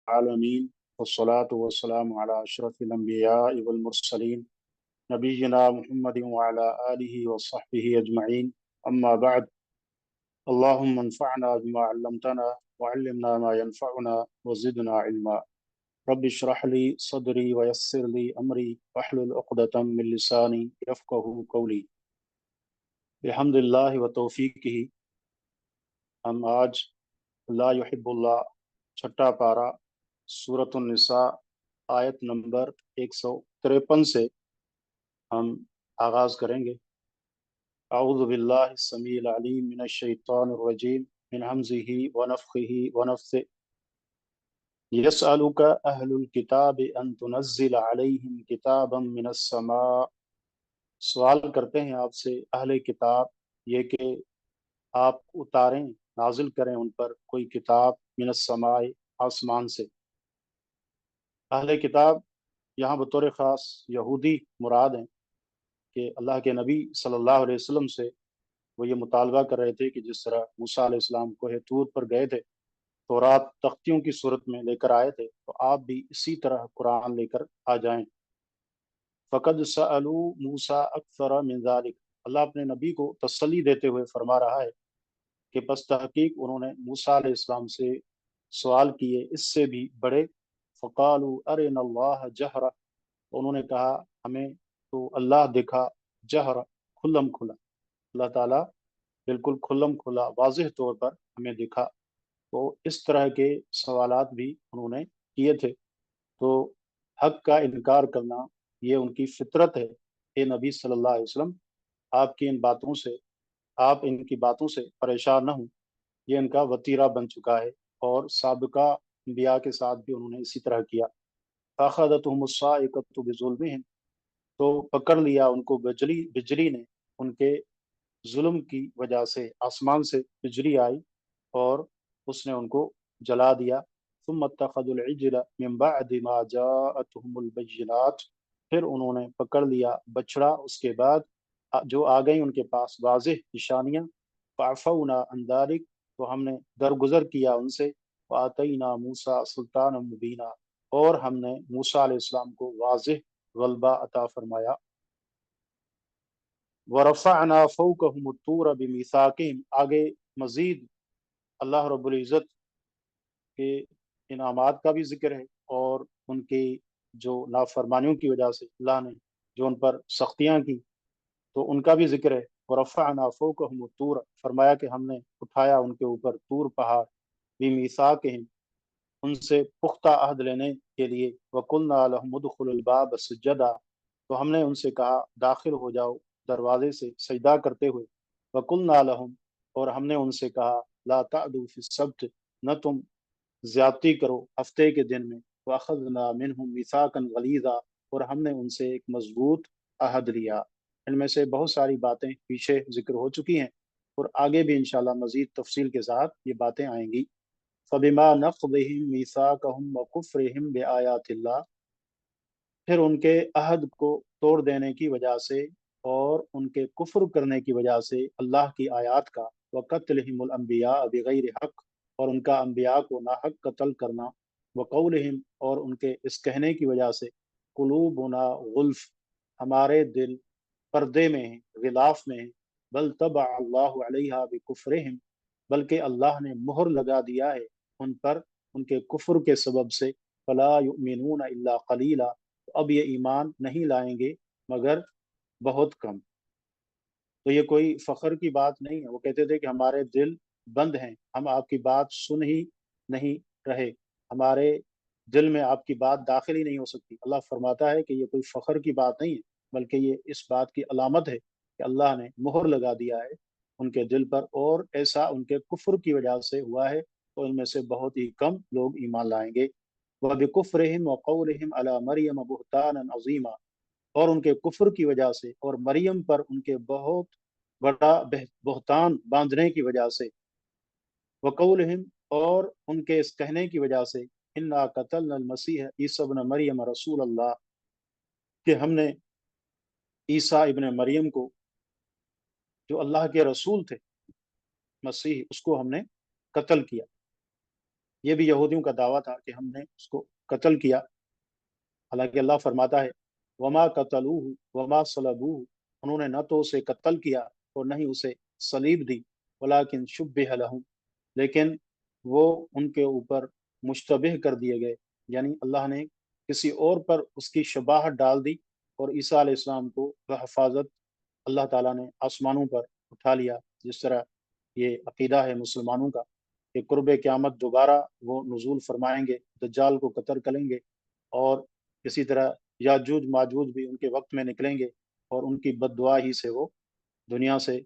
العالمین والصلاة والسلام علی اشرف الانبیاء والمرسلین نبینا محمد وعلی آلہ وصحبہ اجمعین اما بعد اللہم انفعنا بما علمتنا وعلمنا ما ينفعنا وزدنا علما رب اشرح لی صدری ویسر لی امری واحلل عقدۃ من لسانی یفقہوا قولی بحمد اللہ و توفیقہ ہم آج لا یحب اللہ چھٹا پارہ سورۃ النساء آیت نمبر 153 سے ہم آغاز کریں گے۔ اعوذ باللہ السمیع العلیم من الشیطان الرجیم من ہمزہ ونفخہ ونفثہ یسألک اہل الکتاب ان تنزل علیہم کتابا من السماء، سوال کرتے ہیں آپ سے اہل کتاب یہ کہ آپ اتاریں نازل کریں ان پر کوئی کتاب من السماء آسمان سے۔ اہل کتاب یہاں بطور خاص یہودی مراد ہیں کہ اللہ کے نبی صلی اللہ علیہ وسلم سے وہ یہ مطالبہ کر رہے تھے کہ جس طرح موسیٰ علیہ السلام کوہ طور پر گئے تھے، تورات تختیوں کی صورت میں لے کر آئے تھے، تو آپ بھی اسی طرح قرآن لے کر آ جائیں۔ فقد سألوا موسیٰ اکثر من ذلک، اللہ اپنے نبی کو تسلی دیتے ہوئے فرما رہا ہے کہ پس تحقیق انہوں نے موسیٰ علیہ السلام سے سوال کیے اس سے بھی بڑے۔ فقالوا ارنا اللہ جہرہ، انہوں نے کہا ہمیں تو اللہ دکھا جہر کھلم کھلا، اللہ تعالیٰ بالکل کھلم کھلا واضح طور پر ہمیں دکھا۔ تو اس طرح کے سوالات بھی انہوں نے کیے تھے۔ تو حق کا انکار کرنا یہ ان کی فطرت ہے۔ اے نبی صلی اللہ علیہ وسلم، آپ کی ان باتوں سے، آپ ان کی باتوں سے پریشان نہ ہوں، یہ ان کا وتیرہ بن چکا ہے، اور سابقہ انبیاء کے ساتھ بھی انہوں نے اسی طرح کیا۔ فأخذتهم الصاعقة بظلمهم، تو پکڑ لیا ان کو بجلی نے ان کے ظلم کی وجہ سے، آسمان سے بجلی آئی اور اس نے ان کو جلا دیا۔ ثم اتخذوا العجل من بعد ما جاءتهم البینات، پھر انہوں نے پکڑ لیا بچڑا اس کے بعد جو آ گئی ان کے پاس واضح نشانیاں۔ فعفونا عن ذلک، تو ہم نے درگزر کیا ان سے۔ وآتینا موسیٰ سلطانا مبینا، اور ہم نے موسیٰ علیہ السلام کو واضح غلبہ عطا فرمایا۔ ورفعنا فوقهم الطور بمیثاقہم، آگے مزید اللہ رب العزت کے انعامات کا بھی ذکر ہے، اور ان کی جو نافرمانیوں کی وجہ سے اللہ نے جو ان پر سختیاں کی تو ان کا بھی ذکر ہے۔ ورفعنا فوقهم الطور، فرمایا کہ ہم نے اٹھایا ان کے اوپر طور پہاڑ، بمیثاقہم، ان سے پختہ عہد لینے کے لیے۔ وَقُلْنَا لَهُمُ ادْخُلُوا الْبَابَ سُجَّدًا، تو ہم نے ان سے کہا داخل ہو جاؤ دروازے سے سجدہ کرتے ہوئے۔ وَقُلْنَا لَهُمْ، اور ہم نے ان سے کہا لا تعدوا فی السبت، نہ تم زیادتی کرو ہفتے کے دن میں۔ وَأَخَذْنَا مِنْهُمْ مِيثَاقًا غَلِيظًا، اور ہم نے ان سے ایک مضبوط عہد لیا۔ ان میں سے بہت ساری باتیں پیچھے ذکر ہو چکی ہیں، اور آگے بھی انشاءاللہ مزید تفصیل کے ساتھ یہ باتیں آئیں گی۔ فَبِمَا نَقْضِهِمْ مِيثَاقَهُمْ وَكُفْرِهِمْ بِآيَاتِ اللَّهِ، پھر ان کے عہد کو توڑ دینے کی وجہ سے اور ان کے کفر کرنے کی وجہ سے اللہ کی آیات کا، وَقَتْلِهِمُ الْأَنْبِيَاءَ بِغَيْرِ حق، اور ان کا انبیاء کو ناحق قتل کرنا، وَقَوْلِهِمْ، اور ان کے اس کہنے کی وجہ سے قُلُوبُنَا غُلْف، ہمارے دل پردے میں ہیں، غلاف میں ہیں، بل طبع اللہ علیہا بکفرہم، بلکہ اللہ نے مہر لگا دیا ہے ان پر ان کے کفر کے سبب سے۔ فلا یؤمنون الا قلیلا، اب یہ ایمان نہیں لائیں گے مگر بہت کم۔ تو یہ کوئی فخر کی بات نہیں ہے، وہ کہتے تھے کہ ہمارے دل بند ہیں، ہم آپ کی بات سن ہی نہیں رہے، ہمارے دل میں آپ کی بات داخل ہی نہیں ہو سکتی۔ اللہ فرماتا ہے کہ یہ کوئی فخر کی بات نہیں ہے، بلکہ یہ اس بات کی علامت ہے کہ اللہ نے مہر لگا دیا ہے ان کے دل پر، اور ایسا ان کے کفر کی وجہ سے ہوا ہے، تو ان میں سے بہت ہی کم لوگ ایمان لائیں گے۔ وَبِكُفْرِهِمْ وَقَوْلِهِمْ عَلَى مَرْيَمَ بُهْتَانًا عَظِيمًا، اور ان کے کفر کی وجہ سے اور مریم پر ان کے بہت بڑا بہتان باندھنے کی وجہ سے۔ وقولہم، اور ان کے اس کہنے کی وجہ سے انا قتلنا المسیح عیسی ابن مریم رسول اللہ، کہ ہم نے عیسیٰ ابن مریم کو جو اللہ کے رسول تھے، مسیح، اس کو ہم نے قتل کیا۔ یہ بھی یہودیوں کا دعویٰ تھا کہ ہم نے اس کو قتل کیا، حالانکہ اللہ فرماتا ہے وما قتلوہ وما صلبوہ، انہوں نے نہ تو اسے قتل کیا اور نہ ہی اسے صلیب دی، ولیکن شبہ لہم، لیکن وہ ان کے اوپر مشتبہ کر دیے گئے، یعنی اللہ نے کسی اور پر اس کی شباہت ڈال دی، اور عیسیٰ علیہ السلام کو بحفاظت اللہ تعالیٰ نے آسمانوں پر اٹھا لیا، جس طرح یہ عقیدہ ہے مسلمانوں کا کہ قرب قیامت دوبارہ وہ نزول فرمائیں گے، دجال کو قتل کریں گے، اور اسی طرح یاجوج ماجوج بھی ان کے وقت میں نکلیں گے، اور ان کی بد دعا ہی سے وہ دنیا سے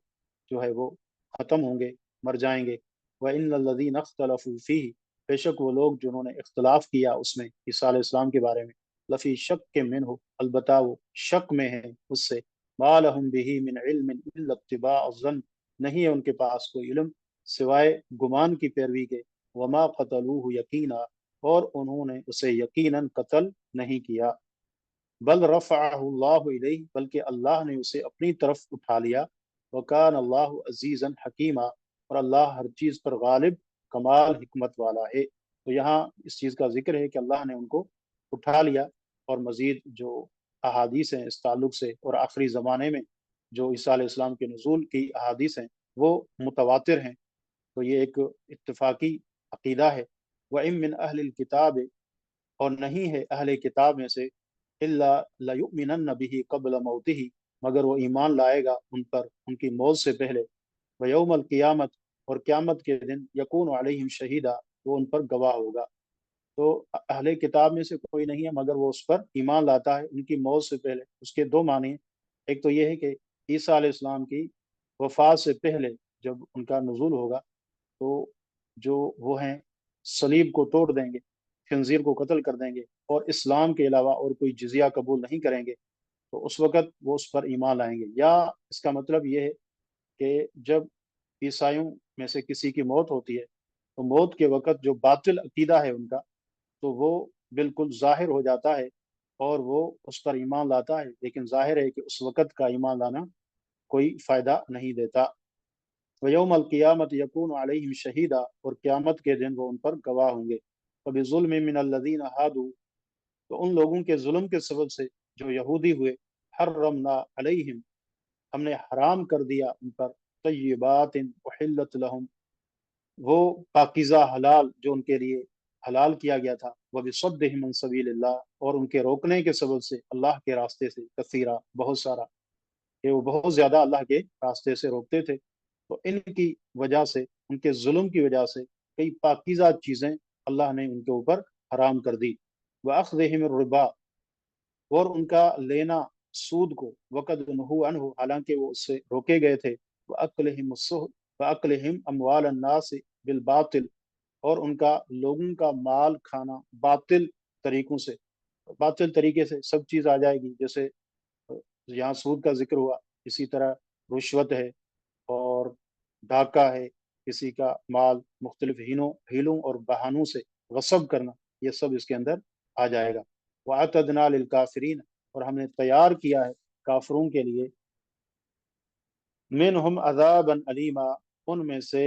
جو ہے وہ ختم ہوں گے، مر جائیں گے۔ وَإِنَّ الَّذِينَ اخْتَلَفُوا فِيهِ، بے شک وہ لوگ جنہوں نے اختلاف کیا اس میں، عیسیٰ علیہ السلام کے بارے میں، لفی شک کے من ہو، البتہ وہ شک میں ہے اس سے، ما لهم به من علم الا اتباع الظن، نہیں ہے ان کے پاس کوئی علم سوائے گمان کی پیروی کے، وما قتلوه یقینا، اور انہوں نے اسے یقیناً قتل نہیں کیا، بل رفعہ اللہ الیہ، بلکہ اللہ نے اسے اپنی طرف اٹھا لیا، وکان اللہ عزیزا حکیما، اور اللہ ہر چیز پر غالب کمال حکمت والا ہے۔ تو یہاں اس چیز کا ذکر ہے کہ اللہ نے ان کو اٹھا لیا، اور مزید جو احادیث ہیں اس تعلق سے، اور آخری زمانے میں جو عیسیٰ علیہ السلام کے نزول کی احادیث ہیں وہ متواتر ہیں، تو یہ ایک اتفاقی عقیدہ ہے۔ وَإِن مِّنْ أَهْلِ الْكِتَابِ، اور نہیں ہے اہل کتاب میں سے، الا لیؤمنن بہ قبل موتہ، مگر وہ ایمان لائے گا ان پر ان کی موت سے پہلے، ویوم القیامت، اور قیامت کے دن، یکون علیہم شہیدا، وہ ان پر گواہ ہوگا۔ تو اہل کتاب میں سے کوئی نہیں ہے مگر وہ اس پر ایمان لاتا ہے ان کی موت سے پہلے۔ اس کے دو معنی ہیں، ایک تو یہ ہے کہ عیسیٰ علیہ السلام کی وفات سے پہلے جب ان کا نزول ہوگا تو جو وہ ہیں صلیب کو توڑ دیں گے، خنزیر کو قتل کر دیں گے، اور اسلام کے علاوہ اور کوئی جزیہ قبول نہیں کریں گے، تو اس وقت وہ اس پر ایمان لائیں گے۔ یا اس کا مطلب یہ ہے کہ جب عیسائیوں میں سے کسی کی موت ہوتی ہے تو موت کے وقت جو باطل عقیدہ ہے ان کا، تو وہ بالکل ظاہر ہو جاتا ہے، اور وہ اس پر ایمان لاتا ہے، لیکن ظاہر ہے کہ اس وقت کا ایمان لانا کوئی فائدہ نہیں دیتا۔ وَيَوْمَ الْقِيَامَةِ يَكُونُ عَلَيْهِمْ شَهِيدًا، اور قیامت کے دن وہ ان پر گواہ ہوں گے۔ فَبِظُلْمٍ مِّنَ الَّذِينَ هَادُوا، تو ان لوگوں کے ظلم کے سبب سے جو یہودی ہوئے، حرمنا علیہم، ہم نے حرام کر دیا ان پر، طیبات احلت لہم، وہ پاکیزہ حلال جو ان کے لیے حلال کیا گیا تھا، وبصدہم عن سبیل اللہ، اور ان کے روکنے کے سبب سے اللہ کے راستے سے، کثیرہ، بہت سارا، کہ وہ بہت زیادہ اللہ کے راستے سے روکتے تھے، تو ان کی وجہ سے، ان کے ظلم کی وجہ سے کئی پاکیزہ چیزیں اللہ نے ان کے اوپر حرام کر دی۔ وَأَخْذِهِمُ الرِّبَا، اور ان کا لینا سود کو، وقد نہوا عنہ، حالانکہ وہ اس سے روکے گئے تھے، وَأَكْلِهِمُ السُّحْتَ وَأَكْلِهِمْ أَمْوَالَ النَّاسِ بِالْبَاطِلِ، اور ان کا لوگوں کا مال کھانا باطل طریقوں سے، باطل طریقے سے سب چیز آ جائے گی، جیسے یہاں سود کا ذکر ہوا، اسی طرح رشوت ہے، اور ڈھاکہ ہے، کسی کا مال مختلف ہیلوں اور بہانوں سے غصب کرنا، یہ سب اس کے اندر آ جائے گا۔ وَأَعْتَدْنَا لِلْكَافِرِينَ، اور ہم نے تیار کیا ہے کافروں کے لیے، مِنْهُمْ عَذَابًا عَلِيمًا، ان میں سے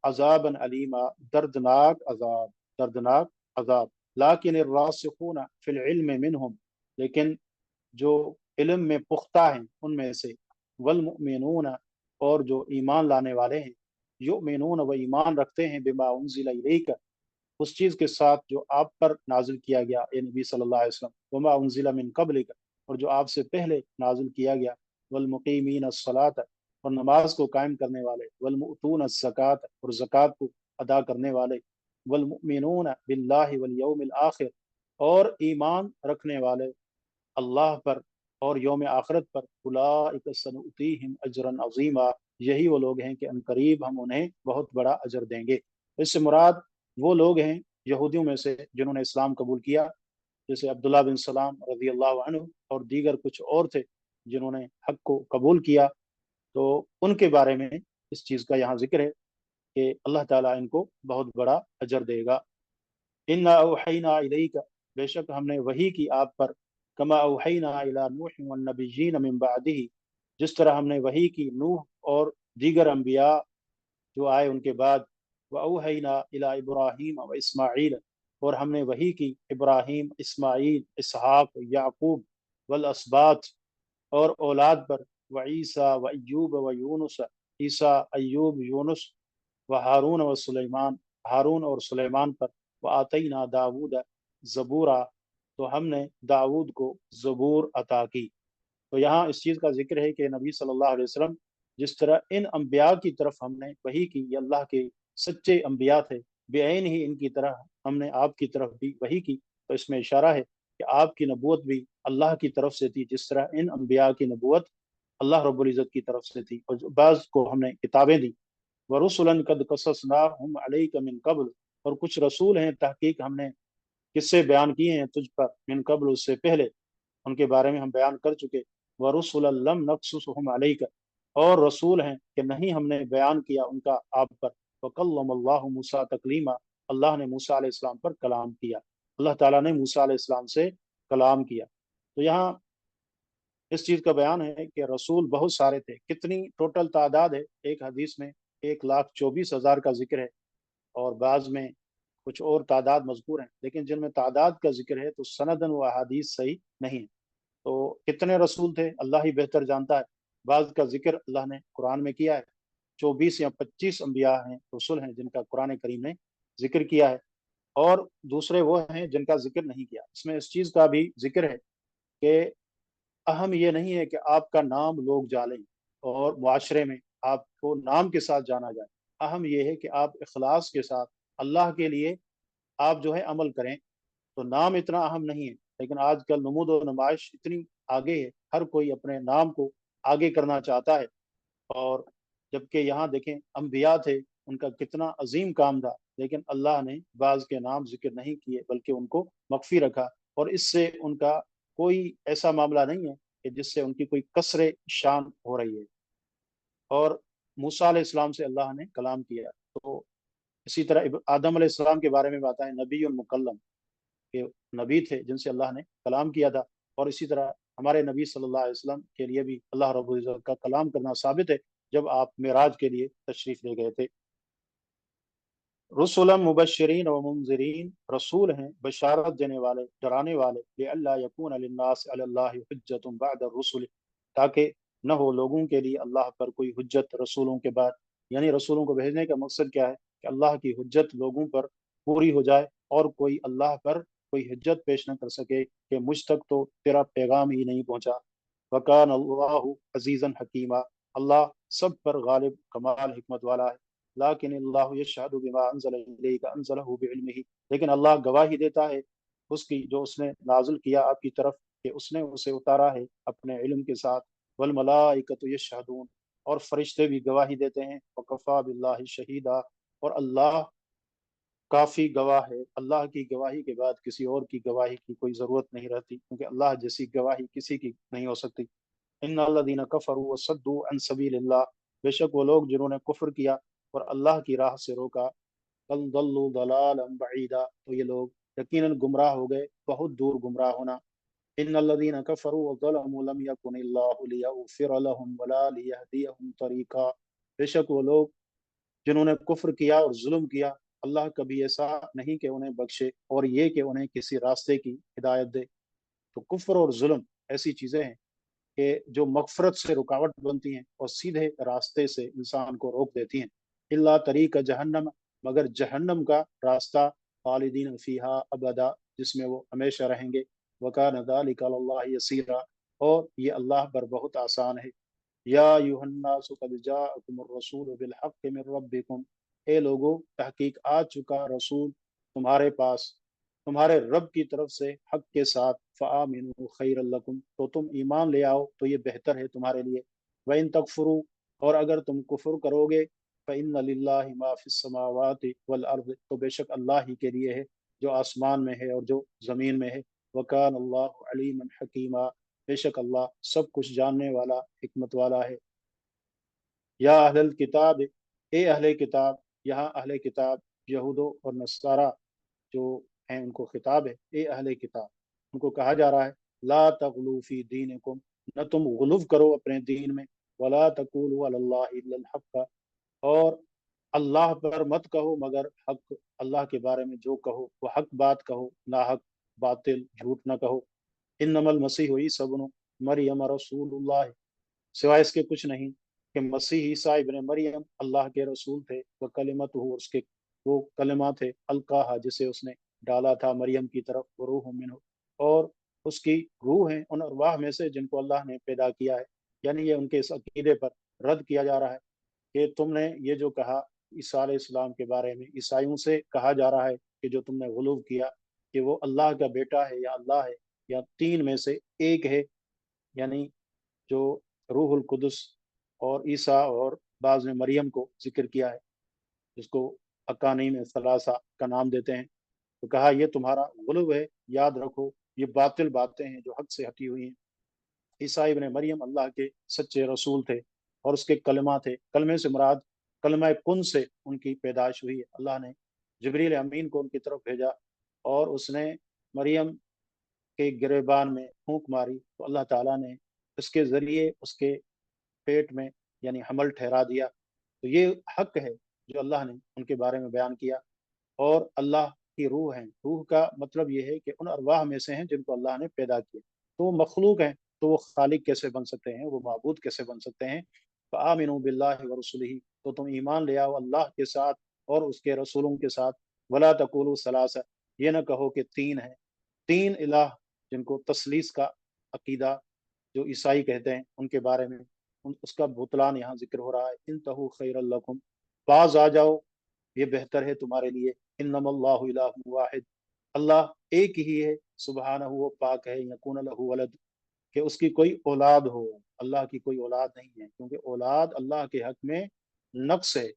عذابًا علیما، دردناک عذاب، دردناک عذاب، لیکن الراسخون فی العلم منہم، لیکن جو علم میں پختہ ہیں ان میں سے، والمؤمنون، اور جو ایمان لانے والے ہیں، یؤمنون، و ایمان رکھتے ہیں، بما انزل الیک، اس چیز کے ساتھ جو آپ پر نازل کیا گیا اے نبی صلی اللہ علیہ وسلم، وما انزل من قبلک، اور جو آپ سے پہلے نازل کیا گیا، والمقیمین الصلاۃ، اور نماز کو قائم کرنے والے، والمؤتون الزکوٰۃ، اور زکوٰۃ کو ادا کرنے والے، والمؤمنون باللہ والیوم الآخر، اور ایمان رکھنے والے اللہ پر اور یوم آخرت پر، اولئک سنؤتیہم اجرا عظیما، یہی وہ لوگ ہیں کہ عنقریب ہم انہیں بہت بڑا اجر دیں گے۔ اس سے مراد وہ لوگ ہیں یہودیوں میں سے جنہوں نے اسلام قبول کیا، جیسے عبداللہ بن سلام رضی اللہ عنہ، اور دیگر کچھ اور تھے جنہوں نے حق کو قبول کیا، تو ان کے بارے میں اس چیز کا یہاں ذکر ہے کہ اللہ تعالیٰ ان کو بہت بڑا اجر دے گا۔ انا اوحینا الیک، بے شک ہم نے وحی کی آپ پر، کما اوحینا الی نوح والنبیین من بعدہ، جس طرح ہم نے وحی کی نوح اور دیگر انبیاء جو آئے ان کے بعد، वअवहैना इला इब्राहीम व इस्माईल, और हमने वही की इब्राहीम, इस्माईल, इसहाक, याकूब, वल असबात, और औलाद पर, व ईसा व अय्यूब व यूनुस, ईसा, अय्यूब, यूनुस, व हारून व सुलेमान, हारून और सुलेमान पर, व आतईना दाऊद ज़बूरा, तो हमने दाऊद को ज़बूर अता की। तो यहाँ इस चीज़ का जिक्र है कि नबी सल्लल्लाहु अलैहि वसल्लम जिस तरह इन अम्बिया की तरफ हमने वही की, ये अल्लाह के सच्चे अम्बिया थे, बेअन ही इनकी तरह हमने आपकी तरफ भी वही की। तो इसमें इशारा है कि आपकी नबूवत भी अल्लाह की तरफ से थी, जिस तरह इन अम्बिया की नबूवत अल्लाह रब्बुल इज़्ज़त की तरफ से थी। और बाज़ को हमने किताबें दी, व रुसुलन कद कससनाहुम अलैका मिन कब्ल, और कुछ रसूल हैं तहकीक हमने किस्से बयान किए हैं तुझ पर, मिन कब्ल, उससे पहले, उनके बारे में हम बयान कर चुके। व रुसुलन लम नक़्सुसहुम अलैका, और रसूल हैं कि नहीं हमने बयान किया उनका आप पर। वकल्लमल्लाहु मूसा तकलीमा, अल्लाह ने मूसा अलैहिस्सलाम पर कलाम किया, अल्लाह ताला ने मूसा अलैहिस्सलाम से कलाम किया। तो यहाँ इस चीज़ का बयान है कि रसूल बहुत सारे थे। कितनी टोटल तादाद है, एक हदीस में 1,24,000 का जिक्र है, और बाज़ में कुछ और तादाद मज़कूर हैं, लेकिन जिनमें तादाद का जिक्र है तो सनदन व अहादीस सही नहीं है। तो कितने रसूल थे अल्लाह ही बेहतर जानता है। बाज़ का जिक्र अल्लाह ने कुरान में किया है, 24 या 25 अम्बिया हैं, रसूल हैं, जिनका कुरान करीम ने जिक्र किया है, और दूसरे वो हैं जिनका जिक्र नहीं किया। इसमें इस चीज़ का भी जिक्र है कि अहम ये नहीं है कि आपका नाम लोग जानें और मुआशरे में आपको नाम के साथ जाना जाए। अहम ये है कि आप इखलास के साथ अल्लाह के लिए आप जो है अमल करें। तो नाम इतना अहम नहीं है, लेकिन आजकल नमूद और नुमाइश इतनी आगे है, हर कोई अपने नाम को आगे करना चाहता है। और जबकि यहाँ देखें अम्बिया थे, उनका कितना अजीम काम था, लेकिन अल्लाह ने बाज़ के नाम जिक्र नहीं किए, बल्कि उनको मख्फी रखा। और इससे उनका कोई ऐसा मामला नहीं है कि जिससे उनकी कोई कसरे शान हो रही है। और मूसा अलैहिस्सलाम से अल्लाह ने कलाम किया। तो इसी तरह आदम अलैहिस्सलाम के बारे में बात है, नबी और मुकल्लम, के नबी थे जिनसे अल्लाह ने कलाम किया था। और इसी तरह हमारे नबी सल्लल्लाहु अलैहि वसल्लम के लिए भी अल्लाह रब्बुल इज़्ज़त का कलाम करना साबित है, जब आप मेराज के लिए तशरीफ ले गए थे। रसूलन मुबश्शिरीन व मुनज़िरीन, रसूल हैं बशारत देने वाले, डराने वाले, लिअल्ला यकून लिन्नास अलल्लाहि हुज्जतुन बअद रुसुल, ताकि न हो लोगों के लिए अल्लाह पर कोई हुज्जत रसूलों के बाद। यानी रसूलों को भेजने का मकसद क्या है कि अल्लाह की हुज्जत लोगों पर पूरी हो जाए, और कोई अल्लाह पर कोई हुज्जत पेश न कर सके कि मुझ तक तो तेरा पैगाम ही नहीं पहुंचा। वकान अल्लाहु अजीज़न हकीमा, अल्लाह सब पर गालिब, कमाल, हिकमत वाला है। लाकिन अल्लाह यशहदु बिमा अंज़ल इलैका अंज़लहु बिइल्मिही, लेकिन अल्लाह गवाही देता है उसकी जो उसने नाजिल किया आपकी तरफ, कि उसने उसे उतारा है अपने इल्म के साथ। वल मलाइकतु यशहदून, और फरिश्ते भी गवाही देते हैं। वकफ़ा बिल्लाहि शहीदा, और अल्लाह काफी गवाह है। अल्लाह की गवाही के बाद किसी और की गवाही की कोई जरूरत नहीं रहती, क्योंकि अल्लाह जैसी गवाही किसी की नहीं हो सकती। इन्नल्लज़ीना कफ़रू वसद्दू अन सबीलिल्लाह, बेशक वो लोग जिन्होंने कुफ्र किया और अल्लाह की राह से रोका, कल दल्लू दलालन बईदा, तो ये लोग यकीनन गुमराह हो गए, बहुत दूर गुमराह होना। इन्नल्लज़ीना कफ़रू वज़लमू लम यकुनिल्लाहु लियग़फ़िर लहुम वला लियहदियहुम तरीक़ा, बेशक वो लोग जिन्होंने कुफ्र किया और जुल्म किया, अल्लाह कभी ऐसा नहीं कि उन्हें बख्शे और ये कि उन्हें किसी रास्ते की हिदायत दे। तो कुफ्र और जुल्म ऐसी चीज़ें हैं कि जो मगफरत से रुकावट बनती हैं और सीधे रास्ते से इंसान को रोक देती हैं। इल्ला तरीक जहन्नम, मगर जहन्नम का रास्ता, खालिदीन फीहा अबदा, जिसमें वो हमेशा रहेंगे। वकान ज़ालिका अलल्लाहि यसीरा, और ये अल्लाह पर बहुत आसान है। या अय्युहन्नासु क़द जाअकुमुर रसूलु बिल हक़्क़ि मिन रब्बिकुम, ए लोगो तहकीक आ चुका रसूल तुम्हारे पास तुम्हारे रब की तरफ से हक के साथ। फ़आमिनू खैरल लकुम, तो तुम ईमान ले आओ तो ये बेहतर है तुम्हारे लिए। व इन तकफुरू, और अगर तुम कुफ्र करोगे, फ़इन्ना लिल्लाहि मा फ़िस समावाति वल अर्ज़, तो बेशक अल्लाह ही के लिए है जो आसमान में है और जो ज़मीन में है। व कान अल्लाहु अलीमन हकीमा, बेशक अल्लाह सब कुछ जानने वाला, हिकमत वाला है। या अहलल किताब, ए अहले किताब, यहाँ अहले किताब यहूदो और नसारा जो हैं उनको खिताब है। ए अहले किताब, उनको कहा जा रहा है, ला तगलू फी दीनिकुम, न तुम गुलूव करो अपने दीन में, वला तकूलू अलल्लाहि इल्लल हक़, और अल्लाह पर मत कहो मगर हक, अल्लाह के बारे में जो कहो वो हक बात कहो, ना हक बातिल झूठ न कहो। इन्नमल मसीह ईसा इब्न मरियम रसूलुल्लाह, सिवाय इसके कुछ नहीं कि मसीह ईसा इब्न मरियम अल्लाह के रसूल थे। वह कलिमत हो, उसके वो कलिमा थे, अलकाहा जिसे उसने डाला था मरियम की तरफ, वो रूह मिन, और उसकी रूह है उन अरवाह में से जिनको अल्लाह ने पैदा किया है। यानी ये उनके इस अकीदे पर रद्द किया जा रहा है कि तुमने ये जो कहा ईसा अलैहिस्सलाम के बारे में, ईसाइयों से कहा जा रहा है कि जो तुमने गुलूव किया कि वो अल्लाह का बेटा है या अल्लाह है या तीन में से एक है, यानी जो रूहुल कुदस और ईसा और बाज ने मरियम को जिक्र किया है, जिसको अकानी में सलासा का नाम देते हैं। तो कहा ये तुम्हारा गुलूव है, याद रखो ये बातिल बातें हैं जो हक से हटी हुई हैं। ईसा इब्न मरियम अल्लाह के सच्चे रसूल थे और उसके कलमा थे। कलमे से मुराद कलमा कुन से उनकी पैदाइश हुई है। अल्लाह ने जबरील अमीन को उनकी तरफ भेजा और उसने मरियम के गिरेबान में फूंक मारी तो अल्लाह ताला ने उसके ज़रिए उसके पेट में यानी हमल ठहरा दिया। तो ये हक है जो अल्लाह ने उनके बारे में बयान किया। और अल्लाह की रूह है, रूह का मतलब ये है कि उन अरवाह में से हैं जिनको अल्लाह ने पैदा किया। तो वो मखलूक हैं, तो वो खालिक कैसे बन सकते हैं, वो माबूद कैसे बन सकते हैं। फ़आमिनू बिल्लाहि व रसूलिही, तो तुम ईमान ले आओ अल्लाह के साथ और उसके रसूलों के साथ। वला तकुलू सलासा, ये न कहो कि तीन है, तीन इलाह, जिनको तसलीस का अकीदा जो ईसाई कहते हैं उनके बारे में उसका बुतलान यहाँ जिक्र हो रहा है। इन तहु खैर लकुम, बाज आ जाओ, ये बेहतर है तुम्हारे लिए। इन्नमल्लाहु इलाहुन वाहिद, अल्लाह एक ही है, सुबहानहु वो पाक है, यकून लहु वलद, कि उसकी कोई औलाद हो। अल्लाह की कोई औलाद नहीं है, क्योंकि औलाद अल्लाह के हक में नक्स है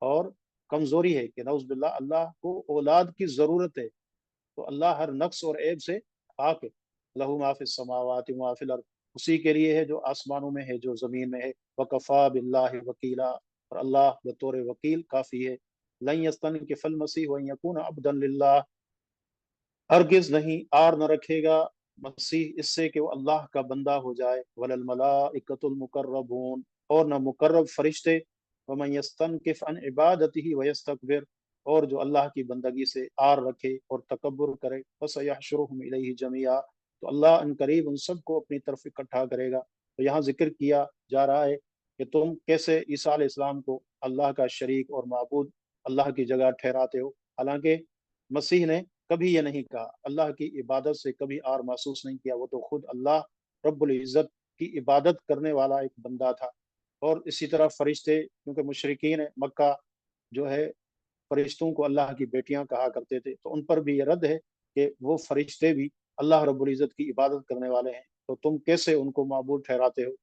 और कमजोरी है कि नौज बिल्ला अल्लाह को औलाद की जरूरत है। तो अल्लाह हर नक्स और ऐब से पाक है। लहू माफिल समावाति माफिल अर्द, उसी के लिए है जो आसमानों में है जो जमीन में है। वकफा बिल्लाहि वकीला, और अल्लाह बतौर वकील काफी है। लन यस्तन के फल मसीह व यकून अब्दन लिल्लाह, हरगिज नहीं आर न रखेगा मसीह इससे कि वो अल्लाह का बंदा हो जाए। वलल मलाइकतुल मुकर्रबून, और न मुकर्रब फरिश्ते। वमन यस्तनकिफ अन इबादतिही व यस्तकबिर, और जो अल्लाह की बंदगी से आर रखे और तकब्बुर करे। फसयहशुरुहुम इलैहि जमीआ, तो अल्लाह अन करीब उन सबको अपनी तरफ इकट्ठा करेगा। तो यहाँ जिक्र किया जा रहा है कि तुम कैसे ईसा अलैहिस्सलाम को अल्लाह का शरीक और माबूद अल्लाह की जगह ठहराते हो। हालांकि मसीह ने कभी ये नहीं कहा, अल्लाह की इबादत से कभी आर महसूस नहीं किया। वो तो खुद अल्लाह रब्बुल इज़्ज़त की इबादत करने वाला एक बंदा था। और इसी तरह फरिश्ते, क्योंकि मुशरिकीन मक्का जो है फरिश्तों को अल्लाह की बेटियां कहा करते थे, तो उन पर भी ये रद्द है कि वो फरिश्ते भी अल्लाह रब्बुल इज़्ज़त की इबादत करने वाले हैं, तो तुम कैसे उनको माबूद ठहराते हो।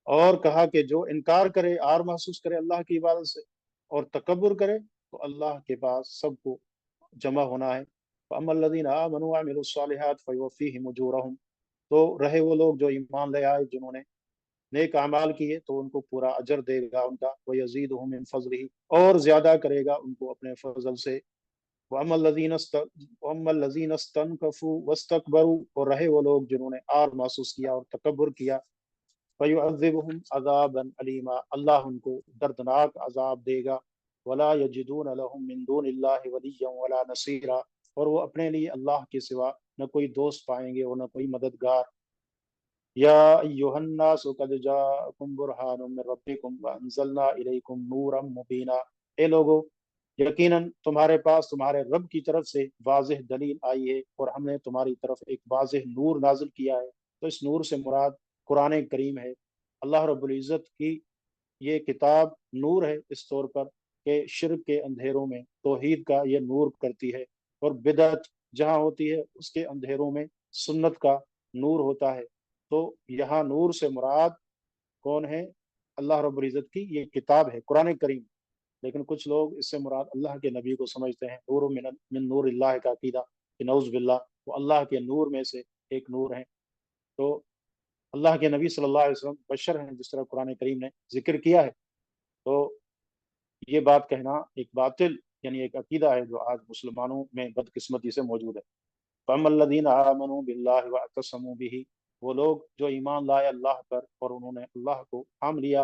और कहा कि जो इनकार करे, आर महसूस करे अल्लाह की इबादत से और तकब्बुर करे, तो अल्लाह के पास सबको जमा होना है। अमल्लज़ीना आमनू व अमिलुस्सालिहात फयुवफ़्फ़ीहिम उजूरहुम, तो रहे वो लोग जो ईमान ले आए, जिन्होंने नेक अमाल किए, तो उनको पूरा अजर देगा उनका। व यज़ीदुहुम मिन फ़ज़लिही, और ज्यादा करेगा उनको अपने फजल से। वअम्मल्लज़ीना इस्तनकफू वस्तकबरू, और रहे वो लोग जिन्होंने आर महसूस किया और तकब्बुर किया। फयुअज़्ज़िबुहुम अज़ाबन अलीमा, अल्लाह उनको दर्दनाक अजाब देगा। वला यजिदून लहुम मिन दूनिल्लाहि वलिय्यन वला नसीरा, और वो अपने लिए अल्लाह के सिवा न कोई दोस्त पाएंगे और न कोई मददगार। या अय्युहन्नासु क़द जाअकुम बुरहानुम मिन रब्बिकुम व अंज़लना इलैकुम नूरम मुबीना, ए लोगो, यकीनन तुम्हारे पास तुम्हारे रब की तरफ से वाज़ेह दलील आई है और हमने तुम्हारी तरफ एक वाज़ेह नूर नाजिल किया है। तो इस नूर से मुराद कुरान करीम है। अल्लाह रब्बुल इज़्ज़त की ये किताब नूर है इस तौर पर कि शिर्क के अंधेरों में तौहीद का ये नूर करती है, और बिदअत जहाँ होती है उसके अंधेरों में सुन्नत का नूर होता है। तो यहाँ नूर से मुराद कौन है, अल्लाह रब्बुल इज़्ज़त की ये किताब है कुरान करीम। लेकिन कुछ लोग इससे मुराद अल्लाह के नबी को समझते हैं। नूर मिन नूरिल्लाह का अकीदा कि नऊज़ बिल्लाह, वो अल्लाह के नूर में से एक नूर है। तो अल्लाह के नबी सल्लल्लाहु अलैहि वसल्लम बशर हैं, जिस तरह कुरान करीम ने जिक्र किया है। तो ये बात कहना एक बातिल यानी एक अकीदा है जो आज मुसलमानों में बदकिस्मती से मौजूद है। फ़अम्मल्लज़ीना आमनू बिल्लाहि वअतसमू बिही, वो लोग जो ईमान लाए अल्लाह पर और उन्होंने अल्लाह को थाम लिया।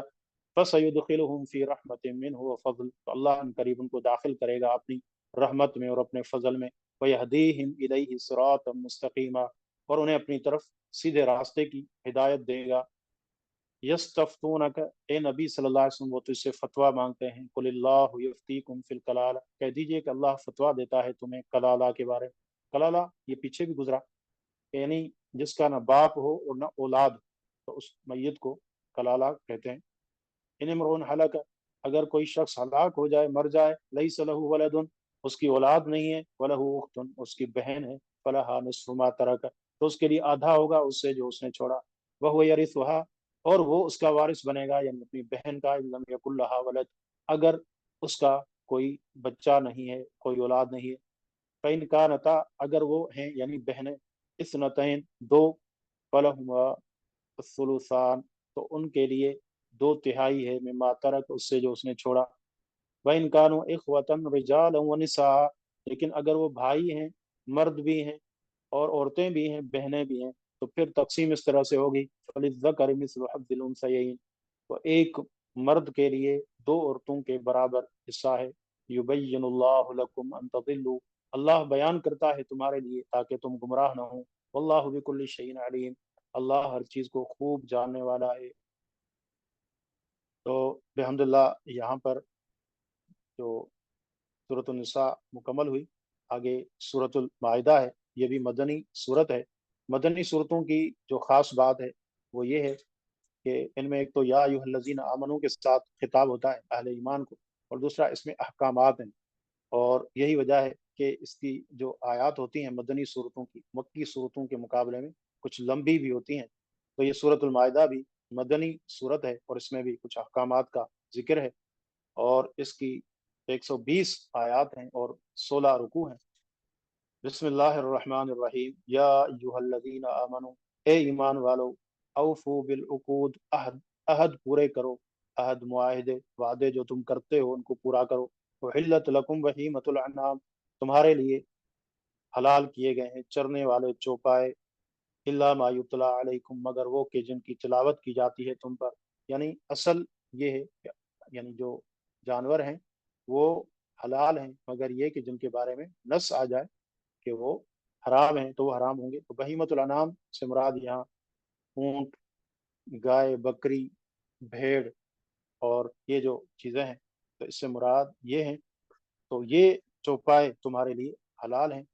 फसयुदखिलुहुम फी रहमतिन मिन्हु व फज़ल, तो अल्लाह इन करीब उनको दाखिल करेगा अपनी रहमत में और अपने फजल में। वयहदीहिम इलैहि सिरातम मुस्तकीमा, और उन्हें अपनी तरफ सीधे रास्ते की हिदायत देगा। यस्तफ्तूनक, ए नबी सल्लल्लाहु अलैहि वसल्लम, वो तुझसे फतवा मांगते हैं। कुलिल्लाहु युफ्तीकुम फिल कलाला, कह दीजिए कि अल्लाह फतवा देता है तुम्हें कलाला के बारे में। कलाला ये पीछे भी गुजरा, यानी जिसका ना बाप हो और ना औलाद, तो उस मैयत को कलाला कहते हैं। इन इमरून हलक, अगर कोई शख्स हलाक हो जाए, मर जाए, लैस लहू वलदुन, उसकी औलाद नहीं है, वलहू उख्तुन, उसकी बहन है, फलहा निस्फु मा तरक, तो उसके लिए आधा होगा उससे जो उसने छोड़ा। वह यरिसुहा, और वो उसका वारिस बनेगा, यानी अपनी बहन का, इन लम यकुल लहा वलद, अगर उसका कोई बच्चा नहीं है, कोई औलाद नहीं है। फ़इन कानता, अगर वो हैं यानी बहनें, इस्नतैन दो, फलहुमा सुलुसान, तो उनके लिए दो तिहाई है, मिम्मा तरक, उससे जो उसने छोड़ा। वइन कानु इखवतन रिजाल व निसा, लेकिन अगर वो भाई हैं, मर्द भी हैं और औरतें भी हैं, बहनें भी हैं, तो फिर तकसीम इस तरह से होगी। फलिज़्ज़करि मिस्लु हज़्ज़िल उन्सयैन, तो एक मर्द के लिए दो औरतों के बराबर हिस्सा है। युबय्यिनुल्लाहु लकुम अन तज़िल्लू, अल्लाह बयान करता है तुम्हारे लिए ताकि तुम गुमराह न हो। वल्लाहु बिकुल्लि शैइन अलीम, अल्लाह हर चीज़ को खूब जानने वाला है। तो बेहमदुल्लाह यहाँ पर जो सूरतुल निसा मुकम्मल हुई। आगे सूरतुल माइदा है, ये भी मदनी सूरत है। मदनी सूरतों की जो ख़ास बात है वो ये है कि इनमें एक तो या अय्युहल्लज़ीना आमनू के साथ खिताब होता है अहले ईमान को, और दूसरा इसमें अहकामात हैं। और यही वजह है कि इसकी जो आयत होती हैं मदनी सूरतों की, मक्की सूरतों के मुकाबले में कुछ लंबी भी होती हैं। तो ये सूरतुल माइदा भी मदनी सूरत है और इसमें भी कुछ अहकामात का जिक्र है। और इसकी 120 आयत हैं और 16 रुकू हैं। बिस्मिल्लाहिर्रहमानिर्रहीम, या अय्युहल्लज़ीना आमनू, ए ईमान वालो, औफू बिल उकूद, अहद, अहद पूरे करो, अहद मुआहिदे, वादे जो तुम करते हो उनको पूरा करो। उहिल्लत लकुम बहीमतुल अनाम, तुम्हारे लिए हलाल किए गए हैं चरने वाले चौपाए, इल्ला मा युतला अलैकुम, मगर वो कि जिनकी तिलावत की जाती है तुम पर। यानी असल ये है, यानी जो जानवर हैं वो हलाल हैं, मगर ये कि जिनके बारे में नस आ जाए कि वो हराम हैं तो वो हराम होंगे। तो बहीमतुल अनाम से मुराद यहाँ ऊंट, गाय, बकरी, भेड़ और ये जो चीज़ें हैं, तो इससे मुराद ये हैं। तो ये चौपाए तुम्हारे लिए हलाल हैं,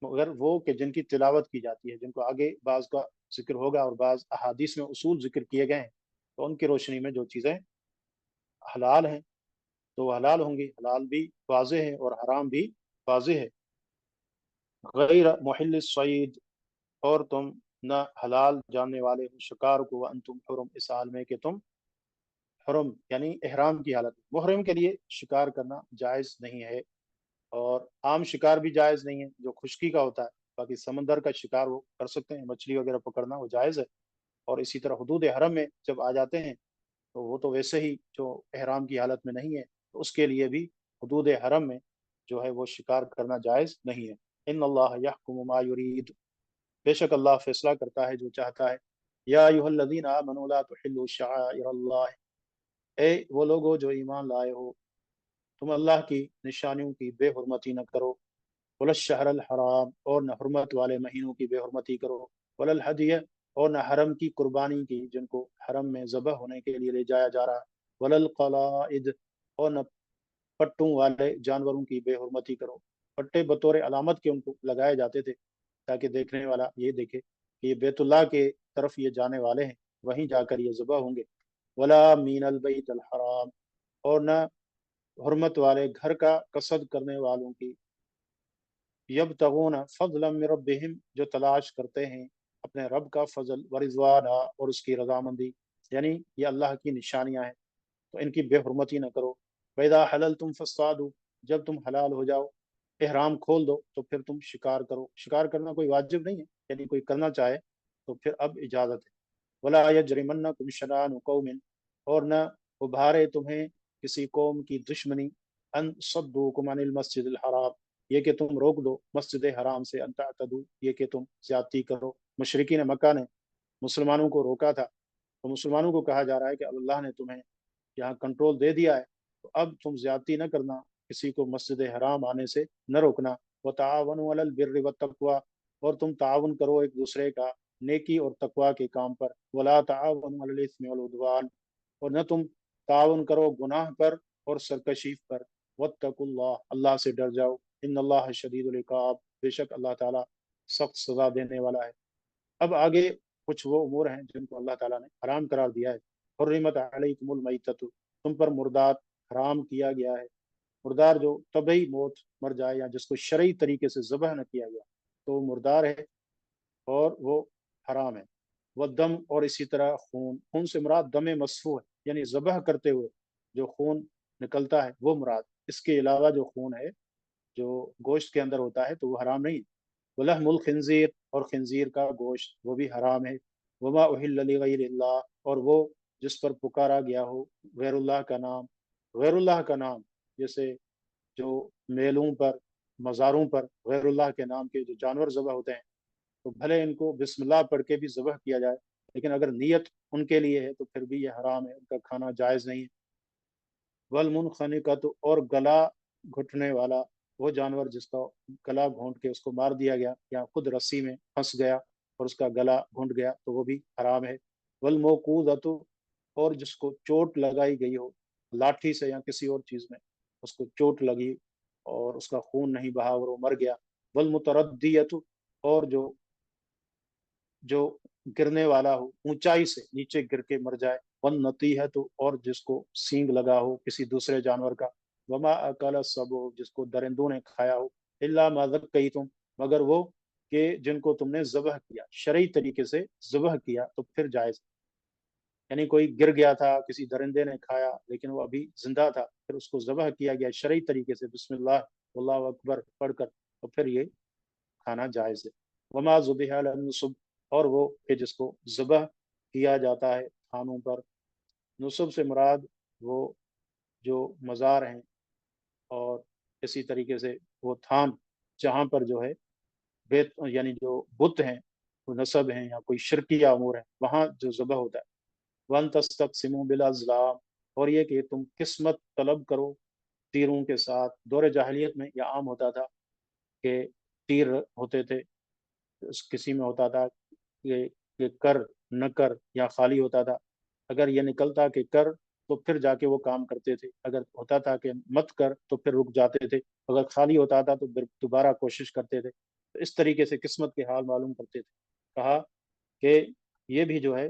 मगर वो कि जिनकी तिलावत की जाती है, जिनको आगे बाज का जिक्र होगा और बाज अहादीस में उसूल जिक्र किए गए हैं, तो उनकी रोशनी में जो चीज़ें हलाल हैं तो वो हलाल होंगी। हलाल भी वाज़ेह है और हराम भी वाज़ेह है। गैर मुहिल सईद, और तुम न हलाल जानने वाले हो शिकार को, व अंतुम हुरम, इस हाल में कि तुम हुरम यानी इहराम की हालत में। मुहर्रम के लिए शिकार करना जायज़ नहीं है, और आम शिकार भी जायज़ नहीं है जो खुश्की का होता है। बाकी समंदर का शिकार वो कर सकते हैं, मछली वगैरह पकड़ना वो जायज़ है। और इसी तरह हुदूद हरम में जब आ जाते हैं तो वो तो वैसे ही जो एहराम की हालत में नहीं है, तो उसके लिए भी हुदूद हरम में जो है वो शिकार करना जायज़ नहीं है। इन्नल्लाह यहकुमु मा युरीद, बेशक अल्लाह फैसला करता है जो चाहता है। या अय्युहल्लज़ीना आमनू ला तुहिल्लू शआइरल्लाह, ए वो लोगो जो ईमान लाए हो, तुम अल्लाह की निशानियों की बेहुरमती न करो। वल शहरल हराम, और न हरमत वाले महीनों की बेहुरमती करो। वलल हदिय, और न हरम की कुर्बानी की जिनको हरम में ज़बह होने के लिए ले जाया जा रहा है। वलल कलाइद, और न पट्टों वाले जानवरों की बेहुरमती करो। पट्टे बतौर अलामत के उनको लगाए जाते थे ताकि देखने वाला ये देखे कि ये बैतुल्लाह के तरफ ये जाने वाले हैं, वहीं जाकर ये ज़बह होंगे। वला मीनल बैतल हराम, और न हुर्मत वाले घर का कसद करने वालों की, यबतगून फज़लन मिन रब्बिहिम, जो तलाश करते हैं अपने रब का फजल, व रिज़वाना, और उसकी रजामंदी, यानी ये अल्लाह की निशानियां हैं, तो इनकी बेहुरमती न करो। वैदा हलल तुम फसादू, जब तुम हलाल हो जाओ, एहराम खोल दो, तो फिर तुम शिकार करो। शिकार करना कोई वाजिब नहीं है, यानी कोई करना चाहे तो फिर अब इजाज़त है। वला यजरिमन्नकुम शनानु कौमिन, और न उभारे तुम्हें किसी कौम की दुश्मनी, अन सद्दूकुम अनिल मस्जिदिल हराम, ये कि तुम रोक दो मस्जिद हराम से, अन तअतदू, ये कि तुम ज्यादती करो। मुशरिकीन मक्का ने मुसलमानों को रोका था, तो मुसलमानों को कहा जा रहा है कि अल्लाह ने तुम्हें यहाँ कंट्रोल दे दिया है, तो अब तुम ज्यादती न करना, किसी को मस्जिद हराम आने से न रोकना। व तावनु अलल बिर्रि व तक़वा, और तुम ताउन करो एक दूसरे का नेकी और तकवा के काम पर। वला तावनु अलल इस्मि वल उद्वान, और न तुम ताउन करो गुनाह पर और सरकशी पर। वत्तकुल्लाह, अल्लाह से डर जाओ। इन्नल्लाह शदीदुल इकाब, बेशक अल्लाह ताला सख्त सजा देने वाला है। अब आगे कुछ वो उमूर हैं जिनको अल्लाह ताला ने हराम करार दिया है। हुर्रिमत अलैकुमुल मैततु, तुम पर मुर्दात हराम किया गया है। मुर्दार जो तबई मौत मर जाए या जिसको शरई तरीके से ज़बह न किया गया, तो वो मुर्दार है और वो हराम है। वह दम, और इसी तरह खून, खून से मुराद दम मसफू है, यानी ज़बह करते हुए जो खून निकलता है वो मुराद। इसके अलावा जो खून है जो गोश्त के अंदर होता है तो वो हराम नहीं। वलहमुल खिंजीर, और खिंजीर का गोश्त वो भी हराम है। वमा उहिल्ल लिगैरिल्लाह, और वो जिस पर पुकारा गया हो गैरुल्लाह का नाम। गैरुल्लाह का नाम, जैसे जो मेलों पर, मज़ारों पर गैरुल्लाह के नाम के जो जानवर ज़बह होते हैं, तो भले इनको बिस्मिल्लाह पढ़ के भी ज़बह किया जाए, लेकिन अगर नीयत उनके लिए है तो फिर भी ये हराम है, उनका खाना जायज़ नहीं है। वल मुनखनिकत, और गला घुटने वाला वो जानवर जिसका गला घोंट के उसको मार दिया गया या खुद रस्सी में फंस गया और उसका गला घुंट गया, तो वो भी हराम है। वल मौकूदतु, और जिसको चोट लगाई गई हो लाठी से या किसी और चीज में, उसको चोट लगी और उसका खून नहीं बहा और वो मर गया। वल मुतरद्दियतु, और जो जो गिरने वाला हो, ऊंचाई से नीचे गिर के मर जाए। वन नती है तो, और जिसको सींग लगा हो किसी दूसरे जानवर का। वमा अकल सब, जिसको दरिंदों ने खाया हो। इल्ला माजक कही तुम, मगर वो कि जिनको तुमने जबह किया, शरई तरीके से जबह किया, तो फिर जायज। यानी कोई गिर गया था, किसी दरिंदे ने खाया लेकिन वो अभी जिंदा था, फिर उसको जबह किया गया शरई तरीके से बिस्मिल्लाह अल्लाह अकबर पढ़कर, तो फिर ये खाना जायज है। वमा जुबिहा नुसब, और वो कि जिसको ज़बह किया जाता है थानों पर। नुसब से मुराद वो जो मज़ार हैं और इसी तरीके से वो थान जहाँ पर जो है बेत, यानी जो बुत हैं, वो नसब हैं या कोई शिरकिया अमूर है, वहाँ जो ज़बह होता है। वन तस्तक़सिमू बिल अज़लाम, और ये कि तुम किस्मत तलब करो तीरों के साथ। दौर जाहिलियत में यह आम होता था कि तीर होते थे, किसी में होता था ये कर न कर या खाली होता था। अगर ये निकलता कि कर, तो फिर जाके वो काम करते थे। अगर होता था कि मत कर, तो फिर रुक जाते थे। अगर खाली होता था तो फिर दोबारा कोशिश करते थे। तो इस तरीके से किस्मत के हाल मालूम करते थे। कहा कि ये भी जो है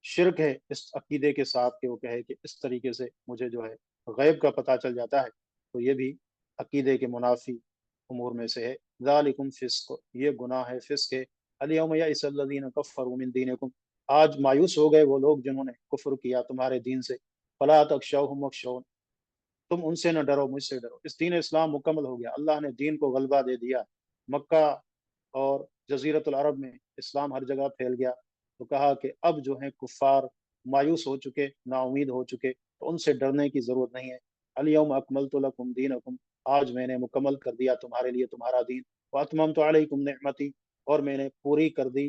शिरक है इस अकीदे के साथ, कि वो कहे कि इस तरीके से मुझे जो है गैब का पता चल जाता है, तो ये भी अकीदे के मुनाफी उमूर में से है। ज़ालिकुम फिस्क, ये गुनाह है, फिस्क है। अल-यौम यअसल्लज़ीना कफ़रू मिन दीनिकुम, आज मायूस हो गए वो लोग जिन्होंने कुफ्र किया तुम्हारे दीन से। फला तख़शौहुम वख़शौन, तुम उनसे न डरो, मुझसे डरो। इस दीन इस्लाम मुकम्मल हो गया, अल्लाह ने दीन को गलबा दे दिया। मक्का और जजीरतुल अरब में इस्लाम हर जगह फैल गया। तो कहा कि अब जो है कुफ़ार मायूस हो चुके, नाउमीद हो चुके, तो उनसे डरने की ज़रूरत नहीं है। अल-यौम अकमलतु लकुम दीनकुम, आज मैंने मुकम्मल कर दिया तुम्हारे लिए तुम्हारा दीन। व अतममतु अलैकुम निअमती, और मैंने पूरी कर दी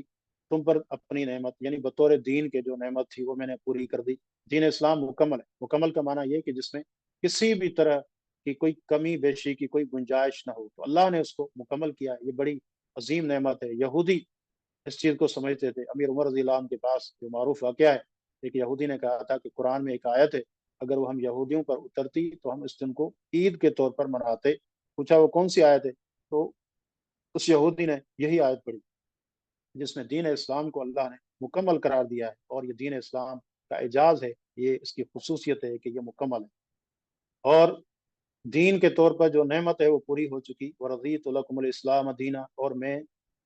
तुम पर अपनी नेमत, यानी बतौर दीन के जो नेमत थी वो मैंने पूरी कर दी। दीन इस्लाम मुकम्मल है। मुकम्मल का माना यह कि जिसमें किसी भी तरह की कोई कमी बेशी की कोई गुंजाइश ना हो, तो अल्लाह ने उसको मुकम्मल किया है। ये बड़ी अजीम नेमत है। यहूदी इस चीज़ को समझते थे। अमीर उमर रज़ी अल्लाह अन्हु के पास जो मारूफ वाक़या है, एक यहूदी ने कहा था कि कुरान में एक आयत है, अगर वो हम यहूदियों पर उतरती तो हम इस दिन को ईद के तौर पर मनाते। पूछा वो कौन सी आयत है, तो उस यहूदी ने यही आयत पढ़ी जिसमें दीन इस्लाम को अल्लाह ने मुकम्मल करार दिया है। और ये दीन इस्लाम का एजाज़ है, ये इसकी खसूसियत है कि ये मुकम्मल है। और दीन के तौर पर जो नेमत है वो पूरी हो चुकी। वरज़ीतु लकुमुल इस्लाम दीना, और मैं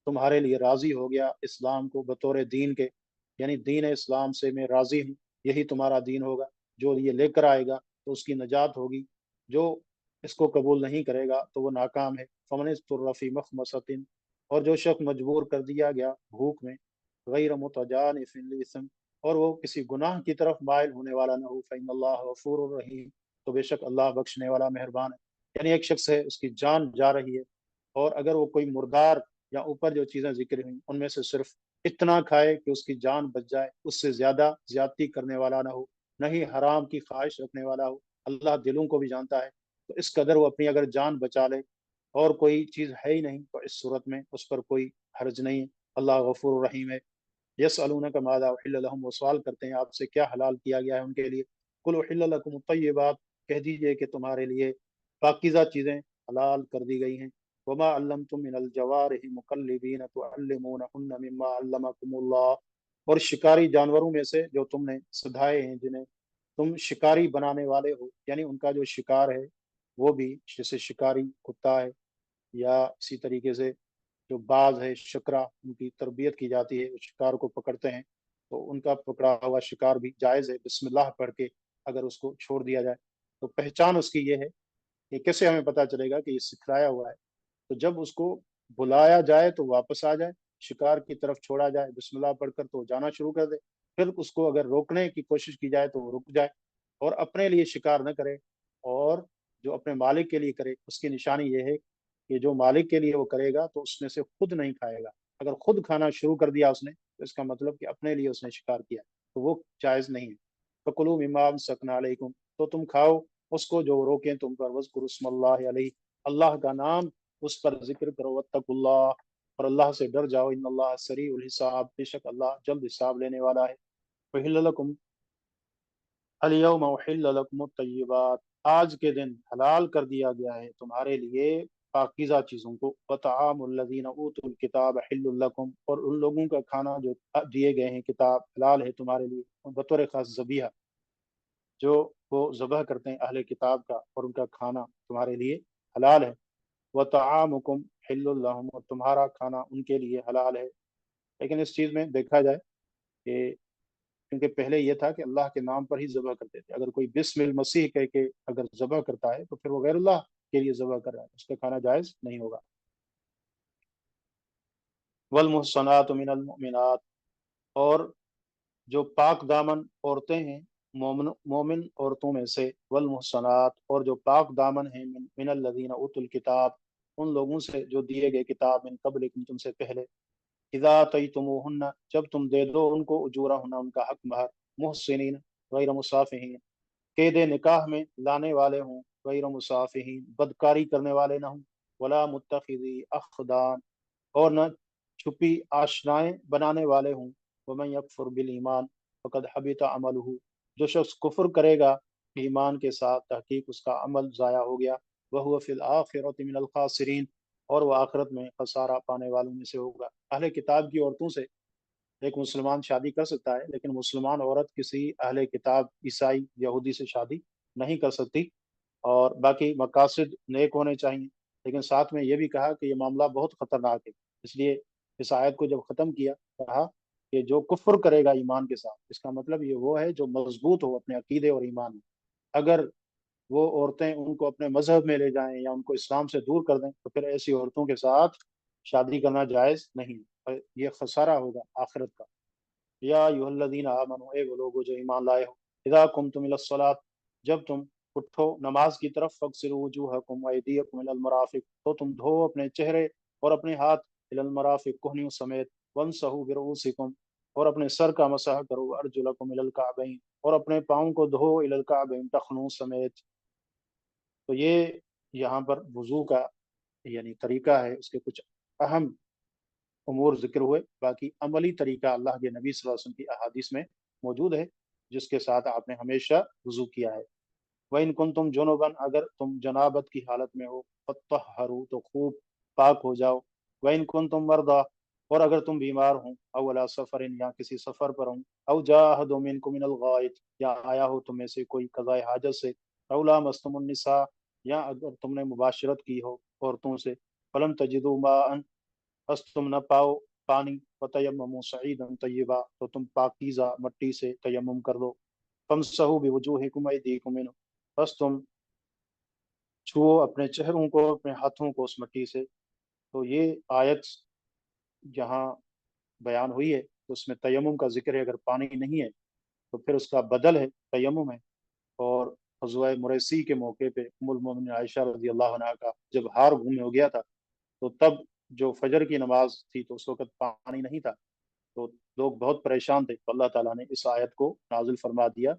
तुम्हारे लिए राज़ी हो गया इस्लाम को बतौर दीन के, यानी दीन इस्लाम से मैं राज़ी हूँ, यही तुम्हारा दीन होगा। जो ये लेकर आएगा तो उसकी नजात होगी, जो इसको कबूल नहीं करेगा तो वो नाकाम है। फ़मन इज़्तुर्रा फ़ी मख़मसतिन, और जो शख्स मजबूर कर दिया गया भूख में, गैर मुतजानिफ़िन लिइस्म, और वो किसी गुनाह की तरफ माइल होने वाला न हो, फ़इन्नल्लाह गफ़ूरुर रहीम, तो बेशक अल्लाह बख्शने वाला मेहरबान है। यानी एक शख्स है, उसकी जान जा रही है, और अगर वो कोई मुर्दार या ऊपर जो चीज़ें जिक्र हुई उनमें से सिर्फ इतना खाए कि उसकी जान बच जाए, उससे ज़्यादा ज्यादती करने वाला ना हो, نہیں حرام کی خواہش رکھنے والا ہو۔ اللہ دلوں کو بھی جانتا ہے، تو اس قدر وہ اپنی اگر جان بچا لے اور کوئی چیز ہے ہی نہیں تو اس صورت میں اس پر کوئی حرج نہیں ہے۔ اللہ غفور الرحیم ہے۔ یسألونک ماذا احل لهم، وہ سوال کرتے ہیں آپ سے کیا حلال کیا گیا ہے ان کے لیے۔ قل احل لکم الطیبات، کہہ دیجئے کہ تمہارے لیے پاکیزہ چیزیں حلال کر دی گئی ہیں۔ وما علمتم من الجوارح مقلبین تعلمونہن مما علمکم اللہ، اور شکاری جانوروں میں سے جو تم نے سدھائے ہیں جنہیں تم شکاری بنانے والے ہو، یعنی ان کا جو شکار ہے وہ بھی جیسے شکاری کتا ہے، یا اسی طریقے سے جو باز ہے شکرا، ان کی تربیت کی جاتی ہے، وہ شکار کو پکڑتے ہیں، تو ان کا پکڑا ہوا شکار بھی جائز ہے بسم اللہ پڑھ کے اگر اس کو چھوڑ دیا جائے۔ تو پہچان اس کی یہ ہے کہ کیسے ہمیں پتہ چلے گا کہ یہ سکھلایا ہوا ہے؟ تو جب اس کو بلایا جائے تو واپس آ جائے، شکار کی طرف چھوڑا جائے بسم اللہ پڑھ کر تو جانا شروع کر دے، پھر اس کو اگر روکنے کی کوشش کی جائے تو وہ رک جائے، اور اپنے لیے شکار نہ کرے، اور جو اپنے مالک کے لیے کرے۔ اس کی نشانی یہ ہے کہ جو مالک کے لیے وہ کرے گا تو اس میں سے خود نہیں کھائے گا۔ اگر خود کھانا شروع کر دیا اس نے تو اس کا مطلب کہ اپنے لیے اس نے شکار کیا، تو وہ جائز نہیں ہے۔ فَكُلُوا مِمَّا أَمْسَكْنَا عَلَيْكُمْ، تو تم کھاؤ اس کو جو روکیں تم پر، وَاذْكُرُوا اسْمَ اللَّهِ عَلَيْهِ، اللہ کا نام اس پر ذکر کرو، وَاتَّقُوا اللَّهَ، اور اللہ سے ڈر جاؤ، ان اللہ سریع الحساب، بے شک اللہ جلد حساب لینے والا ہے۔ وَأُحِلَّ لَكُمْ اليوم احل لکم الطیبات، آج کے دن حلال کر دیا گیا ہے تمہارے لیے پاکیزہ چیزوں کو۔ وطعام الذین اوتوا الکتاب حل لکم، اور ان لوگوں کا کھانا جو دیے گئے ہیں کتاب حلال ہے تمہارے لیے، بطور خاص ذبیحہ جو وہ ذبح کرتے ہیں اہل کتاب کا، اور ان کا کھانا تمہارے لیے حلال ہے۔ وطعامکم حل لہم، اور تمہارا کھانا ان کے لیے حلال ہے۔ لیکن اس چیز میں دیکھا جائے کہ کیونکہ پہلے یہ تھا کہ اللہ کے نام پر ہی ذبح کرتے تھے، اگر کوئی بسم المسیح کہہ کے اگر ذبح کرتا ہے تو پھر وہ غیر اللہ کے لیے ذبح کر رہا ہے، اس کا کھانا جائز نہیں ہوگا۔ والمحصنات من المؤمنات، اور جو پاک دامن عورتیں ہیں مومن عورتوں میں سے، والمحصنات، اور جو پاک دامن ہیں من الذین اوتوا الکتاب، ان لوگوں سے جو دیے گئے کتاب، من قبلکم تم سے پہلے، اذا آتیتموہن، جب تم دے دو ان کو، اجورہن ان کا حق مہر، محسنین غیر مصافحین، قید نکاح میں لانے والے ہوں، غیر مصافحین بدکاری کرنے والے نہ ہوں، ولا متخذی اخدان، اور نہ چھپی آشنائیں بنانے والے ہوں۔ ومن یکفر بالایمان فقد حبط عملہ، جو شخص کفر کرے گا ایمان کے ساتھ، تحقیق اس کا عمل ضائع ہو گیا۔ وہو فی الآخرۃ من الخاسرین، اور وہ آخرت میں خسارہ پانے والوں میں سے ہوگا۔ اہل کتاب کی عورتوں سے ایک مسلمان شادی کر سکتا ہے، لیکن مسلمان عورت کسی اہل کتاب عیسائی یہودی سے شادی نہیں کر سکتی، اور باقی مقاصد نیک ہونے چاہیے۔ لیکن ساتھ میں یہ بھی کہا کہ یہ معاملہ بہت خطرناک ہے، اس لیے اس آیت کو جب ختم کیا، کہا کہ جو کفر کرے گا ایمان کے ساتھ، اس کا مطلب یہ وہ ہے جو مضبوط ہو اپنے عقیدے اور ایمان میں۔ اگر وہ عورتیں ان کو اپنے مذہب میں لے جائیں یا ان کو اسلام سے دور کر دیں تو پھر ایسی عورتوں کے ساتھ شادی کرنا جائز نہیں، اور یہ خسارہ ہوگا آخرت کا۔ یا ایھا الذین آمنوا، اے وہ لوگو جو ایمان لائے ہو، اذا قمتم الی الصلاۃ، جب تم اٹھو نماز کی طرف، فاغسلوا وجوہکم وایدیکم الی المرافق، تو تم دھو اپنے چہرے اور اپنے ہاتھ، الی المرافق کوہنیوں سمیت، وامسحوا برؤوسکم، اور اپنے سر کا مسح کرو، ارجلکم الی الکعبین، اور اپنے پاؤں کو دھو، الی الکعبین ٹخنوں سمیت۔ تو یہ یہاں پر وضو کا یعنی طریقہ ہے، اس کے کچھ اہم امور ذکر ہوئے، باقی عملی طریقہ اللہ کے نبی صلی اللہ علیہ وسلم کی احادیث میں موجود ہے، جس کے ساتھ آپ نے ہمیشہ وضو کیا ہے۔ وَإِن كُنتُمْ جُنُبًا، اگر تم جنابت کی حالت میں ہو، فَطَّهَّرُوا، تو خوب پاک ہو جاؤ۔ وَإِن كُنتُمْ مَرْضَىٰ، اور اگر تم بیمار ہوں، أَوْ عَلَىٰ سَفَرٍ، یا کسی سفر پر ہوں، أَوْ جَاءَ أَحَدٌ مِّنكُم مِّنَ الْغَائِطِ، یا آیا ہو تم میں سے کوئی قضاء حاجت سے، أَوْ لَامَسْتُمُ النِّسَاءَ، یا اگر تم نے مباشرت کی ہو عورتوں سے، فَلَمْ تَجِدُوا مَاءً، بس تم نہ پاؤ پانی، فتیمموا صعیدا طیبا، تو تم پاکیزہ مٹی سے تیمم کر دو، فامسحوا بوجوہکم وایدیکم منہ، بس تم چھو اپنے چہروں کو اپنے ہاتھوں کو اس مٹی سے۔ تو یہ آیت جہاں بیان ہوئی ہے تو اس میں تیمم کا ذکر ہے، اگر پانی نہیں ہے تو پھر اس کا بدل ہے تیمم ہے۔ اور غزوہ مریسی کے موقع پہ ام المومنین عائشہ رضی اللہ عنہا کا جب ہار گم ہو گیا تھا، تو تب جو فجر کی نماز تھی تو اس وقت پانی نہیں تھا، تو لوگ بہت پریشان تھے، تو اللہ تعالیٰ نے اس آیت کو نازل فرما دیا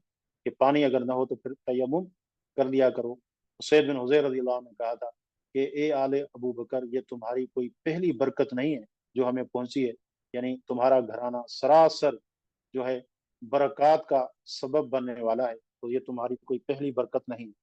कि पानी अगर ना हो तो फिर तयम्मुम कर लिया करो। सैयद बिन हुज़ैर रज़ी अल्लाह अन्हु ने कहा था कि ए आले अबू बकर, ये तुम्हारी कोई पहली बरकत नहीं है जो हमें पहुंची है, यानी तुम्हारा घराना सरासर जो है बरक़ात का सबब बनने वाला है, तो ये तुम्हारी कोई पहली बरकत नहीं।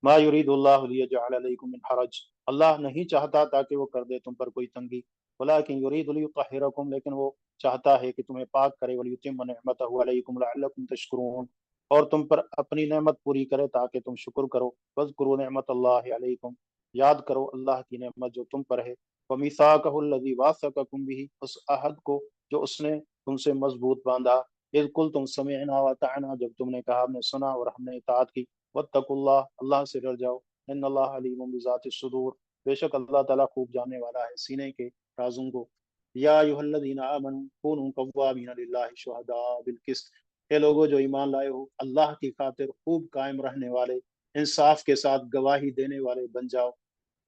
मा युरीदुल्लाहु लियजअल अलैकुम मिन हरज, अल्लाह नहीं चाहता ताकि वो कर दे तुम पर कोई तंगी, वलाकिन युरीदु लियुत्तहिरकुम, लेकिन वो चाहता है कि तुम्हें पाक करे, वलियुतिम्म निअमतहु अलैकुम लअल्लकुम तशकुरून, और तुम पर अपनी नेमत पूरी करे ताकि तुम शुक्र करो। वज़कुरू निअमतल्लाहि अलैकुम, याद करो अल्लाह की नेमत जो तुम पर है। व मीसाकहु अल्लज़ी वासक़कुम बिही, उस अहद को जो उसने तुमसे मजबूत बांधा। इज़ कुल्तुम समिअना व अतअना, जब तुमने कहा हमने सुना और हमने इताअत की। वत्तकुल्लाह, अल्लाह से डर जाओ। इन्नल्लाह अलीमुम बिज़ातिस सुदूर, बेशक अल्लाह ताला खूब जानने वाला है सीने के राज़ों को। या अय्युहल्लज़ीना आमनू कूनू कव्वामीना लिल्लाहि शुहदाअ बिल क़िस्त, हे लोगो जो ईमान लाए हो, अल्लाह की खातिर खूब कायम रहने वाले, इंसाफ के साथ गवाही देने वाले बन जाओ।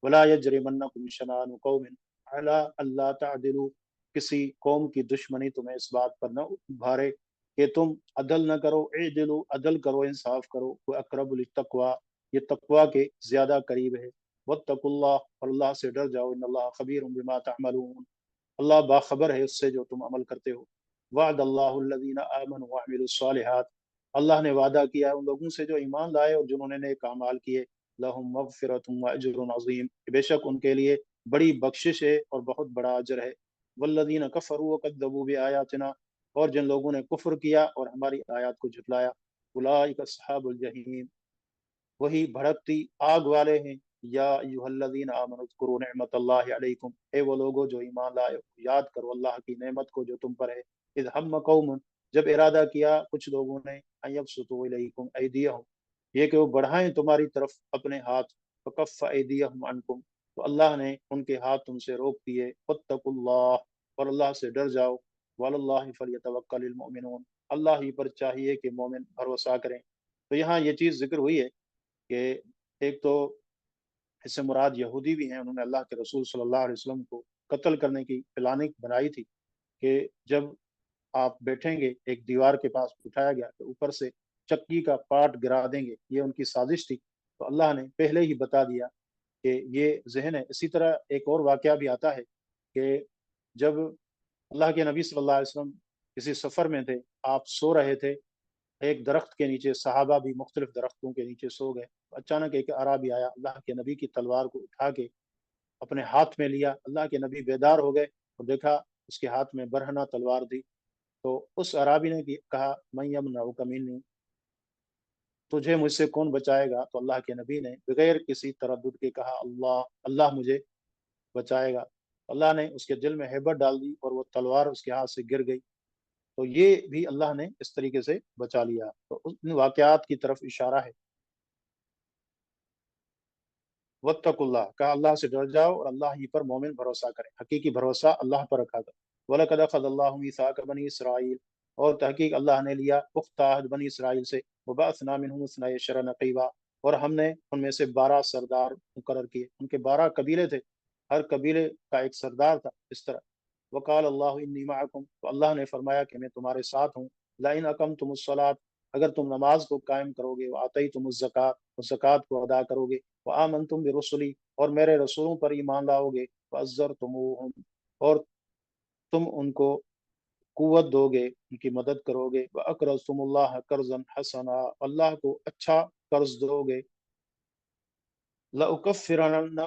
वला यजरिमन्नकुम शनानु कौमिन अला अल्ला तअदिलू, किसी कौम की दुश्मनी तुम्हें इस बात पर न उभारे कि तुम अदल न करो। इदिलू, अदल करो, इंसाफ करो। वो अकरबुल तकवा, ये तकवा के ज्यादा करीब है। वत्तकुल्लाह, और अल्लाह से डर जाओ। इन्नल्लाह खबीरुम बिमा तअमलून, अल्लाह बाखबर है उससे जो तुम अमल करते हो। वअदल्लाहुल्लज़ीना आमनू व अमिलुस्सालिहात, अल्लाह ने वादा किया है उन लोगों से जो ईमान लाए और जिन्होंने नेक अमाल किए। लहुम मगफिरतुम व अज्रुन अज़ीम, बेशक उनके लिए बड़ी बख्शिश है और बहुत बड़ा अजर है। वल्लज़ीना कफ़रू व कज़्ज़बू बिआयातिना, और जिन लोगों ने कुफ्र किया और हमारी आयत को झुटलाया। उलाइका अस्हाबुल जहीम, वही भड़कती आग वाले हैं। या अय्युहल्लज़ीना आमनू उज़्कुरू निअमतल्लाहि अलैकुम, ए वो लोगो जो ईमान लाए हो, याद करो अल्लाह की नेमत को जो तुम पर है। इज़ हम्म कौमुन, जब इरादा किया कुछ लोगों ने, अन यबसुतू इलैकुम अयदियहुम, ये कि वो बढ़ाएं तुम्हारी तरफ अपने हाथ। फकफ्फ अयदियहुम अन्कुम, तो अल्लाह ने उनके हाथ तुमसे रोक दिए। वत्तकुल्लाह, और अल्लाह से डर जाओ। वअलल्लाहि फलयतवक्कलिल मुमिनून, अल्लाह ही पर चाहिए कि मोमिन भरोसा करें। तो यहाँ ये चीज़ जिक्र हुई है कि एक तो इससे मुराद यहूदी भी हैं, उन्होंने अल्लाह के रसूल सल्लल्लाहु अलैहि वसल्लम को कत्ल करने की प्लानिंग बनाई थी कि जब आप बैठेंगे एक दीवार के पास उठाया गया तो ऊपर से चक्की का पार्ट गिरा देंगे, ये उनकी साजिश थी। तो अल्लाह ने पहले ही बता दिया कि ये ज़हन है। इसी तरह एक और वाक़या भी आता है कि जब अल्लाह के नबी सल्लल्लाहु अलैहि वसल्लम किसी सफ़र में थे, आप सो रहे थे एक दरख्त के नीचे, सहाबा भी मुख्तलिफ दरख्तों के नीचे सो गए। अचानक एक अराबी आया, अल्लाह के नबी की तलवार को उठा के अपने हाथ में लिया। अल्लाह के नबी बेदार हो गए और देखा उसके हाथ में बरहना तलवार थी। तो उस अराबी ने कहा, मैं यमनउक मिन्नी, तुझे मुझसे कौन बचाएगा? तो अल्लाह के नबी ने बगैर किसी तरद्दुद के कहा, अल्लाह, अल्लाह मुझे बचाएगा। अल्लाह ने उसके दिल में हैबत डाल दी और वो तलवार उसके हाथ से गिर गई। तो ये भी अल्लाह ने इस तरीके से बचा लिया। तो उन वाक़यात की तरफ इशारा है। वत्तकुल्लाह, कहा अल्लाह से डर जाओ और अल्लाह ही पर मोमिन भरोसा करें, हकीकी भरोसा अल्लाह पर रखा करो। वलक़द अख़ज़ल्लाहु मीसाक़ बनी इसराईल, और तहकीक अल्लाह ने लिया पुख्ता अहद बनी इसराइल से। वबअसना मिनहुम इस्नई अशरा नक़ीबा, और हमने उनमें से 12 सरदार मुकर्रर किए। उनके 12 कबीले थे, हर कबीले का एक सरदार था। इस तरह वक़ाल अल्लाहु इन्नी मअकुम, तो अल्लाह ने फरमाया कि मैं तुम्हारे साथ हूँ। लइन अक़मतुमुस्सलात, अगर तुम नमाज को कायम करोगे, व आतईतुमुज़्ज़कात, और ज़कात को अदा करोगे, व आमनतुम बिरुसुली, और मेरे रसूलों पर ईमान लाओगे, व अज़्ज़रतुमूहुम, और तुम उनको कुव्वत दोगे, उनकी मदद करोगे, व अक़रज़तुमुल्लाह क़र्ज़न हसना, अल्लाह को अच्छा कर्ज दोगे। लउकफ्फिरन्न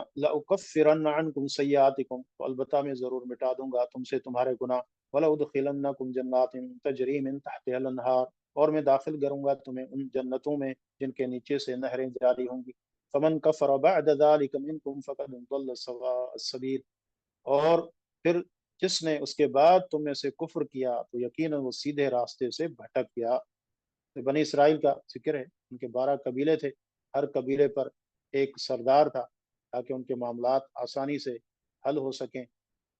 अन्कुम सय्यातिकुम, तो अलबत्ता मैं ज़रूर मिटा दूंगा तुमसे तुम्हारे गुनाह। वलउदखिलन्नकुम जन्नातिन तजरी मिन तहतिहल अन्हार, और मैं दाखिल करूंगा तुम्हें उन जन्नतों में जिनके नीचे से नहरें जारी होंगी। फमन कफ़र बअद ज़ालिका मिनकुम फ़क़द ضल सवाअ अस्सबील, और फिर जिसने उसके बाद तुम में से कुफ्र किया तो यकीनन वो सीधे रास्ते से भटक गया। तो बनी इसराइल का जिक्र है, उनके 12 कबीले थे, हर कबीले पर एक सरदार था ताकि उनके मामलात आसानी से हल हो सकें।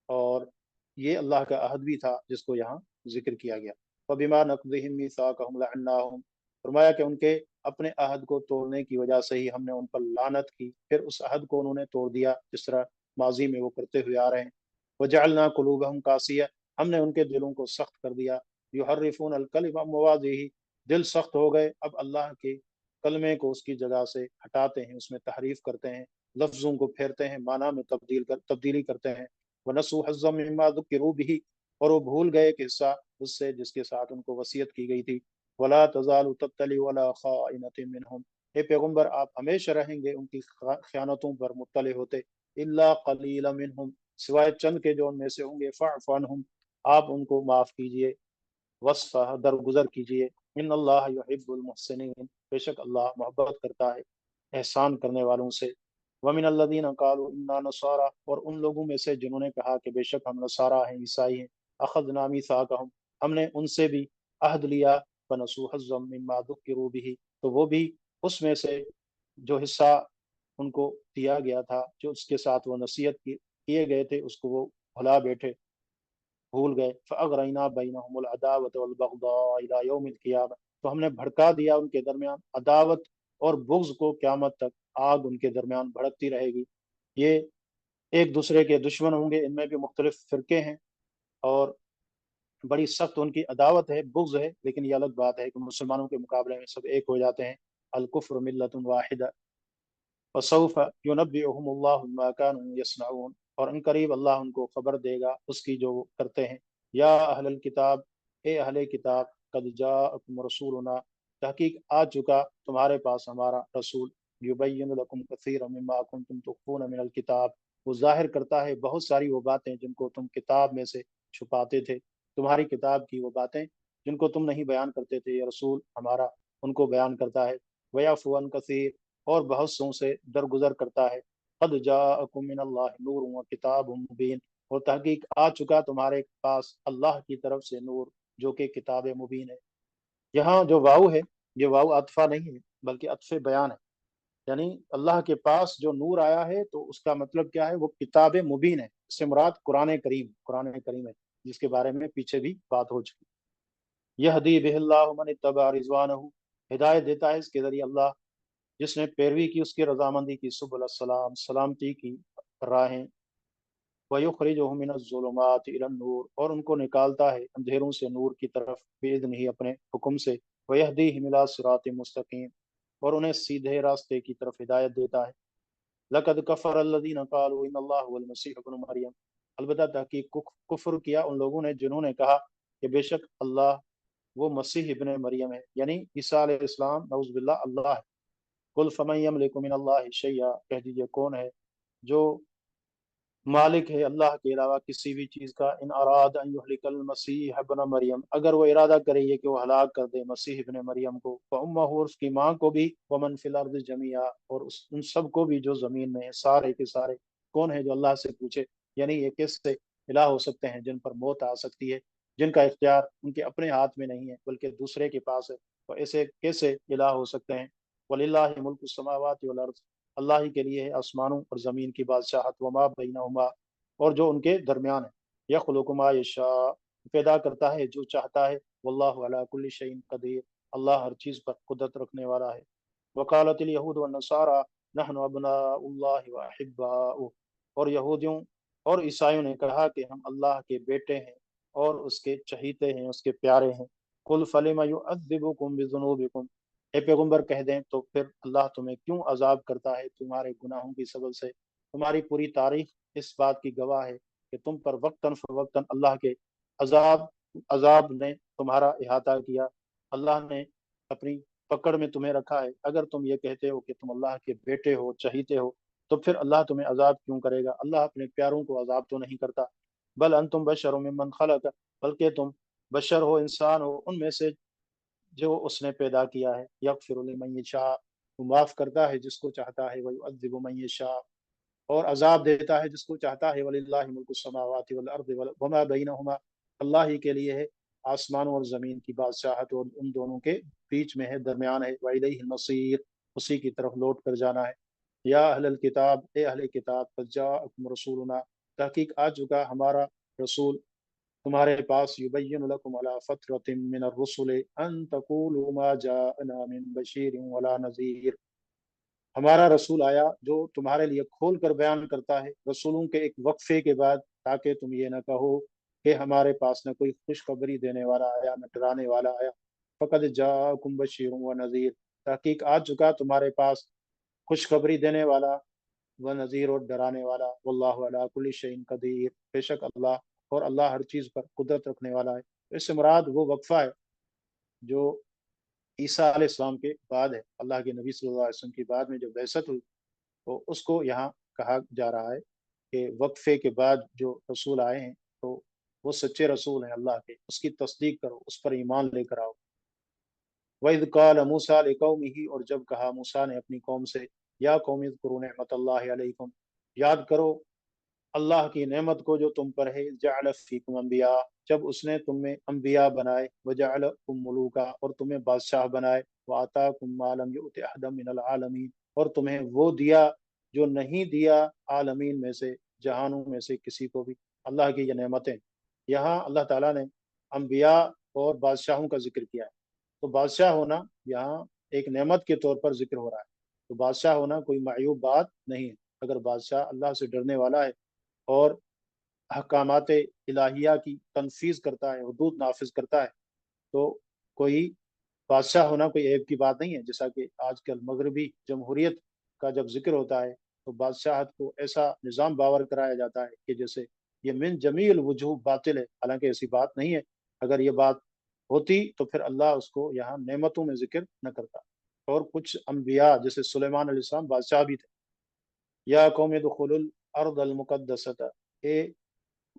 और ये अल्लाह का अहद भी था जिसको यहाँ जिक्र किया गया। फबिमा नक़ज़िहिम मीसाक़हुम लअन्नाहुम, फरमाया कि उनके अपने अहद को तोड़ने की वजह से ही हमने उन पर लानत की, फिर उस अहद को उन्होंने तोड़ दिया जिस तरह माजी में वो करते हुए आ रहे हैं। वजअलना कुलूबहुम कासिया, हमने उनके दिलों को सख्त कर दिया। युहर्रिफून अल कलिम अन मवाज़िही, دل سخت ہو گئے، اب اللہ کے کلمے کو اس کی جگہ سے ہٹاتے ہیں، اس میں تحریف کرتے ہیں، لفظوں کو پھیرتے ہیں، معنی میں تبدیلی کرتے ہیں۔ وَنَسُوا حَظًّا مِّمَّا ذُكِّرُوا بِهِ، اور وہ بھول گئے ایک حصہ اس سے جس کے ساتھ ان کو وصیت کی گئی تھی۔ وَلَا تَزَالُ تَطَّلِعُ عَلَىٰ خَائِنَةٍ مِّنْهُمْ، اے پیغمبر آپ ہمیشہ رہیں گے ان کی خیانتوں پر مطلع ہوتے۔ إِلَّا قَلِيلًا مِّنْهُمْ، سوائے چند کے جو ان میں سے ہوں گے، فَاعْفُ عَنْهُمْ، آپ ان کو معاف کیجئے، وصفہ درگزر کیجئے۔ ان اللہ یحب المحسنین، بے شک اللہ محبت کرتا ہے احسان کرنے والوں سے۔ ومن الذین قالوا انا نصارى، اور ان لوگوں میں سے جنہوں نے کہا کہ بے شک ہم نصارہ ہیں، عیسائی ہیں۔ اخذنا میثاقهم، ہم نے ان سے بھی عہد لیا۔ فنسوا حظا مما ذکروا به، تو وہ بھی اس میں سے جو حصہ ان کو دیا گیا تھا، جو اس کے ساتھ وہ نصیحت کیے گئے تھے، اس کو وہ بھلا بیٹھے، بھول گئے۔ فَأَغْرَيْنَا بَيْنَهُمُ الْعَدَاوَةَ وَالْبَغْضَاءَ إِلَىٰ يَوْمِ الْقِيَامَةِ، تو ہم نے بھڑکا دیا ان کے درمیان عداوت اور بغض کو، قیامت تک آگ ان کے درمیان بھڑکتی رہے گی۔ یہ ایک دوسرے کے دشمن ہوں گے، ان میں بھی مختلف فرقے ہیں، اور بڑی سخت ان کی عداوت ہے، بغض ہے، لیکن یہ الگ بات ہے کہ مسلمانوں کے مقابلے میں سب ایک ہو جاتے ہیں۔ الکفر ملت واحدہ وسوف ينبئهم الله بما كانوا يصنعون، اور ان قریب اللہ ان کو خبر دے گا اس کی جو وہ کرتے ہیں۔ یا اہل الکتاب، اے اہل کتاب، قد جاءکم رسولنا، تحقیق آ چکا تمہارے پاس ہمارا رسول، یبین لکم کثیرا مما کنتم تخفون من الکتاب، وہ ظاہر کرتا ہے بہت ساری وہ باتیں جن کو تم کتاب میں سے چھپاتے تھے، تمہاری کتاب کی وہ باتیں جن کو تم نہیں بیان کرتے تھے، یہ رسول ہمارا ان کو بیان کرتا ہے۔ ویعفو عن کثیر، اور بہت سوں سے درگزر کرتا ہے۔ قد جاءکم من اللہ نور و کتاب مبین، اور تحقیق آ چکا تمہارے پاس اللہ کی طرف سے نور جو کہ کتاب مبین ہے۔ یہاں جو واو ہے، یہ واو عطفہ نہیں ہے بلکہ عطف بیان ہے، یعنی اللہ کے پاس جو نور آیا ہے تو اس کا مطلب کیا ہے، وہ کتاب مبین ہے۔ اس سے مراد قرآن کریم ہے، جس کے بارے میں پیچھے بھی بات ہو چکی۔ یہدی بہ اللہ من اتبع رضوانہ، ہدایت دیتا ہے اس کے ذریعے اللہ جس نے پیروی کی اس کی رضامندی کی، سبل السلام، سلامتی کی راہیں۔ وَيُخْرِجُهُم مِّنَ الظُّلُمَاتِ إِلَى النُّورِ، اور ان کو نکالتا ہے اندھیروں سے نور کی طرف، بِإِذْنِهِ اپنے حکم سے۔ وَيَهْدِيهِمْ إِلَىٰ صِرَاطٍ مُّسْتَقِيمٍ، اور انہیں سیدھے راستے کی طرف ہدایت دیتا ہے۔ لَقَدْ كَفَرَ الَّذِينَ قَالُوا إِنَّ اللَّهَ هُوَ الْمَسِيحُ ابْنُ مَرْيَمَ، البتہ تحقیق کفر کیا ان لوگوں نے جنہوں نے کہا کہ بے شک اللہ وہ مسیح ابن مریم ہے، یعنی عیسیٰ علیہ السلام، نعوذ باللہ، اللہ ہے۔ قل فمن یملک من اللہ شیئا، کہہ دیجئے کون ہے جو مالک ہے اللہ کے علاوہ کسی بھی چیز کا، ان اراد ان یہلک المسیح ابن مریم، اگر وہ ارادہ کرے یہ کہ وہ ہلاک کر دے مسیح ابن مریم کو، فامہ، اور اس کی ماں کو بھی، ومن فی الارض جميعا، اور ان سب کو بھی جو زمین میں ہیں، سارے کے سارے۔ کون ہے جو اللہ سے پوچھے، یعنی یہ کیسے الہ ہو سکتے ہیں جن پر موت آ سکتی ہے، جن کا اختیار ان کے اپنے ہاتھ میں نہیں ہے بلکہ دوسرے کے پاس ہے، تو ایسے کیسے الہ ہو سکتے ہیں؟ وَلِلَّهِ مُلْكُ السَّمَاوَاتِ وَالْأَرْضِ، اللہ ہی کے لیے ہے آسمانوں اور زمین کی بادشاہت، وما بینہما، اور جو ان کے درمیان ہے۔ یخلق ما یشاء، پیدا کرتا ہے جو چاہتا ہے۔ واللہ علی کل شیء قدیر، اللہ ہر چیز پر قدرت رکھنے والا ہے۔ وقالت الیہود والنصارى نحن ابناء اللہ واحباؤہ، اور یہودیوں اور عیسائیوں نے کہا کہ ہم اللہ کے بیٹے ہیں اور اس کے چہیتے ہیں، اس کے پیارے ہیں۔ قل فلم یعذبکم بذنوبکم، اے پیغمبر کہہ دیں تو پھر اللہ تمہیں کیوں عذاب کرتا ہے تمہارے گناہوں کی سبب سے؟ تمہاری پوری تاریخ اس بات کی گواہ ہے کہ تم پر وقتاً فوقتاً اللہ کے عذاب عذاب نے تمہارا احاطہ کیا، اللہ نے اپنی پکڑ میں تمہیں رکھا ہے۔ اگر تم یہ کہتے ہو کہ تم اللہ کے بیٹے ہو، چہیتے ہو، تو پھر اللہ تمہیں عذاب کیوں کرے گا؟ اللہ اپنے پیاروں کو عذاب تو نہیں کرتا۔ بل انتم بشر ممن خلق، بلکہ تم بشر ہو، انسان ہو ان میں سے جو اس نے پیدا کیا ہے۔ یغفر لمن یشاء، وہ معاف کرتا ہے جس کو چاہتا ہے، ویعذب من یشاء، اور عذاب دیتا ہے جس کو چاہتا ہے۔ وَلِلَّهِ مُلْكُ السَّمَاوَاتِ وَالْأَرْضِ وَمَا بَيْنَهُمَا، اللہ ہی کے لیے ہے آسمانوں اور زمین کی بادشاہت، اور ان دونوں کے بیچ میں ہے، درمیان ہے۔ وَإِلَيْهِ الْمَصِيرُ، اسی کی طرف لوٹ کر جانا ہے۔ یا اہل الکتاب، اے اہل کتاب، قد جاءکم رسولنا، تحقیق آ چکا ہمارا رسول تمہارے پاس، یبین لکم علی فترۃ من الرسل ان تقولوا ما جاءنا من بشیر ولا نذیر، ہمارا رسول آیا جو تمہارے لیے کھول کر بیان کرتا ہے رسولوں کے ایک وقفے کے بعد، تاکہ تم یہ نہ کہو کہ ہمارے پاس نہ کوئی خوشخبری دینے والا آیا نہ ڈرانے والا آیا۔ फ़क़द जाअकुम बशीरुन व नज़ीर, तहक़ीक़ आ चुका तुम्हारे पास खुशखबरी देने वाला व नज़ीर और डराने वाला। वल्लाहु अला कुल्लि शैइन क़दीर, बेशक अल्लाह और अल्लाह हर चीज़ पर कुदरत रखने वाला है। इससे मुराद वो वक़फ़ा है जो ईसा अलैहिस्सलाम के बाद है, अल्लाह के नबी सल्लल्लाहु अलैहि वसल्लम की बाद में जो बैसत हुई, तो उसको यहाँ कहा जा रहा है कि वक्फे के बाद जो रसूल आए हैं, तो वो सच्चे रसूल हैं अल्लाह के, उसकी तस्दीक करो, उस पर ईमान लेकर आओ। वइज़ क़ाल मूसा लिक़ौमिही, और जब कहा मूसा ने अपनी कौम से, या कौम इज़्कुरू निअमतल्लाहि अलैकुम, याद करो अल्लाह की नेमत को जो तुम पर है, जअल फ़ीकुम अंबिया, जब उसने तुम में अंबिया बनाए, व जअलकुम मुलूका, और तुम्हें बादशाह बनाए, व आताकुम मा लम युअति अहदम मिनल आलमीन, और तुम्हें वो दिया जो नहीं दिया आलमीन में से, जहानों में से किसी को भी। अल्लाह की ये नेमतें, यहाँ अल्लाह ताला ने अंबिया और बादशाहों का जिक्र किया है। तो बादशाह होना यहाँ एक नेमत के तौर पर जिक्र हो रहा है। तो बादशाह होना कोई मायूब बात नहीं है। अगर बादशाह अल्लाह से डरने वाला है और अहकामात इलाहिया की तनफीज करता है, हुदूद नाफिज करता है, तो कोई बादशाह होना कोई ऐब की बात नहीं है। जैसा कि आजकल मगरबी जमहूरियत का जब जिक्र होता है, तो बादशाहत को ऐसा निज़ाम बावर कराया जाता है कि जैसे ये मिन जमील वजूह बातिल है, हालांकि ऐसी बात नहीं है। अगर ये बात होती तो फिर अल्लाह उसको यहाँ नेमतों में जिक्र न करता। और कुछ अम्बिया जैसे सुलेमान अलैहिस्सलाम बादशाह भी थे। या कौम दुखुलुल अर्दल मुकद्दसता, ए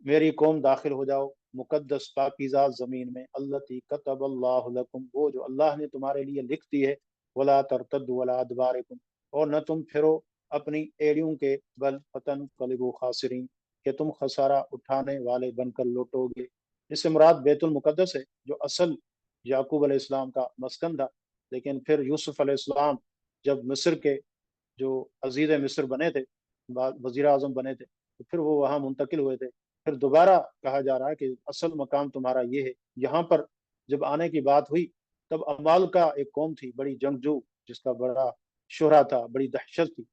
मेरी कौम दाखिल हो जाओ मुकद्दस पाकीज़ा ज़मीन में, अल्लती कतबल्लाहु लकुम, वो जो अल्लाह ने तुम्हारे लिए लिख दी है, वला तरतद्दु वला अदबारिकुम, और न तुम फिरो अपनी एड़ियों के बल, फतन कलिबु खासिरीन, कि तुम खसारा उठाने वाले बनकर लौटोगे। इससे मुराद बैतुल मुकद्दस है, जो असल याकूब अलैहिस्सलाम का मस्कन था। लेकिन फिर यूसुफ अलैहिस्सलाम जब मिस्र के जो अजीज़ मिस्र बने थे, वजीर आजम बने थे, तो फिर वो वहाँ मुंतकिल हुए थे। फिर दोबारा कहा जा रहा है कि असल मकाम तुम्हारा ये है। यहाँ पर जब आने की बात हुई, तब अमाल का एक कौम थी बड़ी जंगजू, जिसका बड़ा शोहरा था, बड़ी दहशत थी,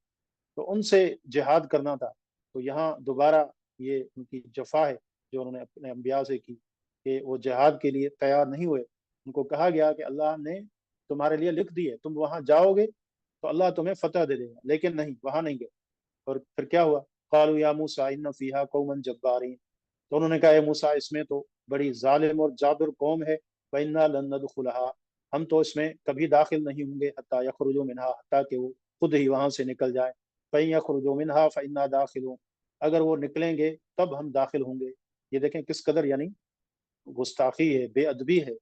तो उनसे जिहाद करना था। तो यहाँ दोबारा ये उनकी जफा है जो उन्होंने अपने अम्बिया से की, कि वो जिहाद के लिए तैयार नहीं हुए। उनको कहा गया कि अल्लाह ने तुम्हारे लिए लिख दी है, तुम वहाँ जाओगे तो अल्लाह तुम्हें फतह दे देगा, लेकिन नहीं, वहाँ नहीं गए। और फिर क्या हुआ, क़ालू या मूसा इन्न फ़ीहा कौमन जब्बारीन, तो उन्होंने कहा, मूसा इसमें तो बड़ी जालिम और जाबिर कौम है, व इन्ना लन नदखुलहा, हम तो इसमें कभी दाखिल नहीं होंगे, हत्ता यखरुजू मिनहा, हत्ता कि वो खुद ही वहां से निकल जाए। फ़इन यखरुजू मिनहा फ़इन्ना दाखिलून, अगर वो निकलेंगे तब हम दाखिल होंगे। ये देखें किस कदर यानी गुस्ताखी है, बेअदबी है,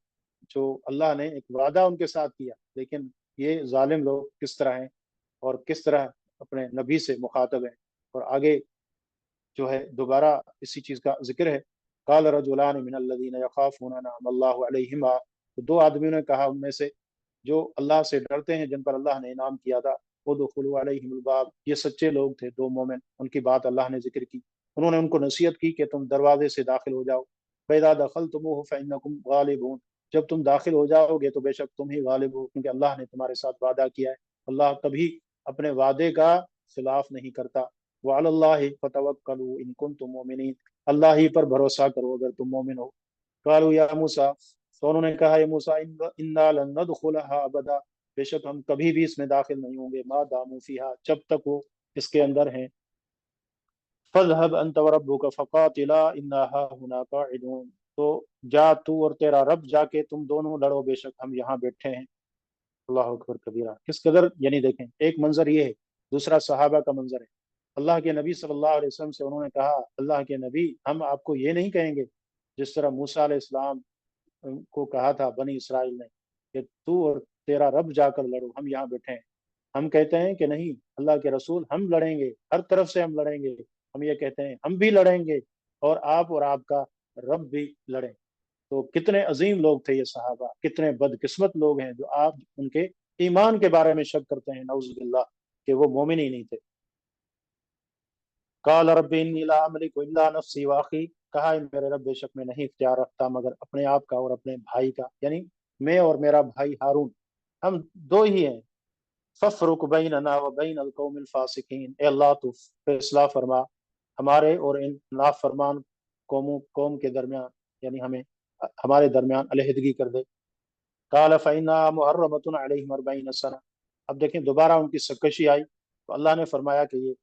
जो अल्लाह ने एक वादा उनके साथ किया, लेकिन ये जालिम लोग किस तरह हैं और किस तरह अपने नबी से मुखातब हैं। और आगे जो है दोबारा इसी चीज़ का जिक्र है, काल रजुलान मिनल्लज़ीना यख़ाफ़ूना अनअमल्लाहु अलैहिमा, तो दो आदमियों ने कहा उनमें से जो अल्लाह से डरते हैं, जिन पर अल्लाह ने इनाम किया था, उदखुलू अलैहिमुल बाब, ये सच्चे लोग थे, दो मोमिन, उनकी बात अल्लाह ने जिक्र की। उन्होंने उनको नसीहत की कि तुम दरवाजे से दाखिल हो जाओ, फ़इज़ा दख़लतुमूहु फ़इन्नकुम गालिबून, जब तुम दाखिल हो जाओगे तो बेशक तुम ही गालिब हो, क्योंकि अल्लाह ने तुम्हारे साथ वादा किया है। अल्लाह कभी अपने वादे का खिलाफ नहीं करता। व अलल्लाहि फतवक्कलू इन कुंतुम मुमिनीन, अल्लाह ही पर भरोसा करो अगर तुम मोमिन हो। कालू या मूसा, तो उन्होंने कहा, ये मूसा इन्ना लन नदखुलहा अबदा, बेशक हम कभी भी इसमें दाखिल नहीं होंगे, मा दामू फीहा, जब तक वो इसके अंदर हैं। फज़हब अंत व रब्बुका फ़क़ातिला इन्ना हाहुना क़ाइदून, तो जा तू और तेरा रब जाके तुम दोनों लड़ो, बेशक हम यहाँ बैठे हैं। अल्लाह अकबर कबीरा, किस कदर यानी देखें, एक मंजर ये है, दूसरा सहाबा का मंजर है। अल्लाह के नबी सल्लल्लाहु अलैहि वसल्लम से उन्होंने कहा, अल्लाह के नबी हम आपको ये नहीं कहेंगे जिस तरह मूसा अलैहिस्सलाम को कहा था बनी इसराइल ने, कि तू और तेरा रब जाकर लड़ो, हम यहाँ बैठे हैं। हम कहते हैं कि नहीं अल्लाह के रसूल, हम लड़ेंगे, हर तरफ से हम लड़ेंगे। हम ये कहते हैं हम भी लड़ेंगे और आपका रब भी लड़े। तो कितने अजीम लोग थे ये सहाबा, कितने बदकिस्मत लोग हैं जो आप उनके ईमान के बारे में शक करते हैं, नऊज़ुबिल्लाह, कि वो मोमिन ही नहीं थे। काल रब्बी इन्नी ला अमलिकु इल्ला नफ्सी व अखी, कहा है मेरे रब बेशक मैं नहीं इख्तियार रखता मगर अपने आप का और अपने भाई का, यानी मैं और मेरा भाई हारून, हम दो ही हैं। फफ्रुक बैनना व बैनल कौमिल फासिकीन, ए अल्लाह तू फैसला फरमा हमारे और इन नाफरमान कौम के दरमियान, यानी हमें हमारे दरमियान अलहदगी कर दे। قال فإنها محرمة علیہم 40 سنہ۔ اب دیکھیں دوبارہ ان کی سرکشی آئی تو اللہ نے فرمایا کہ یہ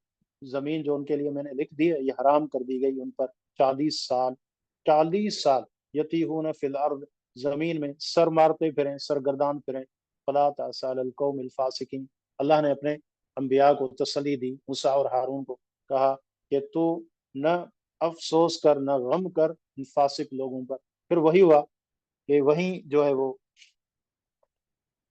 زمین جو ان کے لیے میں نے لکھ دی ہے یہ حرام کر دی گئی ان پر 40 سال، 40 سال یتیہون فی الارض، زمین میں سر مارتے پھریں، سرگردان پھریں۔ فلا تأس علی القوم الفاسقین، اللہ نے اپنے انبیاء کو تسلی دی، موسیٰ اور ہارون کو کہا کہ تو نہ افسوس کر نہ غم کر ان فاسق لوگوں پر۔ پھر وہی ہوا کہ وہیں جو ہے وہ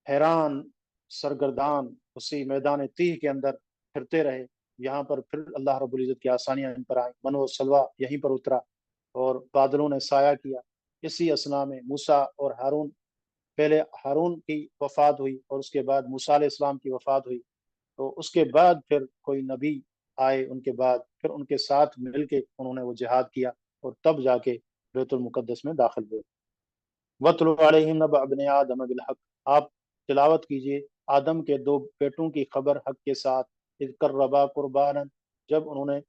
حیران سرگردان اسی میدان تیہ کے اندر پھرتے رہے۔ یہاں پر پھر اللہ رب العزت کی آسانیاں ان پر آئیں، من و سلوہ یہیں پر اترا اور بادلوں نے سایہ کیا۔ اسی اسنا میں موسیٰ اور ہارون، پہلے ہارون کی وفات ہوئی اور اس کے بعد موسیٰ علیہ السلام کی وفات ہوئی، تو اس کے بعد پھر کوئی نبی آئے ان کے بعد، پھر ان کے ساتھ مل کے انہوں نے وہ جہاد کیا اور تب جا کے بیت المقدس میں داخل ہوئے۔ وَاتْلُ عَلَيْهِمْ نَبَأَ ابْنِ آدَمَ بِالْحَقِّ، آپ تلاوت کیجئے آدم کے دو بیٹوں کی خبر حق کے ساتھ۔ اذ قربا قربانا، جب انہوں نے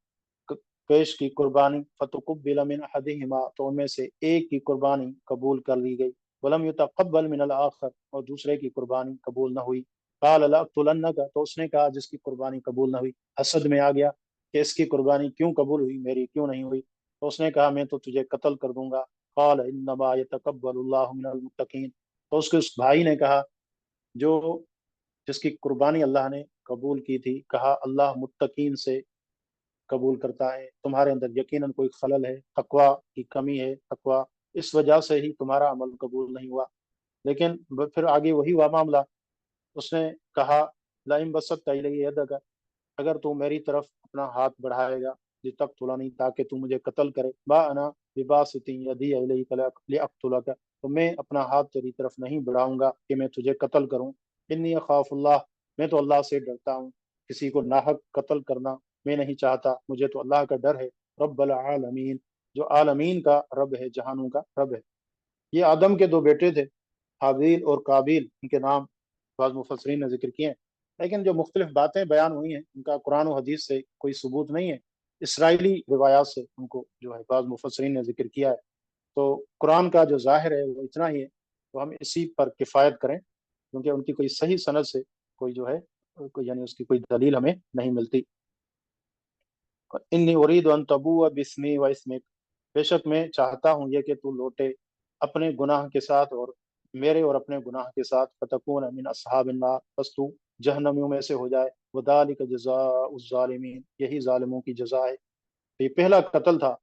پیش کی قربانی، فتقبل من احدہما، تو ان میں سے ایک کی قربانی قبول کر لی گئی، ولم یتقبل من الآخر، اور دوسرے کی قربانی قبول نہ ہوئی۔ قال لأقتلنک، تو اس نے کہا جس کی قربانی قبول نہ ہوئی، حسد میں آ گیا کہ اس کی قربانی کیوں قبول ہوئی، میری کیوں نہیں ہوئی، تو اس نے کہا میں تو تجھے قتل کر دوں گا۔ قال انما یتقبل اللہ من المتقین، تو اس کے اس بھائی نے کہا جو جس کی قربانی اللہ نے قبول کی تھی، کہا اللہ متقین سے قبول کرتا ہے، تمہارے اندر یقیناً کوئی خلل ہے، تقوی کی کمی ہے، تقوی اس وجہ سے ہی تمہارا عمل قبول نہیں ہوا۔ لیکن پھر آگے وہی ہوا معاملہ، اس نے کہا لئن بسطت الی یدک، اگر تو میری طرف اپنا ہاتھ بڑھائے گا، لتقتلنی، تاکہ تو مجھے قتل کرے، ما انا بباسط یدی الیک لاقتلک، تو میں اپنا ہاتھ تیری طرف نہیں بڑھاؤں گا کہ میں تجھے قتل کروں۔ انی اخاف اللہ، میں تو اللہ سے ڈرتا ہوں، کسی کو ناحق قتل کرنا میں نہیں چاہتا، مجھے تو اللہ کا ڈر ہے، رب العالمین، جو عالمین کا رب ہے، جہانوں کا رب ہے۔ یہ آدم کے دو بیٹے تھے، حابیل اور قابیل، ان کے نام بعض مفسرین نے ذکر کیے ہیں، لیکن جو مختلف باتیں بیان ہوئی ہیں ان کا قرآن و حدیث سے کوئی ثبوت نہیں ہے، اسرائیلی روایات سے ان کو جو ہے بعض مفسرین نے ذکر کیا ہے۔ تو قرآن کا جو ظاہر ہے وہ اتنا ہی ہے، تو ہم اسی پر کفایت کریں، کیونکہ ان کی کوئی صحیح سند سے کوئی جو ہے یعنی اس کی کوئی دلیل ہمیں نہیں ملتی۔ انی ارید ان تبوء باسمی و اسمک، بے شک میں چاہتا ہوں یہ کہ تو لوٹے اپنے گناہ کے ساتھ اور میرے اور اپنے گناہ کے ساتھ، فتکون من اصحاب النار، پس تو جہنمیوں میں سے ہو جائے، وذالک جزاء الظالمین، یہی ظالموں کی جزا ہے۔ تو یہ پہلا قتل تھا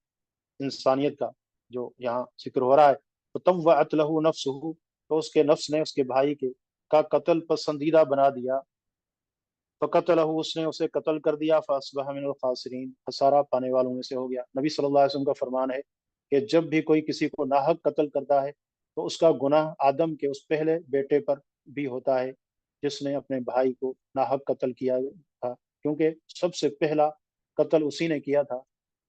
انسانیت کا جو یہاں ذکر ہو رہا ہے۔ فطوعت له نفسه، تو اس کے نفس نے اس کے بھائی کے کا قتل پسندیدہ بنا دیا، فقتلہ، اس نے اسے قتل کر دیا، فاصبح من الخاسرین، خسارہ پانے والوں میں سے ہو گیا۔ نبی صلی اللہ علیہ وسلم کا فرمان ہے کہ جب بھی کوئی کسی کو ناحق قتل کرتا ہے تو اس کا گناہ آدم کے اس پہلے بیٹے پر بھی ہوتا ہے جس نے اپنے بھائی کو ناحق قتل کیا تھا، کیونکہ سب سے پہلا قتل اسی نے کیا تھا۔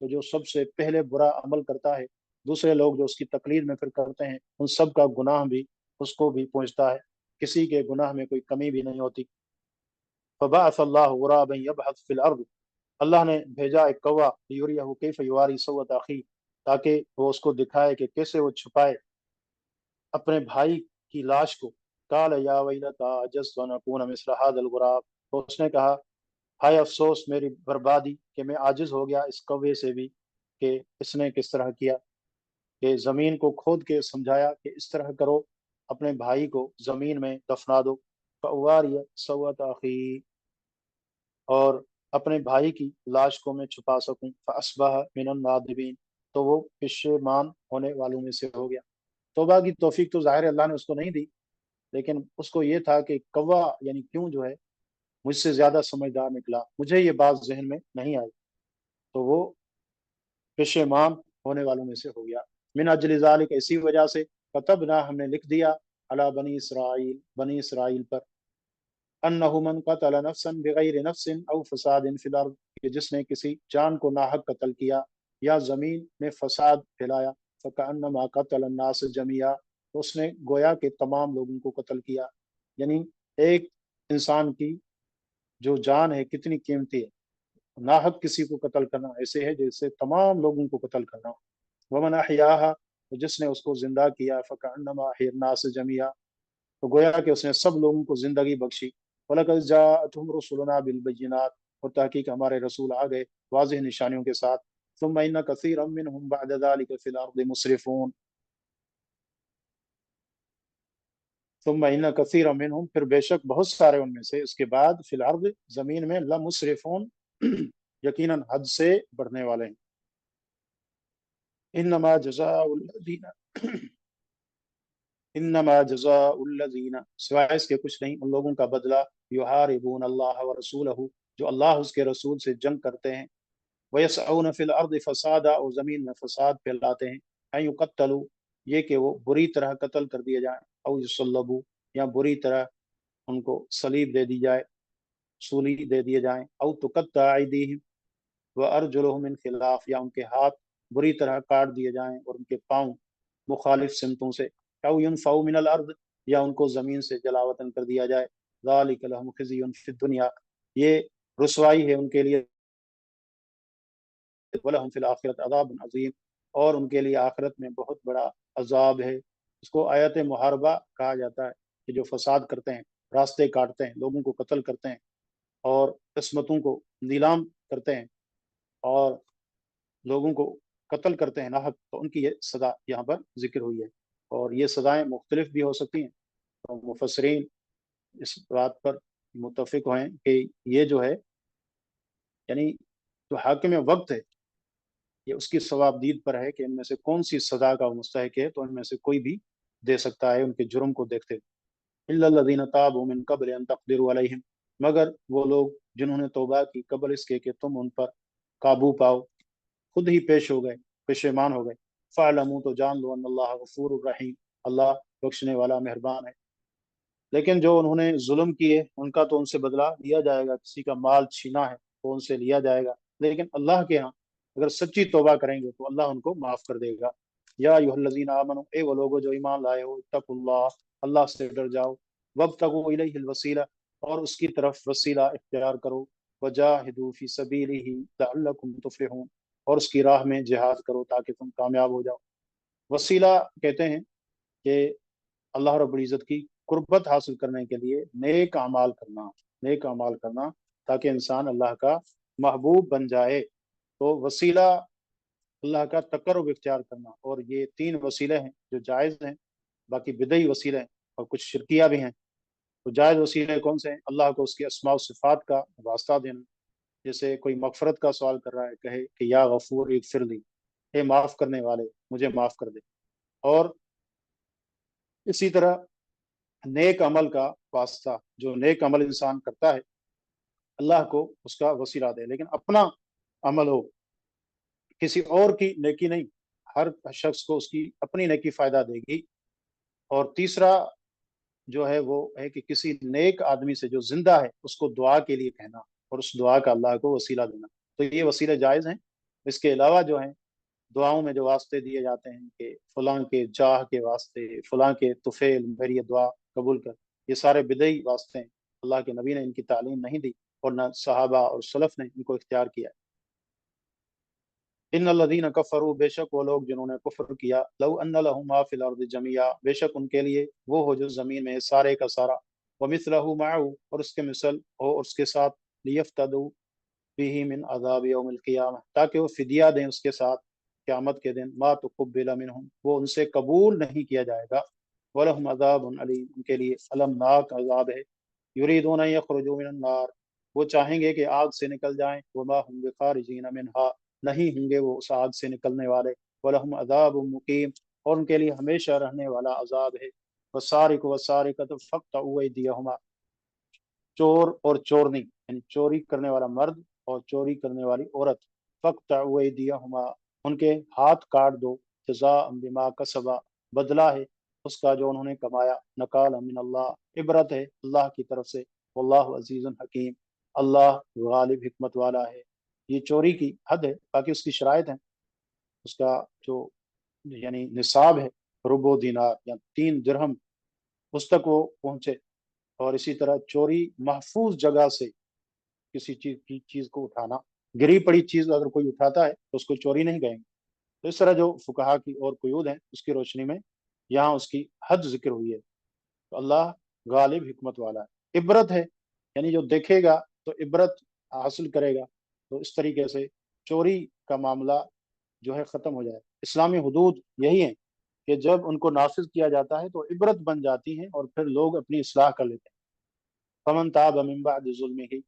تو جو سب سے پہلے برا عمل کرتا ہے، دوسرے لوگ جو اس کی تقلید میں پھر کرتے ہیں، ان سب کا گناہ بھی اس کو بھی پہنچتا ہے، کسی کے گناہ میں کوئی کمی بھی نہیں ہوتی۔ فبعث اللہ غرابا یبحث فی الارض، اللہ نے بھیجا ایک کوا، لیریہ کیف یواری سوءۃ اخیہ، تاکہ وہ اس کو دکھائے کہ کیسے وہ چھپائے اپنے بھائی کی لاش کو۔ قال یا ویلتى عجزت ان اکون مثل هذا الغراب، تو اس نے کہا ہائے افسوس میری بربادی کہ میں عاجز ہو گیا اس کوے سے بھی، کہ اس نے کس طرح کیا کہ زمین کو کھود کے سمجھایا کہ اس طرح کرو، اپنے بھائی کو زمین میں دفنا دو، فأواری سوءۃ اخی، اور اپنے بھائی کی لاش کو میں چھپا سکوں، فاصبح من النادمین، تو وہ پشیمان ہونے والوں میں سے ہو گیا۔ توبہ کی توفیق تو ظاہر اللہ نے اس کو نہیں دی، لیکن اس کو یہ تھا کہ کوا یعنی کیوں جو ہے مجھ سے زیادہ سمجھدار نکلا، مجھے یہ بات ذہن میں نہیں آئی، تو وہ پشیمان ہونے والوں میں سے ہو گیا۔ من اجل ذالک، اسی وجہ سے، کتبنا، ہم نے لکھ دیا، علی بنی اسرائیل، بنی اسرائیل پر، انہ من قتل نفسا بغیر نفس او فساد فی الارض، کہ جس نے کسی جان کو ناحق قتل کیا یا زمین میں فساد پھیلایا، فکأنما قتل الناس جميعا، تو اس نے گویا کہ تمام لوگوں کو قتل کیا، یعنی ایک انسان کی جو جان ہے کتنی قیمتی ہے، ناحق کسی کو قتل کرنا ایسے ہے جیسے تمام لوگوں کو قتل کرنا۔ ومن احیاها، جس نے اس کو زندہ کیا، فکأنما احیا الناس جميعا، تو گویا کہ اس نے سب لوگوں کو زندگی بخشی۔ وَلَقَدْ جَاءَتْهُمْ رُسُلُنَا بِالْبَيِّنَاتِ، اور تحقیق ہمارے رسول آ گئے واضح نشانیوں کے ساتھ۔ ثُمَّ إِنَّ كَثِيرًا مِّنْهُمْ بَعْدَ ذَلِكَ فِي الْأَرْضِ مُسْرِفُونَ، ثم ان کثیر منہم، پھر بے شک بہت سارے ان میں سے اس کے بعد فی الارض، زمین میں، لمسرفون، یقیناً حد سے بڑھنے والے ہیں۔ انما جزاء الذین انما جزاء الذین، سوائے اس کے کچھ نہیں ان لوگوں کا بدلہ، یحاربون اللہ ورسولہ، جو اللہ اس کے رسول سے جنگ کرتے ہیں، ویسعون فی الارض فسادا، اور زمین میں فساد پھیلاتے ہیں، ان یقتلوا، یہ کہ وہ بری طرح قتل کر دیے جائیں، او یصلبوا، یا بری طرح ان کو صلیب دے دی جائے، سولی دے دیے جائیں، او تقطع ایدیہم وارجلہم من خلاف، یا ان کے ہاتھ بری طرح کاٹ دیے جائیں اور ان کے پاؤں مخالف سمتوں سے، او ینفعوا من الارض، یا ان کو زمین سے جلا وطن کر دیا جائے، ذالک لہم خزی فی الدنیا، یہ رسوائی ہے ان کے لیے، وَلَهُمْ فِي الْآخِرَةِ عَذَابٌ عَظِيمٌ، اور ان کے لیے آخرت میں بہت بڑا عذاب ہے۔ اس کو آیت محاربہ کہا جاتا ہے، کہ جو فساد کرتے ہیں، راستے کاٹتے ہیں، لوگوں کو قتل کرتے ہیں اور قسمتوں کو نیلام کرتے ہیں اور لوگوں کو قتل کرتے ہیں ناحق، تو ان کی یہ سزا یہاں پر ذکر ہوئی ہے، اور یہ سزائیں مختلف بھی ہو سکتی ہیں۔ تو مفسرین اس بات پر متفق ہیں کہ یہ جو ہے، یعنی جو حاکم وقت ہے، یہ اس کی ثوابدید پر ہے کہ ان میں سے کون سی سزا کا مستحق ہے، تو ان میں سے کوئی بھی دے سکتا ہے ان کے جرم کو دیکھتے ہوئے۔ الا الذین تابوا من قبل ان تقدروا علیہم، مگر وہ لوگ جنہوں نے توبہ کی قبل اس کے کہ تم ان پر قابو پاؤ، خود ہی پیش ہو گئے، پشیمان ہو گئے، فاعلموا، تو جان لو، ان اللہ غفور الرحیم، اللہ بخشنے والا مہربان ہے۔ لیکن جو انہوں نے ظلم کیے ان کا تو ان سے بدلہ لیا جائے گا، کسی کا مال چھینا ہے تو ان سے لیا جائے گا، لیکن اللہ کے ہاں اگر سچی توبہ کریں گے تو اللہ ان کو معاف کر دے گا۔ یا ایھا الذین آمنوا، اے وہ لوگو جو ایمان لائے ہو، اتقوا اللہ، اللہ سے ڈر جاؤ، وابتغوا الیہ الوسیلہ، اور اس کی طرف وسیلہ اختیار کرو، وجاہدوا فی سبیلہ لعلکم تفلحون، اور اس کی راہ میں جہاد کرو تاکہ تم کامیاب ہو جاؤ۔ وسیلہ کہتے ہیں کہ اللہ رب العزت کی قربت حاصل کرنے کے لیے نیک اعمال کرنا، نیک اعمال کرنا، تاکہ انسان اللہ کا محبوب بن جائے۔ تو وسیلہ اللہ کا تقرب اختیار کرنا، اور یہ تین وسیلے ہیں جو جائز ہیں، باقی بدعی وسیلے ہیں اور کچھ شرکیہ بھی ہیں۔ تو جائز وسیلے کون سے ہیں؟ اللہ کو اس کے اسماء و صفات کا واسطہ دینا، جیسے کوئی مغفرت کا سوال کر رہا ہے، کہے کہ یا غفور اغفر لی، اے معاف کرنے والے مجھے معاف کر دے۔ اور اسی طرح نیک عمل کا واسطہ، جو نیک عمل انسان کرتا ہے اللہ کو اس کا وسیلہ دے، لیکن اپنا عمل ہو، کسی اور کی نیکی نہیں، ہر شخص کو اس کی اپنی نیکی فائدہ دے گی۔ اور تیسرا جو ہے وہ ہے کہ کسی نیک آدمی سے جو زندہ ہے اس کو دعا کے لیے کہنا، اور اس دعا کا اللہ کو وسیلہ دینا، تو یہ وسیلے جائز ہیں۔ اس کے علاوہ جو ہیں دعاؤں میں جو واسطے دیے جاتے ہیں کہ فلاں کے جاہ کے واسطے، فلاں کے طفیل میری یہ دعا قبول کر، یہ سارے بدعی واسطے ہیں، اللہ کے نبی نے ان کی تعلیم نہیں دی اور نہ صحابہ اور سلف نے ان کو اختیار کیا۔ ان الذین کفروا، بے شک وہ لوگ جنہوں نے کفر کیا، لو ان لہم ما فی الارض جميعا، بے شک ان کے لیے وہ ہو جو زمین میں سارے کا سارا، ومثلہ معه، اور اس کے مثل ہو اور اس کے ساتھ، لیفتدوا به من عذاب یوم القیامہ، تاکہ وہ فدیہ دیں اس کے ساتھ قیامت کے دن، ما تقبل منہم، وہ ان سے قبول نہیں کیا جائے گا، ولہم عذاب علیم، ان کے لیے المناک عذاب ہے، یریدون ان یخرجوا من النار، وہ چاہیں گے کہ آگ سے نکل جائیں، وما هم بخارجین منہا، نہیں ہوں گے وہ اس آگ سے نکلنے والے، ولہم عذاب مقیم، اور ان کے لیے ہمیشہ رہنے والا عذاب ہے۔ والسارق والسارقۃ فاقطعوا ایدیہما، چور اور چورنی، یعنی چوری کرنے والا مرد اور چوری کرنے والی عورت، فاقطعوا ایدیہما، ان کے ہاتھ کاٹ دو، جزاء بما کسبا، بدلہ ہے اس کا جو انہوں نے کمایا، نکال من اللہ، عبرت ہے اللہ کی طرف سے، واللہ عزیز حکیم، اللہ غالب حکمت والا ہے۔ یہ چوری کی حد ہے، باقی اس کی شرائط ہیں، اس کا جو یعنی نصاب ہے ربع دینار یا 3 درہم، اس تک وہ پہنچے، اور اسی طرح چوری محفوظ جگہ سے کسی چیز کو اٹھانا، گری پڑی چیز اگر کوئی اٹھاتا ہے تو اس کو چوری نہیں کہیں گے۔ تو اس طرح جو فقہا کی اور قیود ہیں اس کی روشنی میں یہاں اس کی حد ذکر ہوئی ہے۔ تو अल्लाह गालिब हिकमत वाला है। इबरत है, यानी जो देखेगा तो इबरत हासिल करेगा। तो इस तरीके से चोरी का मामला जो है ख़त्म हो जाए। इस्लामी हुदूद यही है कि जब उनको नाफिज किया जाता है तो इबरत बन जाती हैं और फिर लोग अपनी इस्लाह कर लेते हैं। फमन ताब मिन बअदि ज़ुल्मिही,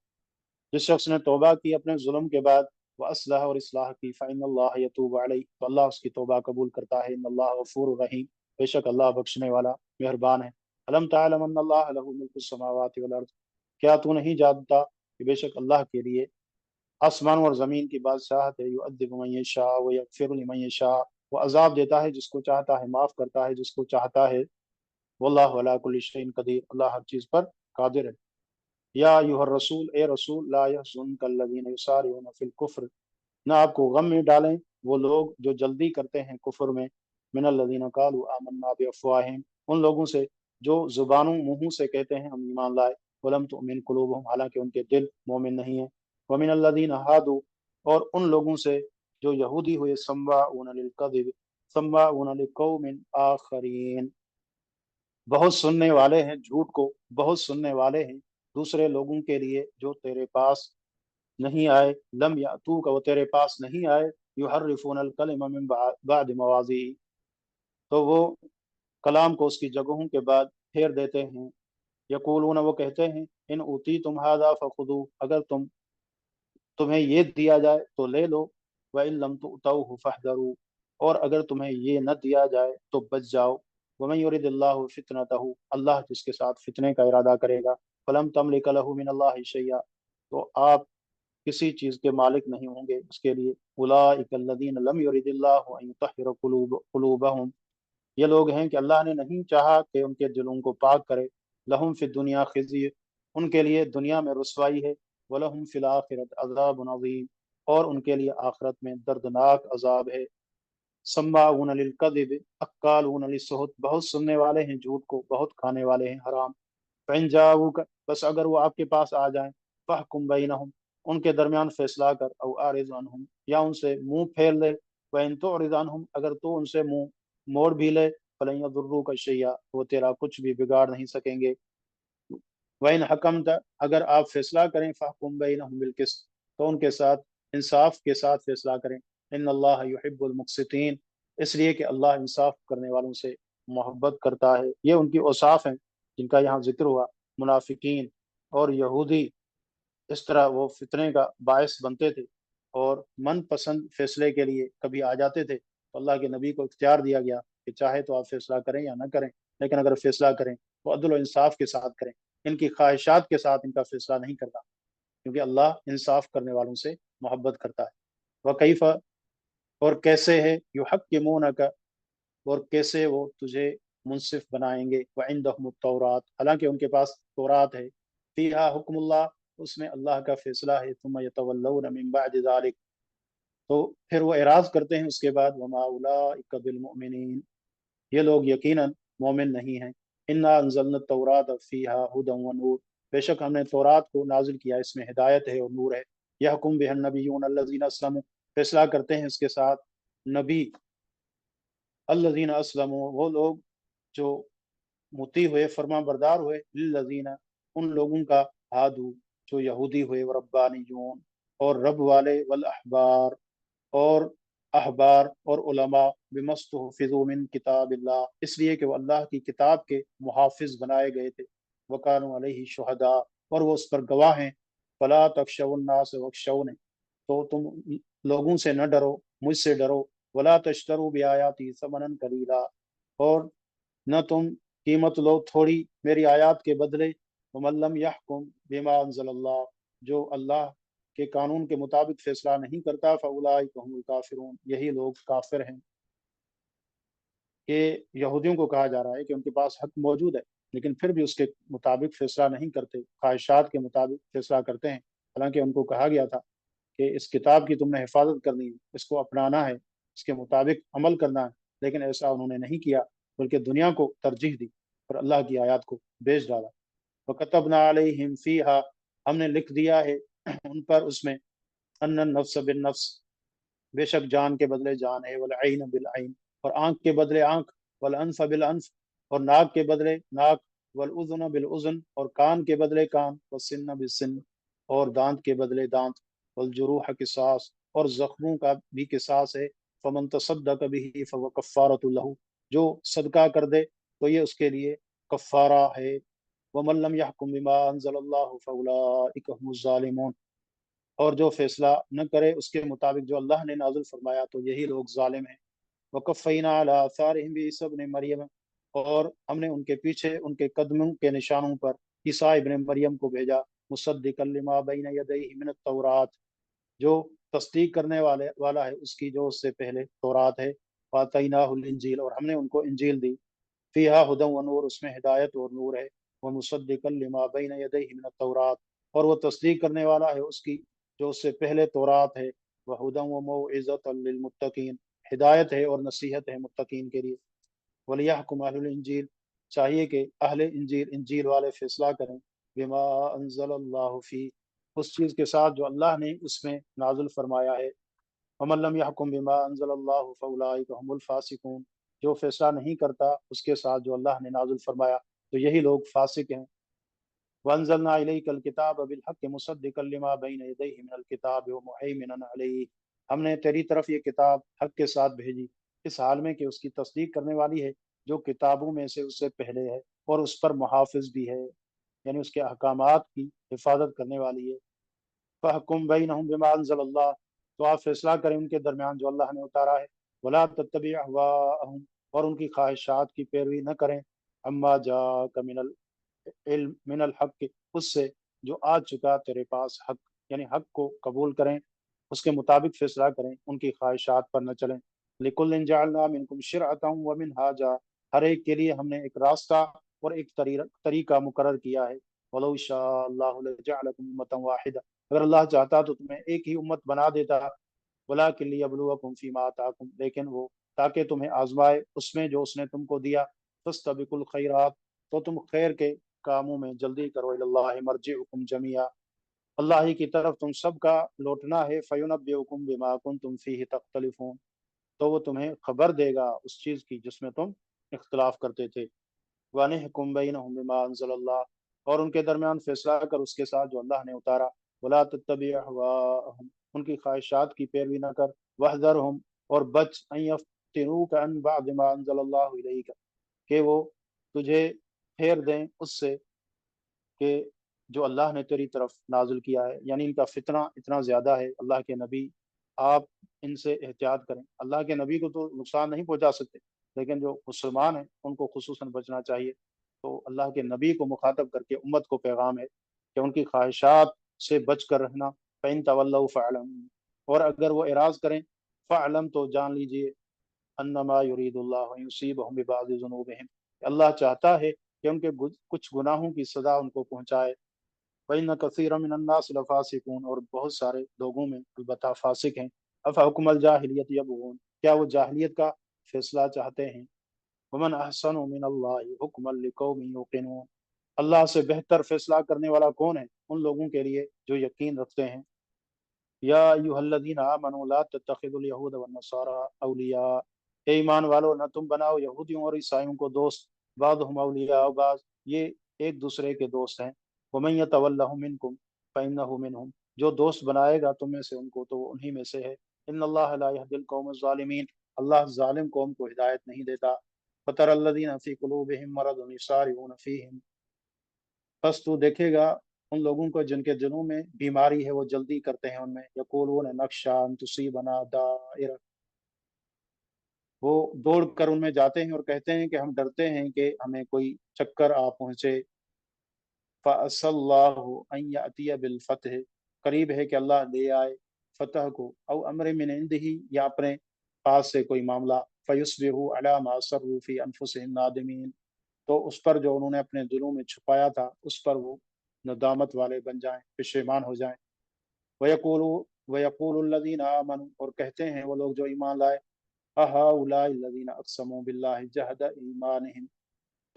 जिस शख्स ने तौबा की अपने जुल्म के बाद, व असलह और इस्लाह की, फ़इन्नल्लाह यतूबु अलैहि, तो अल्लाह उसकी तौबा कबूल करता है। इन्नल्लाह गफूरुर रहीम, बेशक अल्लाह बख्शने वाला मेहरबान है। अलम तअलम अन्नल्लाह लहू मुल्कुस समावाति वल अर्द, क्या तू नहीं जानता कि बेशक अल्लाह के लिए आसमान और ज़मीन की बादशाहत है। युअद्दिबु मन यशा व यगफिरु लिमन यशा, वो अजाब देता है जिसको चाहता है, माफ़ करता है जिसको चाहता है। वल्लाहु अला कुल्लि शैइन कदीर, अल्लाह हर चीज़ पर कादिर है। या अय्युहर रसूल, ए रसूल, ला यहज़ुनका अल्लज़ीना युसारिऊना फिल कुफ्र, ना आपको गम में डालें वो लोग जो जल्दी करते हैं कुफ्र में, मिनल लज़ीना क़ालू आमन्ना बिअफ़वाहिम, उन लोगों से जो ज़ुबानों मुँहों से कहते हैं हम ईमान लाए, वलम तुमिन कुलूबुहुम, हालांकि उनके दिल मोमिन नहीं है। व मिनल लज़ीना हादू, और उन लोगों से जो यहूदी हुए, सम्माऊना लिल कज़िब सम्माऊना लिक़ौमिन आखरीन, बहुत सुनने वाले हैं झूठ को, बहुत सुनने वाले हैं दूसरे लोगों के लिए जो तेरे पास नहीं आए। लम यातूक, वो तेरे पास नहीं आए। युहर्रिफून अल कलिम मिन बाद मवाज़िही, तो वो कलाम को उसकी जगहों के बाद फेर देते हैं। यकूलून, वो कहते हैं, इन ऊती तुम हादा फखुदू, अगर तुम्हें ये दिया जाए तो ले लो। व इन लम तुतऊ फहदरू, और अगर तुम्हें ये न दिया जाए तो बच जाओ। वमन युरिदिल्लाहु फितनतहु, अल्लाह जिसके साथ फितने का इरादा करेगा, फलम तमलिक लहु मिनल्लाहि शैया, तो आप किसी चीज़ के मालिक नहीं होंगे उसके लिए। उलाइकल्लज़ीन लम युरिदिल्लाहु अन युतहिर कुलूबहुम, ये लोग हैं कि अल्लाह ने नहीं चाहा कि उनके दिलों को पाक करे। लहुम फिद दुनिया खिज़्य, उनके लिए दुनिया में रुसवाई है। वलहुम फिल आखिरत अज़ाबुन अज़ीम, और उनके लिए आखिरत में दर्दनाक अजाब है। सम्माऊन लिल कज़िब अक्कालून लिस्सुहुत, बहुत सुनने वाले हैं झूठ को, बहुत खाने वाले हैं हराम। फ़इन जाऊक, बस अगर वो आपके पास आ जाएं, फ़हकुम बैनहुम, उनके दरमियान फैसला कर, औ आरिज़ अन्हुम, या उनसे मुंह फेर ले। वइन तुअरिज़ अन्हुम, अगर तो उनसे मुंह मोड़ भी ले, फलन यदुर्रुका शैया, वो तेरा कुछ भी बिगाड़ नहीं सकेंगे। वइन हकमत, अगर आप फैसला करें, फ़हकुम बैनहुम बिल क़िस्त, तो उनके साथ इंसाफ के साथ फैसला करें। इन्नल्लाह युहिब्बुल मुक़सितीन, इसलिए कि अल्लाह इंसाफ करने वालों से मोहब्बत करता है। ये उनकी औसाफ हैं जिनका यहाँ जिक्र हुआ। मुनाफिकीन और यहूदी इस तरह वो फितने का बायस बनते थे और मन पसंद फैसले के लिए कभी आ जाते थे, तो अल्लाह के नबी को इख्तियार दिया गया कि चाहे तो आप फैसला करें या ना करें, लेकिन अगर फैसला करें तो अदल और इंसाफ के साथ करें, इनकी ख्वाहिशात के साथ इनका फैसला नहीं करना, क्योंकि अल्लाह इंसाफ करने वालों से मोहब्बत करता है। वह कई, और कैसे है, यू हक के मुँह न का, और कैसे वो तुझे मुनसिफ बनाएंगे। व इंदहुमुत तौरात, हालांकि उनके पास तौरात है। फीहा हुक्मुल्लाह, उसमें अल्लाह का फैसला है। तुम यतवल्लौन मिन बअदि ज़ालिक, तो फिर वो एराज करते हैं उसके बाद। वमा उलाइका बिल मुमिनीन, ये लोग यकीनन मोमिन नहीं हैं। इन्ना अंज़लना तौरात फीहा हुदन व नूर, बेशक हमने तौरात को नाजिल किया, इसमें हिदायत है और नूर है। यहकुम बिहन नबिय्यून अल्लज़ीना अस्लमू, फैसला करते हैं इसके साथ नबी, अल्लज़ीना अस्लमू, वो लोग जो मुती हुए, फर्मा बरदार हुए, लिल्लज़ीना, उन लोगों का, हादू, जो यहूदी हुए, व रब्बानियून, और रब वाले, वल अहबार, और अहबार और उलमा, बिमस्तहफिज़ू मिन किताबिल्लाह, इसलिए कि वो अल्लाह की किताब के मुहाफिज बनाए गए थे। वकानू अलैहि शुहदा, और वो उस पर गवाह हैं। फला तखशवन्नास वखशौन, तो तुम लोगों से न डरो, मुझसे डरो। वला तश्तरू बिआयाती समनन कलीला, और न तुम कीमत लो थोड़ी मेरी आयत के बदले। वमल्लम यहकुम बिमा अंज़लल्लाह, जो अल्लाह के कानून के मुताबिक फैसला नहीं करता, फ़उलाइका हुमुल काफिरून, यही लोग काफिर हैं। कि यहूदियों को कहा जा रहा है कि उनके पास हक मौजूद है, लेकिन फिर भी उसके मुताबिक फैसला नहीं करते, ख्वाहिशात के मुताबिक फैसला करते हैं। हालांकि उनको कहा गया था कि इस किताब की तुमने हिफाजत करनी है, इसको अपनाना है, इसके मुताबिक अमल करना है, लेकिन ऐसा उन्होंने नहीं किया, बल्कि दुनिया को तरजीह दी और अल्लाह की आयत को बेच डाला। वकतबना अलैहिम फीहा, हमने लिख दिया है उन पर उसमें, अन्न नफ्स बिन नफ्स, बेशक जान के बदले जान है, वल ऐन बिल ऐन, और आंख के बदले आंख, वल अनफ बिल अनफ, और नाक के बदले नाक, वल बिलउज़न, और कान के बदले कान, वसिन्न बिसिन्न, और दांत के बदले दांत, वल जुरूह किसास, और जख्मों का भी किसास है। फमन तसद्दक़ बिही फहुव कफ़ारतु लहू, जो सदका कर दे तो ये उसके लिए कफ़ारा है। वमन लम यहकुम बिमा अंज़लल्लाहु फउलाइका हुमुज़ ज़ालिमून, और जो फैसला न करे उसके मुताबिक जो अल्लाह ने नाज़िल फरमाया तो यही लोग जालिम हैं। वकफ़ैना अला आसारिहिम बिईसा इब्न मरियम, और हमने उनके पीछे उनके कदमों के निशानों पर ईसा इब्न मरियम को भेजा, मुसद्दिक़न लिमा बैन यदैहि मिनत तौरात, जो तस्दीक करने वाला है उसकी जो उससे पहले तौरात है। वातैनाहुल इंजील, और हमने उनको इंजील दी। फ़ीहा हुदन व नूर, उसमें हिदायत और नूर है। व मुसद्दिक़न लिमा बैन यदैहि मिनत तौरात, और वो तस्दीक करने वाला है उसकी जो उससे पहले तौरात है। व हुदन व मौइज़तन लिलमुत्तक़ीन, हिदायत है और नसीहत है मुत्तकीन के लिए। वलियहकुम अहलुल इंजील, चाहिए कि अहले इंजील इंजील वाले फैसला करें, बिमा अंज़लल्लाहु फी, उस चीज़ के साथ जो अल्लाह ने उसमें नाज़िल फरमाया है। वमन लम यहकुम बिमा अंज़लल्लाहु फउलाइका हुमुल फासिकून, जो फैसला नहीं करता उसके साथ जो अल्लाह ने नाज़िल फरमाया तो यही लोग फासिक हैं। वअंज़लना इलैकल किताब बिलहक़्क़ि मुसद्दिक़न लिमा बैन यदैहि मिनल किताब व मुहैमिनन अलैहि, हमने तेरी तरफ ये किताब हक के साथ भेजी, इस हाल में कि उसकी तस्दीक करने वाली है जो किताबों में से उससे पहले है, और उस पर मुहाफ़िज़ भी है, यानी उसके अहकामात की हिफाजत करने वाली है। फ़हकुम बैनहुम बिमा अंज़लल्लाह, तो आप फैसला करें उनके दरमियान जो अल्लाह ने उतारा है। वला तत्तबि अहवाअहुम, और उनकी ख्वाहिशात की पैरवी न करें। अम्मा जाअक मिनल इल्म मिनल हक़, उससे जो आ चुका तेरे पास हक, यानी हक को कबूल करें, उसके मुताबिक फैसला करें, उनकी ख्वाहिशात पर न चलें। लिकुल्लिन जअलना मिनकुम शिरअतन व मिनहाजा, हर एक के लिए हमने एक रास्ता और एक तरीका मुकर्रर किया है। वलौ शाअ अल्लाहु लजअलकुम उम्मतन वाहिदा, अगर अल्लाह चाहता तो तुम्हें एक ही उम्मत बना देता। वलाकिन लियब्लुवकुम फीमा आताकुम, लेकिन वो ताकि तुम्हें आजमाए उसमें जो उसने तुमको दिया। फस्तबिकुल खैरात, तो तुम खैर के कामों में जल्दी करो। इलल्लाहि मर्जिउकुम जमीआ, अल्लाह ही की तरफ तुम सबका लौटना है। फयुनब्बिउकुम बिमा कुंतुम फीहि तख्तलिफून, तो वो तुम्हें खबर देगा उस चीज़ की जिसमें तुम इख्तिलाफ करते थे। वनिहकुम बैनहुम बिमा अंज़लल्लाह, और उनके दरमियान फैसला कर उसके साथ जो अल्लाह ने उतारा। वला तत्तबि अहवाअहुम, उनकी ख्वाहिशात की पैरवी न कर। वहज़रहुम, और बच अन यफ्तिनूक अन बअद मा अंज़लल्लाहु इलैक, कि वो तुझे फेर दें उससे कि जो अल्लाह ने तेरी तरफ नाजिल किया है, यानी इनका फितना इतना ज़्यादा है। अल्लाह के नबी, आप इनसे एहतियात करें। अल्लाह के नबी को तो नुकसान नहीं पहुंचा सकते, लेकिन जो मुसलमान हैं उनको खुसूसन बचना चाहिए। तो अल्लाह के नबी को मुखातब करके उम्मत को पैगाम है कि उनकी ख्वाहिशात से बच कर रहना। फ़इन तवल्लौ फ़अलम, और अगर वो एराज़ करें, फ़अलम, तो जान लीजिए, अन्नमा युरीदुल्लाहु युसीबहुम बिबाज़ि ज़ुनूबिहिम, अल्लाह चाहता है कि उनके कुछ गुनाहों की सज़ा उनको पहुँचाए। वइन कसीरम मिनन्नास लफासिकून, और बहुत सारे लोगों में अलबत्ता फासिक हैं। अफहुक्मल जाहिलियत यबगून, क्या वो जाहिलियत का फैसला चाहते हैं। वमन अहसनु मिनल्लाहि हुक्मन लिकौमिन युकिनून, अल्लाह से बेहतर फैसला करने वाला कौन है उन लोगों के लिए जो यकीन रखते हैं। या अय्युहल्लज़ीना आमनू ला तत्तखिज़ुल यहूद वन नसारा औलिया, ए ईमान वालो, न तुम बनाओ यहूदियों और ईसाइयों को दोस्त। बाज़ुहुम औलिया बाज़, ये एक दूसरे के दोस्त हैं। वमन यतवल्लहुम मिनकुम फइन्नहु मिनहुम, जो दोस्त बनाएगा तुम में से उनको तो वो उन्हीं में से है। इन्नल्लाह ला यहदिल कौमज़ ज़ालिमीन, अल्लाह जालिम कौम को हिदायत नहीं देता। फतरल्लज़ीना फ़ी क़ुलूबिहिम मरदुन युसारिऊन फ़ीहिम, बस तू देखेगा उन लोगों को जिनके दिलों में बीमारी है वो जल्दी करते हैं उनमें। यक़ूलून नख्शा अन तुसीबना दाइरा, वो दौड़ कर उनमें जाते हैं और कहते हैं कि हम डरते हैं कि हमें कोई चक्कर आ पहुंचे। फ़असल्लाहु अन यअतिय बिल फ़त्ह, करीब है कि अल्लाह ले आए फतह को। औ अम्र मिन इंदिही, या अपने पास से कोई मामला। फ़युस्बिहू अला मा असर्रू फ़ी अनफुसिहिम नादिमीन, तो उस पर जो उन्होंने अपने दिलों में छुपाया था उस पर वो नदामत वाले बन जाएं, पेशेमान हो जाएं। वयकूलु वयकूलुल्लज़ीना आमनू, और कहते हैं वो लोग जो ईमान लाए, अहाउलाइल्लज़ीना अक़समू बिल्लाहि जहद ईमानिहिम,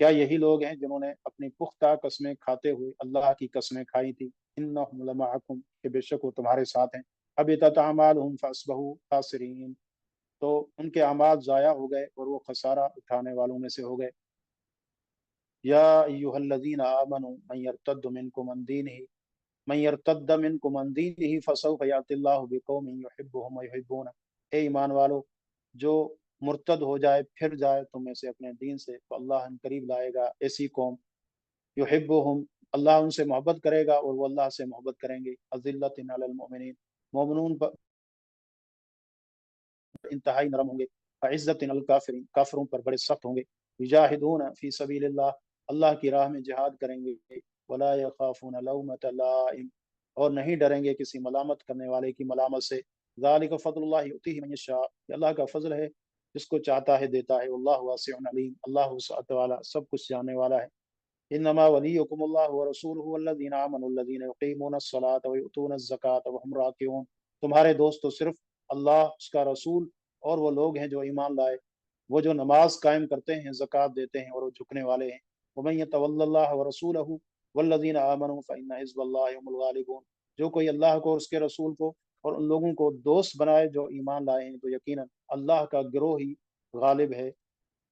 क्या यही लोग हैं जिन्होंने अपनी पुख्ता कस्में खाते हुए अल्लाह की कस्में खाई थी। इन्नहुम लमअकुम, कि बेशक वो तुम्हारे साथ हैं। हबितत अमालुहुम फअस्बहू खासिरीन, तो उनके अमाल ज़ाया हो गए और वो खसारा उठाने वालों में से हो गए। या अय्युहल्लज़ीना आमनू मन यर्तद्द मिनकुम अन दीनिही मन यर्तद्द मिनकुम अन दीनिही फसौफ यातिल्लाहु बिकौमिन युहिब्बुहुम व युहिब्बूनह। ए ईमान वालो, जो मुर्तद हो जाए, फिर जाए तुम में से अपने दीन से, तो अल्लाह इन करीब लाएगा ऐसी कौम, युहिब्बुहुम, अल्लाह उनसे मोहब्बत करेगा और वो अल्लाह से मोहब्बत करेंगे। अज़िल्लतिन अलल मोमिनीन, मोमिनून पर इंतहाई नरम होंगे। इज़्ज़तिन अल काफिरीन, काफिरों पर बड़े सख्त होंगे। युजाहिदून फी सबीलिल्लाह, अल्लाह की राह में जिहाद करेंगे। वला यखाफून लौमत लाइम, और नहीं डरेंगे किसी मलामत करने वाले की मलामत से। ज़ालिक फ़ज़लुल्लाहि युतीहि मन यशा, ये अल्लाह का फजल है, जिसको चाहता है देता है। वल्लाहु वासिउन अलीम, अल्लाह वसअत वाला, सब कुछ जानने वाला है। इन्नमा वलियुकुमुल्लाहु व रसूलुहु वल्लज़ीना आमनु अल्लज़ीना युक़ीमूनस्सलाता व यु'तूनज़्ज़काता व हुम राकिऊन। तुम्हारे दोस्त तो सिर्फ अल्लाह, उसका रसूल और वो लोग हैं जो ईमान लाए, वो जो नमाज कायम करते हैं, ज़कात देते हैं और वो झुकने वाले हैं। वमन यतवल्लल्लाह व रसूलहु वल्लज़ीना आमनु फ़इन्ना हिज़्बल्लाहि हुमुल गालिबून। जो कोई अल्लाह को और उसके रसूल को और उन लोगों को दोस्त बनाए जो ईमान लाए हैं, तो यकीनन अल्लाह का गिरोह ही गालिब है।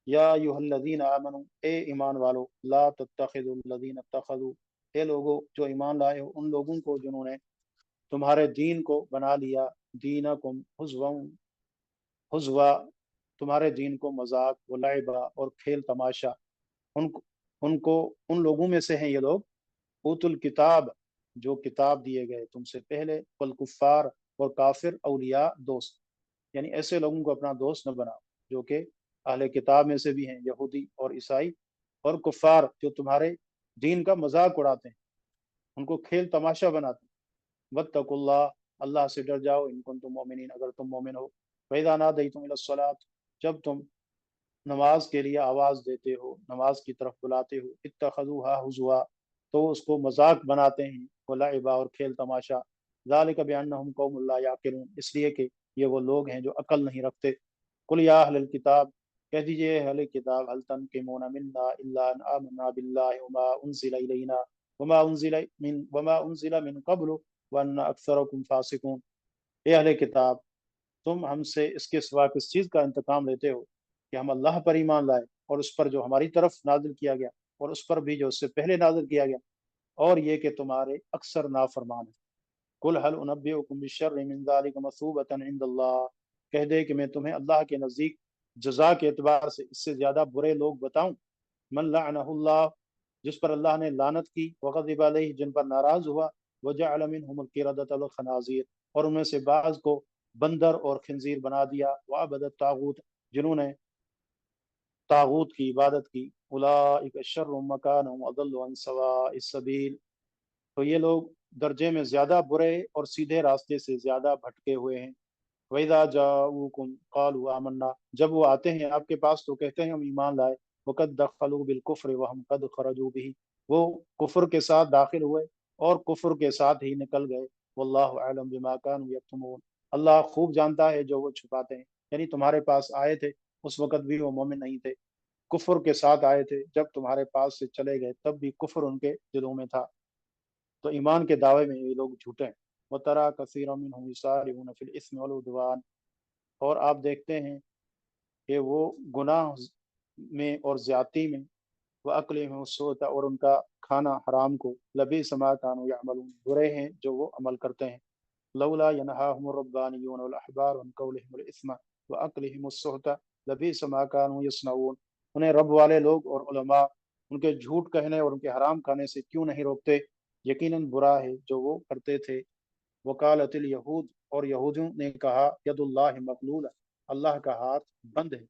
या अय्युहल्लज़ीना आमनू, ए ईमान वालो, ला तत्तखिज़ुल्लज़ीना इत्तखज़ू, ए लोगो जो ईमान लाए हो उन लोगों को जिन्होंने तुम्हारे दीन को बना लिया, दीनकुम हुज़वन, हुज़वा, तुम्हारे दीन को मजाक व लाइबा और खेल तमाशा। उनको उनको उन लोगों में से हैं ये लोग, ऊतुल किताब, जो किताब दिए गए तुमसे पहले, वल कुफ़ार, और काफिर औलिया दोस्त। यानी ऐसे लोगों को अपना दोस्त न बनाओ जो कि अहले किताब में से भी हैं, यहूदी और ईसाई, और कुफार जो तुम्हारे दीन का मजाक उड़ाते हैं, उनको खेल तमाशा बनाते हैं। वत्तकुल्लाह, अल्लाह से डर जाओ, इन कुंतुम मोमिनीन, अगर तुम मोमिन हो। फइज़ा नादयतुम इलस्सलात, जब तुम नमाज के लिए आवाज़ देते हो, नमाज की तरफ बुलाते हो, इत्तखज़ूहा हुज़वा, तो उसको मजाक बनाते हैं, व लइबा, और खेल तमाशा। ज़ालिक बिअन्नहुम कौमुन ला याक़िलून, इसलिए कि ये वो लोग हैं जो अकल नहीं रखते। कुल या अहलल किताब, कह दीजिए अहले किताब, हल तनक़िमून मिन्ना इल्ला अन आमन्ना बिल्लाहि वमा उनज़िला इलैना वमा उनज़िला मिन क़ब्लु व अन्ना अक्सरकुम फ़ासिक़ून। ए अहले किताब, तुम हमसे इसके सिवा किस चीज़ का इंतकाम लेते हो कि हम अल्लाह पर ईमान लाए और उस पर जो हमारी तरफ नाजिल किया गया, और उस पर भी जो उससे पहले नाजिल किया गया, और ये कि तुम्हारे अक्सर नाफरमान हैं। कुल हल उनब्बिउकुम बिश्शर्रि मिन ज़ालिका मसूबतन इंदल्लाह, कह दे कि मैं तुम्हें अल्लाह के नज़दीक जज़ा के एतबार से इससे ज़्यादा बुरे लोग बताऊं। मन लअनहुल्लाह, जिस पर अल्लाह ने लानत की, वग़ज़िब अलैहि, जिन पर नाराज़ हुआ, वजअल मिनहुमुल क़िरदता वल खनाज़ीर, और उनमें से बाज़ को बंदर और खिंजीर बना दिया, वअबदत तागूत, जिन्होंने तागूत की इबादत की। उलाइका शर्रुम मकानन व अदल्लु अन सवाइस सबील, तो ये लोग दर्जे में ज्यादा बुरे और सीधे रास्ते से ज्यादा भटके हुए हैं। वैदा जाऊकुम कालू आमन्ना, जब वो आते हैं आपके पास तो कहते हैं हम ईमान लाए। वक़द दखलू बिल कुफ्र व हम कद खरजू बिही, वो कुफ्र के साथ दाखिल हुए और कुफ्र के साथ ही निकल गए। वल्लाहु अअलम बिमा कानू यक्तुमून, अल्लाह खूब जानता है जो वो छुपाते हैं। यानी तुम्हारे पास आए थे, उस वक़्त भी वो मोमिन नहीं थे, कुफ्र के साथ आए थे, जब तुम्हारे पास से चले गए तब भी कुफ्र उनके दिलों में था। तो ईमान के दावे में ये लोग झूठे हैं। वतरा कसीरा मिनहुम युसारिऊन फिल इस्मि वल उदवान, और आप देखते हैं कि वो गुनाह में और ज्यादती में, व अक्लिहिम सुहत, और उनका खाना हराम को, लबीस मा कानू यअमलून, बुरे हैं जो वो अमल करते हैं। लौला यनहाहुमुर रब्बानियून वल अहबार अन कौलिहिमुल इस्म व अक्लिहिमुस सुहत लबीस मा कानू यसनऊन, उन्हें रब वाले लोग और उलमा उनके झूठ कहने और उनके हराम खाने से क्यों नहीं रोकते, यकीनन बुरा है जो वो करते थे। वकालतिल यहूद, और यहूदियों ने कहा, यदुल्लाह मगलूला, अल्लाह का हाथ बंद है।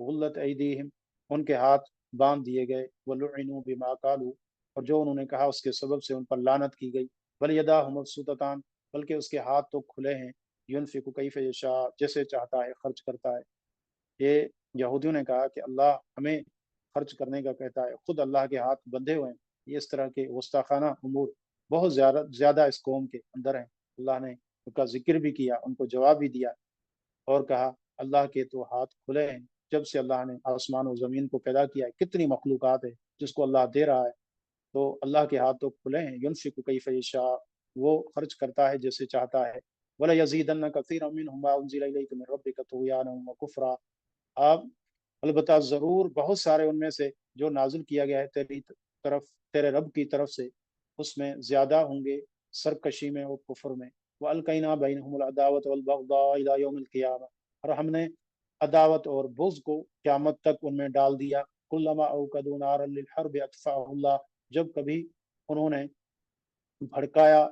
गुल्लत ऐदीहिम, उनके हाथ बांध दिए गए। वलुइनु बिमा कालू, और जो उन्होंने कहा उसके सबब से उन पर लानत की गई। बल यदाहु मबसूततान, बल्कि उसके हाथ तो खुले हैं। युनफिकु कैफ यशा, जैसे चाहता है खर्च करता है। ये यहूदियों ने कहा कि अल्लाह हमें खर्च करने का कहता है, खुद अल्लाह के हाथ बंधे हुए हैं। ये इस तरह के गुस्ताखाना उमूर बहुत ज़्यादा ज़्यादा इस कौम के अंदर हैं। अल्लाह ने उनका जिक्र भी किया, उनको जवाब भी दिया, और कहा अल्लाह के तो हाथ खुले हैं। जब से अल्लाह ने आसमान और ज़मीन को पैदा किया है, कितनी मखलूक़ात है जिसको अल्लाह दे रहा है, तो अल्लाह के हाथ तो खुले हैं। युनफिकु कैफ यशा, वो खर्च करता है जैसे चाहता है। वला यज़ीदन्ना कसीरम मिनहुम मा उनज़िला इलैका मिन रब्बिका तुग़यानन व कुफ़्रा, आप अलबत्ता ज़रूर बहुत सारे उनमें से جو نازل کیا گیا ہے تیری طرف تیرے رب کی طرف سے اس میں زیادہ ہوں گے سرکشی میں اور کفر میں. وَأَلْقَيْنَا بَيْنَهُمُ الْعَدَاوَةَ وَالْبَغْضَاءَ إِلَى يَوْمِ الْقِيَامَةِ اور ہم نے عداوت اور بغض کو قیامت تک ان میں ڈال دیا. كُلَّمَا أَوْقَدُوا نَارًا لِلْحَرْبِ أَطْفَأَهَا اللَّهُ جب کبھی انہوں نے بھڑکایا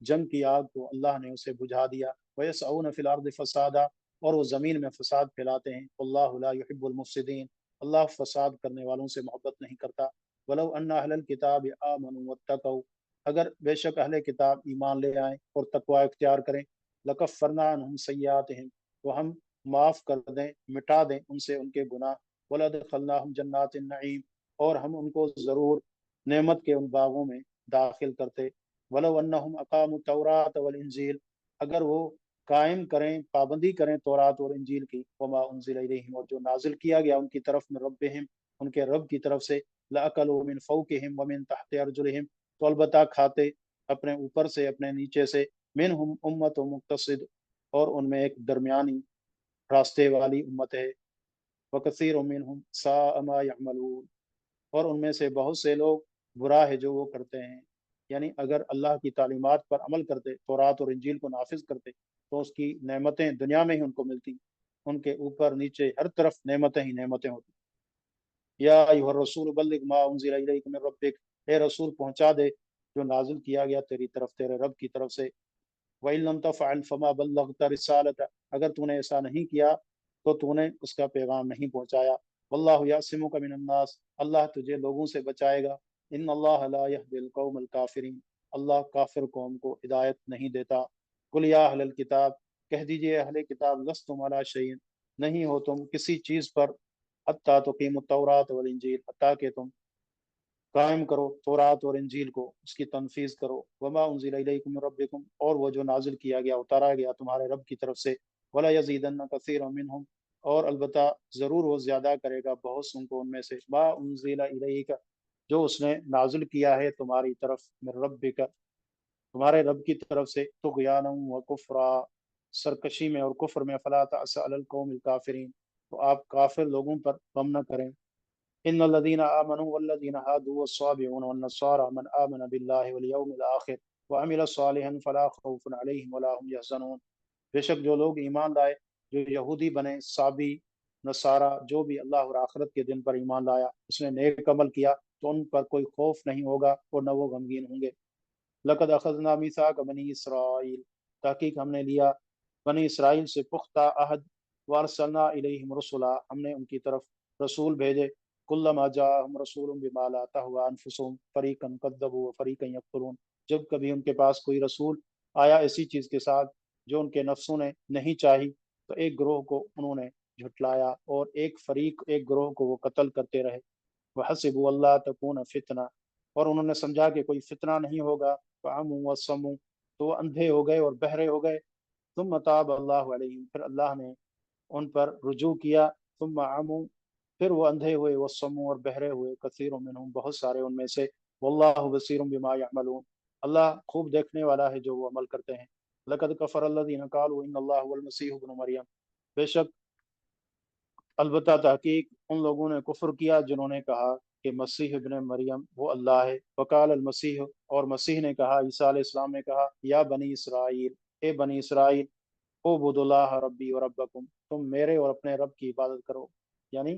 جنگ کی آگ کو اللہ نے اسے بجھا دیا. وَيَسْعَوْنَ فِي الْأَرْضِ فَسَادًا اور وہ زمین میں فساد پھیلاتے ہیں. وَاللَّهُ لَا يُحِبُّ الْمُفْسِدِينَ اللہ فساد کرنے والوں سے محبت نہیں کرتا. وَلَوْ أَنَّ أَهْلَ الْكِتَابِ آمَنُوا وَاتَّقَوْا اگر بے شک اہل کتاب ایمان لے آئیں اور تقوی اختیار کریں. لَكَفَّرْنَا عَنْهُمْ سَيِّئَاتِهِمْ تو ہم معاف کر دیں مٹا دیں ان سے ان کے گناہ. وَلَدْخَلْنَاهُمْ جَنَّاتِ النَّعِيمِ اور ہم ان کو ضرور نعمت کے ان باغوں میں داخل کرتے. وَلَوْ أَنَّهُمْ أَقَامُوا التَّوْرَاةَ وَالْإِنْجِيلَ اگر وہ قائم کریں پابندی کریں تورات اور انجیل کی. وما انزل الیہم اور جو نازل کیا گیا ان کی طرف من ربہم ان کے رب کی طرف سے. لأکلوا من فوقہم ومن تحت ارجلہم تو البتہ کھاتے اپنے اوپر سے اپنے نیچے سے. منہم امت مقتصد اور ان میں ایک درمیانی راستے والی امت ہے. وکثیر منہم ساء ما یعملون اور ان میں سے بہت سے لوگ برا ہے جو وہ کرتے ہیں. یعنی اگر اللہ کی تعلیمات پر عمل کرتے تورات اور انجیل کو نافذ کرتے تو اس کی نعمتیں دنیا میں ہی ان کو ملتی. ان کے اوپر نیچے ہر طرف نعمتیں ہی نعمتیں ہوتی. یا ایھا الرسول بلغ ما انزل الیک من ربک اے رسول پہنچا دے جو نازل کیا گیا تیری طرف تیرے رب کی طرف سے. وَإِن لَّمْ تَفْعَلْ فَمَا بَلَّغْتَ رِسَالَتَهُ اگر تو نے ایسا نہیں کیا تو تو نے اس کا پیغام نہیں پہنچایا. وَاللَّهُ يَعْصِمُكَ مِنَ النَّاسِ اللہ تجھے لوگوں سے بچائے گا. ان اللہ لا يهدي القوم الكافرین اللہ کافر قوم کو ہدایت نہیں دیتا. قل یا اہل الکتاب کہہ دیجئے اہل کتاب لستم علی شیء نہیں ہو تم کسی چیز پر حتی تقیموا التوراۃ والانجیل حتیٰ کہ تم قائم کرو تورات اور انجیل کو اس کی تنفیذ کرو. وما انزل الیکم من ربکم اور وہ جو نازل کیا گیا اتارا گیا تمہارے رب کی طرف سے. ولا یزیدن کثیرا منہم اور البتہ ضرور وہ زیادہ کرے گا بہت سن کو ان میں سے. ما انزل الیک جو اس نے نازل کیا ہے تمہاری طرف من ربک تمہارے رب کی طرف سے. طغیانا و کفرا سرکشی میں اور کفر میں. فلا تأس علی القوم الکافرین تو آپ کافر لوگوں پر غم نہ کریں. ان الذين امنوا والذين هادوا والصابئون والنصارى من امن بالله واليوم الاخر وعمل صالحا فلا خوف عليهم ولا هم يحزنون بے شک جو لوگ ایمان لائے جو یہودی بنے صابی نصارہ جو بھی اللہ اور آخرت کے دن پر ایمان لایا اس نے نیک عمل کیا تو ان پر کوئی خوف نہیں ہوگا اور نہ وہ غمگین ہوں گے. لقد اخذنا میثاق بنی اسرائیل تحقیق ہم نے لیا بنی اسرائیل سے پختہ عہد. وارسلنا الیہم رسلا ہم نے ان کی طرف رسول بھیجے. کلما جاءہم رسول بما لا تہوی انفسہم فریقا کذبوا وفریقا یقتلون جب کبھی ان کے پاس کوئی رسول آیا ایسی چیز کے ساتھ جو ان کے نفسوں نے نہیں چاہی تو ایک گروہ کو انہوں نے جھٹلایا اور ایک گروہ کو وہ قتل کرتے رہے. وحسبوا اللہ تکون فتنہ اور انہوں نے سمجھا کہ کوئی فتنہ نہیں ہوگا. فعموا وصموا تو وہ اندھے ہو گئے اور بہرے ہو گئے. ثم تاب اللہ علیہم پھر اللہ نے ان پر رجوع کیا. ثم عموا پھر وہ اندھے ہوئے. وصموا اور بہرے ہوئے. کثیر منہم بہت سارے ان میں سے. واللہ بصیر بما یعملون اللہ خوب دیکھنے والا ہے جو وہ عمل کرتے ہیں. لقد کفر الذین قالوا ان اللہ هو المسیح ابن مریم بے شک البتہ تحقیق ان لوگوں نے کفر کیا جنہوں نے کہا کہ مسیح ابن مریم وہ اللہ ہے. وقال المسیح اور مسیح نے کہا عیسیٰ علیہ السلام نے کہا یا بنی اسرائیل اے بنی اسرائیل اعبدوا اللہ ربی و ربکم تم میرے اور اپنے رب کی عبادت کرو. یعنی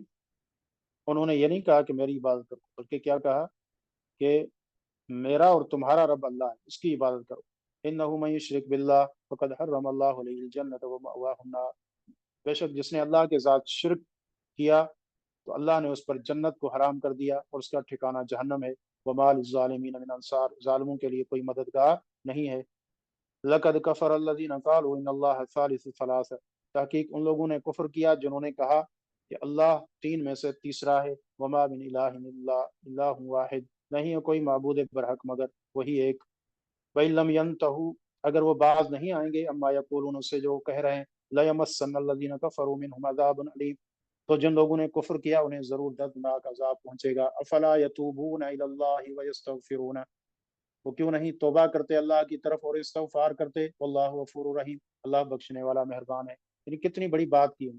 انہوں نے یہ نہیں کہا کہ میری عبادت کرو بلکہ کیا کہا کہ میرا اور تمہارا رب اللہ ہے اس کی عبادت کرو. انہ من یشرک باللہ فقد حرم اللہ علیہ الجنۃ ومأواہ النار بے شک جس نے اللہ کے ذات شرک کیا تو اللہ نے اس پر جنت کو حرام کر دیا اور اس کا ٹھکانہ جہنم ہے. وما للظالمین من انصار ظالموں کے لیے کوئی مددگار نہیں ہے. لقد کفر الذین قالوا ان اللہ ثالث ثلاثہ تحقیق ان لوگوں نے کفر کیا جنہوں نے کہا کہ اللہ تین میں سے تیسرا ہے. وما من الہ الا الہ واحد نہیں ہے کوئی معبود برحق مگر وہی ایک. وَإِن لَّمْ يَنْتَهُوا اگر وہ باز نہیں آئیں گے اما یقولون اس سے جو کہہ رہے ہیں لَيَمَسَّنَّ الَّذِينَ كَفَرُوا مِنْهُمْ عَذَابٌ أَلِيمٌ تو جن لوگوں نے کفر کیا انہیں ضرور دردناک عذاب پہنچے گا. افلا یتوبون الی اللہ ویستغفرون وہ کیوں نہیں توبہ کرتے اللہ کی طرف اور استغفار کرتے. واللہ غفور رحیم اللہ بخشنے والا مہربان ہے. یعنی کتنی بڑی بات کی.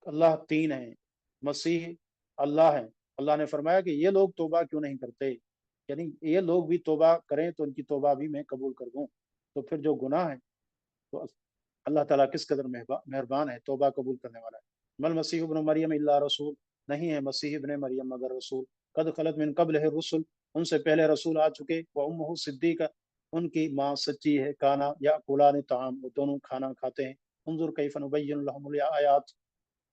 اللہ تین ہیں مسیح اللہ ہیں اللہ نے فرمایا کہ یہ لوگ توبہ کیوں نہیں کرتے، یعنی یہ لوگ بھی توبہ کریں تو ان کی توبہ بھی میں قبول کر دوں۔ تو پھر جو گناہ ہے تو اللہ تعالیٰ کس قدر مہربان ہے، توبہ قبول کرنے والا ہے۔ مل مسیح ابن مریم الا رسول، نہیں ہے مسیح ابن مریم مگر رسول، قد خلت من قبل ہے رسول، ان سے پہلے رسول آ چکے، وہ امہ صدیقہ، ان کی ماں سچی ہے، کانا یا کولان طعام، وہ دونوں کھانا کھاتے ہیں۔ انظر کیف نبین لهم الآیات،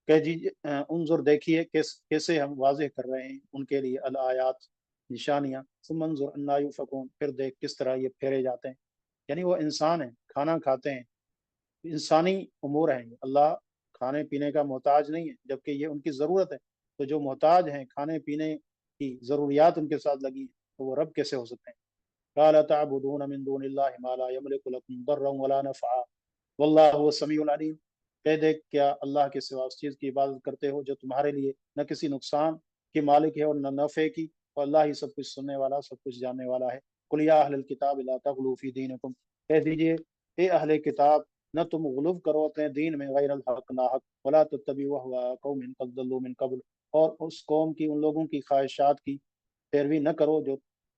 کہ جی انظر دیکھیے کیسے ہم واضح کر رہے ہیں ان کے لیے الآیات نشانیاں، ثم انظر انا یؤفکون، پھر دیکھ کس طرح یہ پھیرے جاتے ہیں، یعنی وہ انسان ہیں، کھانا کھاتے ہیں، انسانی امور ہیں، اللہ کھانے پینے کا محتاج نہیں ہے جبکہ یہ ان کی ضرورت ہے، تو جو محتاج ہیں کھانے پینے کی ضروریات ان کے ساتھ لگی ہیں تو وہ رب کیسے ہو سکتے ہیں؟ قال تعبدون من دون اللہ ما لا يملك لكم ضرا ولا نفعا واللہ هو السمیع العلیم، کہہ دے کیا اللہ کے سوا اس چیز کی عبادت کرتے ہو جو تمہارے لیے نہ کسی نقصان کی مالک ہے اور نہ نفع کی، اور اللہ ہی سب کچھ سننے والا سب کچھ جاننے والا ہے۔ قل یا اہل الکتاب لا تغلوا فی دینکم، کہہ دیجئے اے اہل کتاب نہ تم غلو کرو اپنے دین میں غیر الحق ناحق، ولا تتبعوا اهواء قوم قد ضلوا من قبل، اور اس قوم کی ان لوگوں کی خواہشات کی پیروی نہ کرو جو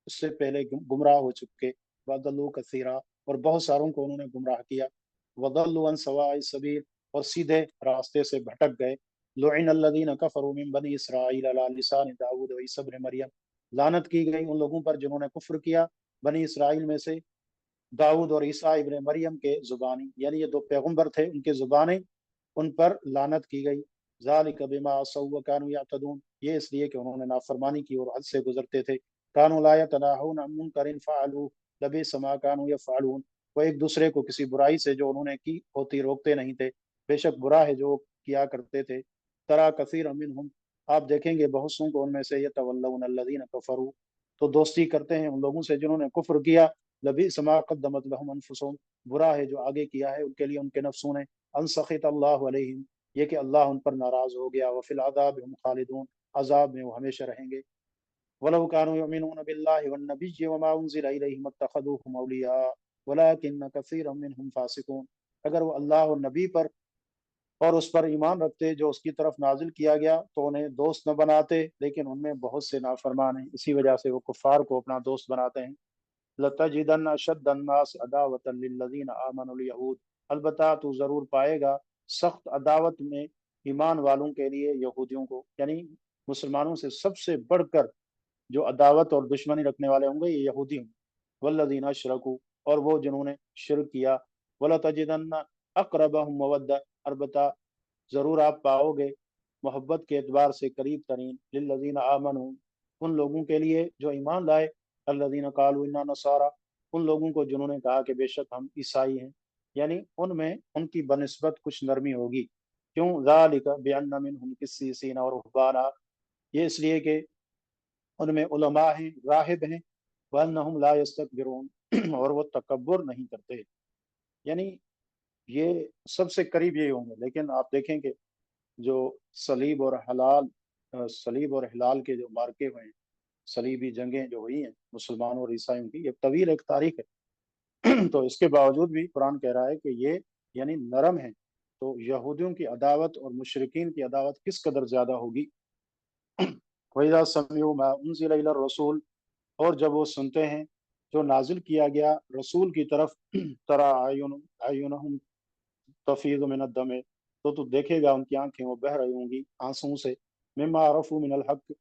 اس سے پہلے گمراہ ہو چکے، وضلوا کثیرا، اور بہت ساروں کو انہوں نے گمراہ کیا، وضلوا عن سواء السبیل، اور سیدھے راستے سے بھٹک گئے۔ لعن الذین کفروا من بنی اسرائیل علی لسان داؤد و عیسی ابن مریم، لعنت کی گئی ان لوگوں پر جنہوں نے کفر کیا بنی اسرائیل میں سے داؤد اور عیسیٰ ابن مریم کے زبانی، یعنی یہ دو پیغمبر تھے ان کے زبانیں، ان پر لعنت کی گئی۔ ذالک بما عصوا وکانوا یعتدون، یہ اس لیے کہ انہوں نے نافرمانی کی اور حد سے گزرتے تھے۔ کانوا لا یتناہون عن منکر فعلوہ لبئس ما کانوا یفعلون، وہ ایک دوسرے کو کسی برائی سے جو انہوں نے کی ہوتی روکتے نہیں تھے، بے شک برا ہے جو وہ کیا کرتے تھے۔ ترا کثیر منہم، آپ دیکھیں گے بہت سوں کو ان میں سے یتولون الذین کفروا، تو دوستی کرتے ہیں ان لوگوں سے جنہوں نے کفر کیا، لبئس ما قدمت لهم انفسهم، برا ہے جو آگے کیا ہے ان کے لیے ان کے نفسوں نے، ان سخط اللہ علیہم، یہ کہ اللہ ان پر ناراض ہو گیا، وفی العذاب هم خالدون، عذاب میں وہ ہمیشہ رہیں گے۔ ولو كانوا يؤمنون بالله والنبي وما انزل اليهم اتخذوهم اولياء ولكن كثيرا منهم فاسقون، اگر وہ اللہ اور نبی پر اور اس پر ایمان رکھتے جو اس کی طرف نازل کیا گیا تو انہیں دوست نہ بناتے، لیکن ان میں بہت سے نافرمان ہیں، اسی وجہ سے وہ کفار کو اپنا دوست بناتے ہیں۔ لَتَجِدَنَّ أَشَدَّ النَّاسِ عَدَاوَةً لِلَّذِينَ آمَنُوا الْيَهُودَ، البتہ تو ضرور پائے گا سخت عداوت میں ایمان والوں کے لیے یہودیوں کو، یعنی مسلمانوں سے سب سے بڑھ کر جو عداوت اور دشمنی رکھنے والے ہوں گے یہ یہودی ہوں گے۔ والذین اشرکوا، اور وہ جنہوں نے شرک کیا، وَلَتَجِدَنَّ أَقْرَبَهُمْ مَوَدَّةً، البتہ ضرور آپ پاؤ گے محبت کے اعتبار سے قریب ترین للذین آمنوا، ان لوگوں کے لیے جو ایمان لائے، الذین قالوا انا نصارى، ان لوگوں کو جنہوں نے کہا کہ بے شک ہم عیسائی ہیں، یعنی ان میں ان کی بنسبت کچھ نرمی ہوگی۔ کیوں؟ ذالک بان منهم قسیسین اور رہبانا، یہ اس لیے کہ ان میں علماء ہیں، راہب ہیں، وانہم لا یستکبرون، اور وہ تکبر نہیں کرتے، یعنی یہ سب سے قریب یہ ہوں گے۔ لیکن آپ دیکھیں کہ جو صلیب اور حلال کے جو مارکے ہوئے ہیں، صلیبی جنگیں جو ہوئی ہیں مسلمانوں اور عیسائیوں کی، یہ طویل ایک تاریخ ہے تو اس کے باوجود بھی قرآن کہہ رہا ہے کہ یہ یعنی نرم ہے، تو یہودیوں کی عداوت اور مشرکین کی عداوت کس قدر زیادہ ہوگی۔ وَإِذَا سَمِعُوا مَا أُنزِلَ إِلَى الرَّسُولِ، اور جب وہ سنتے ہیں جو نازل کیا گیا رسول کی طرف، تَرَىٰ أَعْيُنَهُمْ تفیض من الدم، تو دیکھے گا ان کی آنکھیں وہ بہہ رہی ہوں گی آنسوں سے، مما عرفوا من الحق،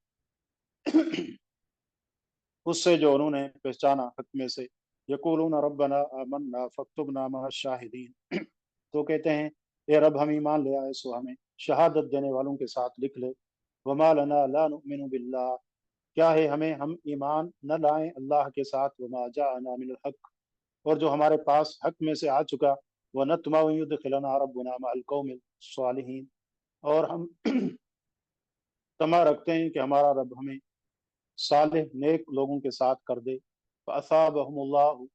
اس سے جو انہوں نے پہچانا حق میں سے، یقولون ربنا آمنا فاکتبنا مع الشاہدین، تو کہتے ہیں اے رب ہم ایمان لے آئے سو ہمیں شہادت دینے والوں کے ساتھ لکھ لے۔ وما لنا لا نؤمن باللہ، کیا ہے ہم ایمان نہ لائیں اللہ کے ساتھ، وما جاءنا من الحق، اور جو ہمارے پاس حق میں سے آ چکا، وَنَطْمَعُ أَن يُدْخِلَنَا رَبُّنَا مَعَ الْقَوْمِ الصَّالِحِينَ، اور ہم طمع رکھتے ہیں کہ ہمارا رب ہمیں صالح نیک لوگوں کے ساتھ کر دے۔ فَأَثَابَهُمُ اللَّهُ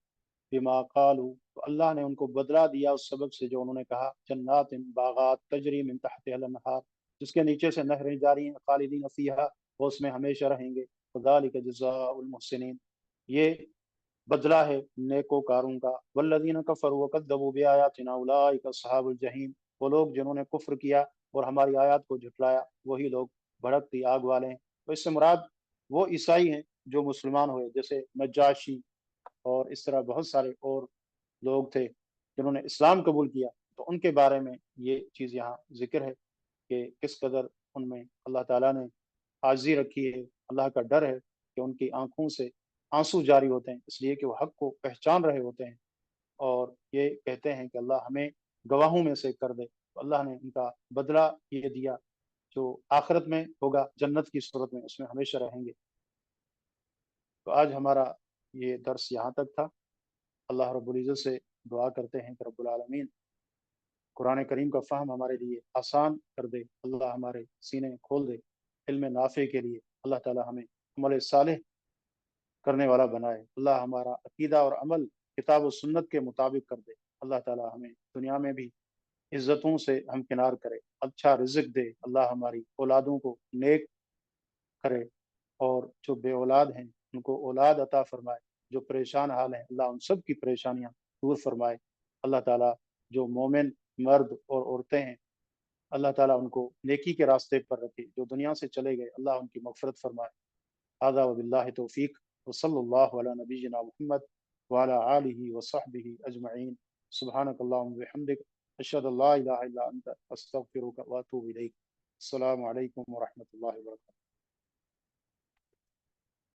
بِمَا قَالُوا، تو اللہ نے ان کو بدلہ دیا اس سبب سے جو انہوں نے کہا، جنات باغات تجری من تحتها الانہار، جس کے نیچے سے نہریں جاری ہیں، خالدین فیہا، وہ اس میں ہمیشہ رہیں گے، وذالک جزاء المحسنین، یہ بدلہ ہے نیکوکاروں کا۔ والذین کفروا وکذبوا بآیاتنا اولئک اصحاب الجحیم، وہ لوگ جنہوں نے کفر کیا اور ہماری آیات کو جھٹلایا وہی لوگ بھڑکتی آگ والے ہیں۔ تو اس سے مراد وہ عیسائی ہیں جو مسلمان ہوئے، جیسے نجاشی اور اس طرح بہت سارے اور لوگ تھے جنہوں نے اسلام قبول کیا، تو ان کے بارے میں یہ چیز یہاں ذکر ہے کہ کس قدر ان میں اللہ تعالیٰ نے عاجزی رکھی ہے، اللہ کا ڈر ہے کہ ان کی آنکھوں سے آنسو جاری ہوتے ہیں اس لیے کہ وہ حق کو پہچان رہے ہوتے ہیں، اور یہ کہتے ہیں کہ اللہ ہمیں گواہوں میں سے کر دے، تو اللہ نے ان کا بدلہ یہ دیا جو آخرت میں ہوگا جنت کی صورت میں، اس میں ہمیشہ رہیں گے۔ تو آج ہمارا یہ درس یہاں تک تھا۔ اللہ رب العزت سے دعا کرتے ہیں کہ رب العالمین قرآن کریم کا فہم ہمارے لیے آسان کر دے، اللہ ہمارے سینے کھول دے علم نافع کے لیے، اللہ تعالی ہمیں عمل صالح کرنے والا بنائے، اللہ ہمارا عقیدہ اور عمل کتاب و سنت کے مطابق کر دے، اللہ تعالی ہمیں دنیا میں بھی عزتوں سے ہمکنار کرے، اچھا رزق دے، اللہ ہماری اولادوں کو نیک کرے، اور جو بے اولاد ہیں ان کو اولاد عطا فرمائے، جو پریشان حال ہیں اللہ ان سب کی پریشانیاں دور فرمائے، اللہ تعالیٰ جو مومن مرد اور عورتیں ہیں اللہ تعالیٰ ان کو نیکی کے راستے پر رکھے، جو دنیا سے چلے گئے اللہ ان کی مغفرت فرمائے۔ هذا وباللہ توفیق، وصلی اللہ علی نبینا محمد وعلی آلہ وصحبہ اجمعین، سبحانک اللہم وبحمدک، اشہد ان لا الہ الا انت، استغفرک واتوب الیک۔ السلام علیکم ورحمۃ اللہ وبرکاتہ۔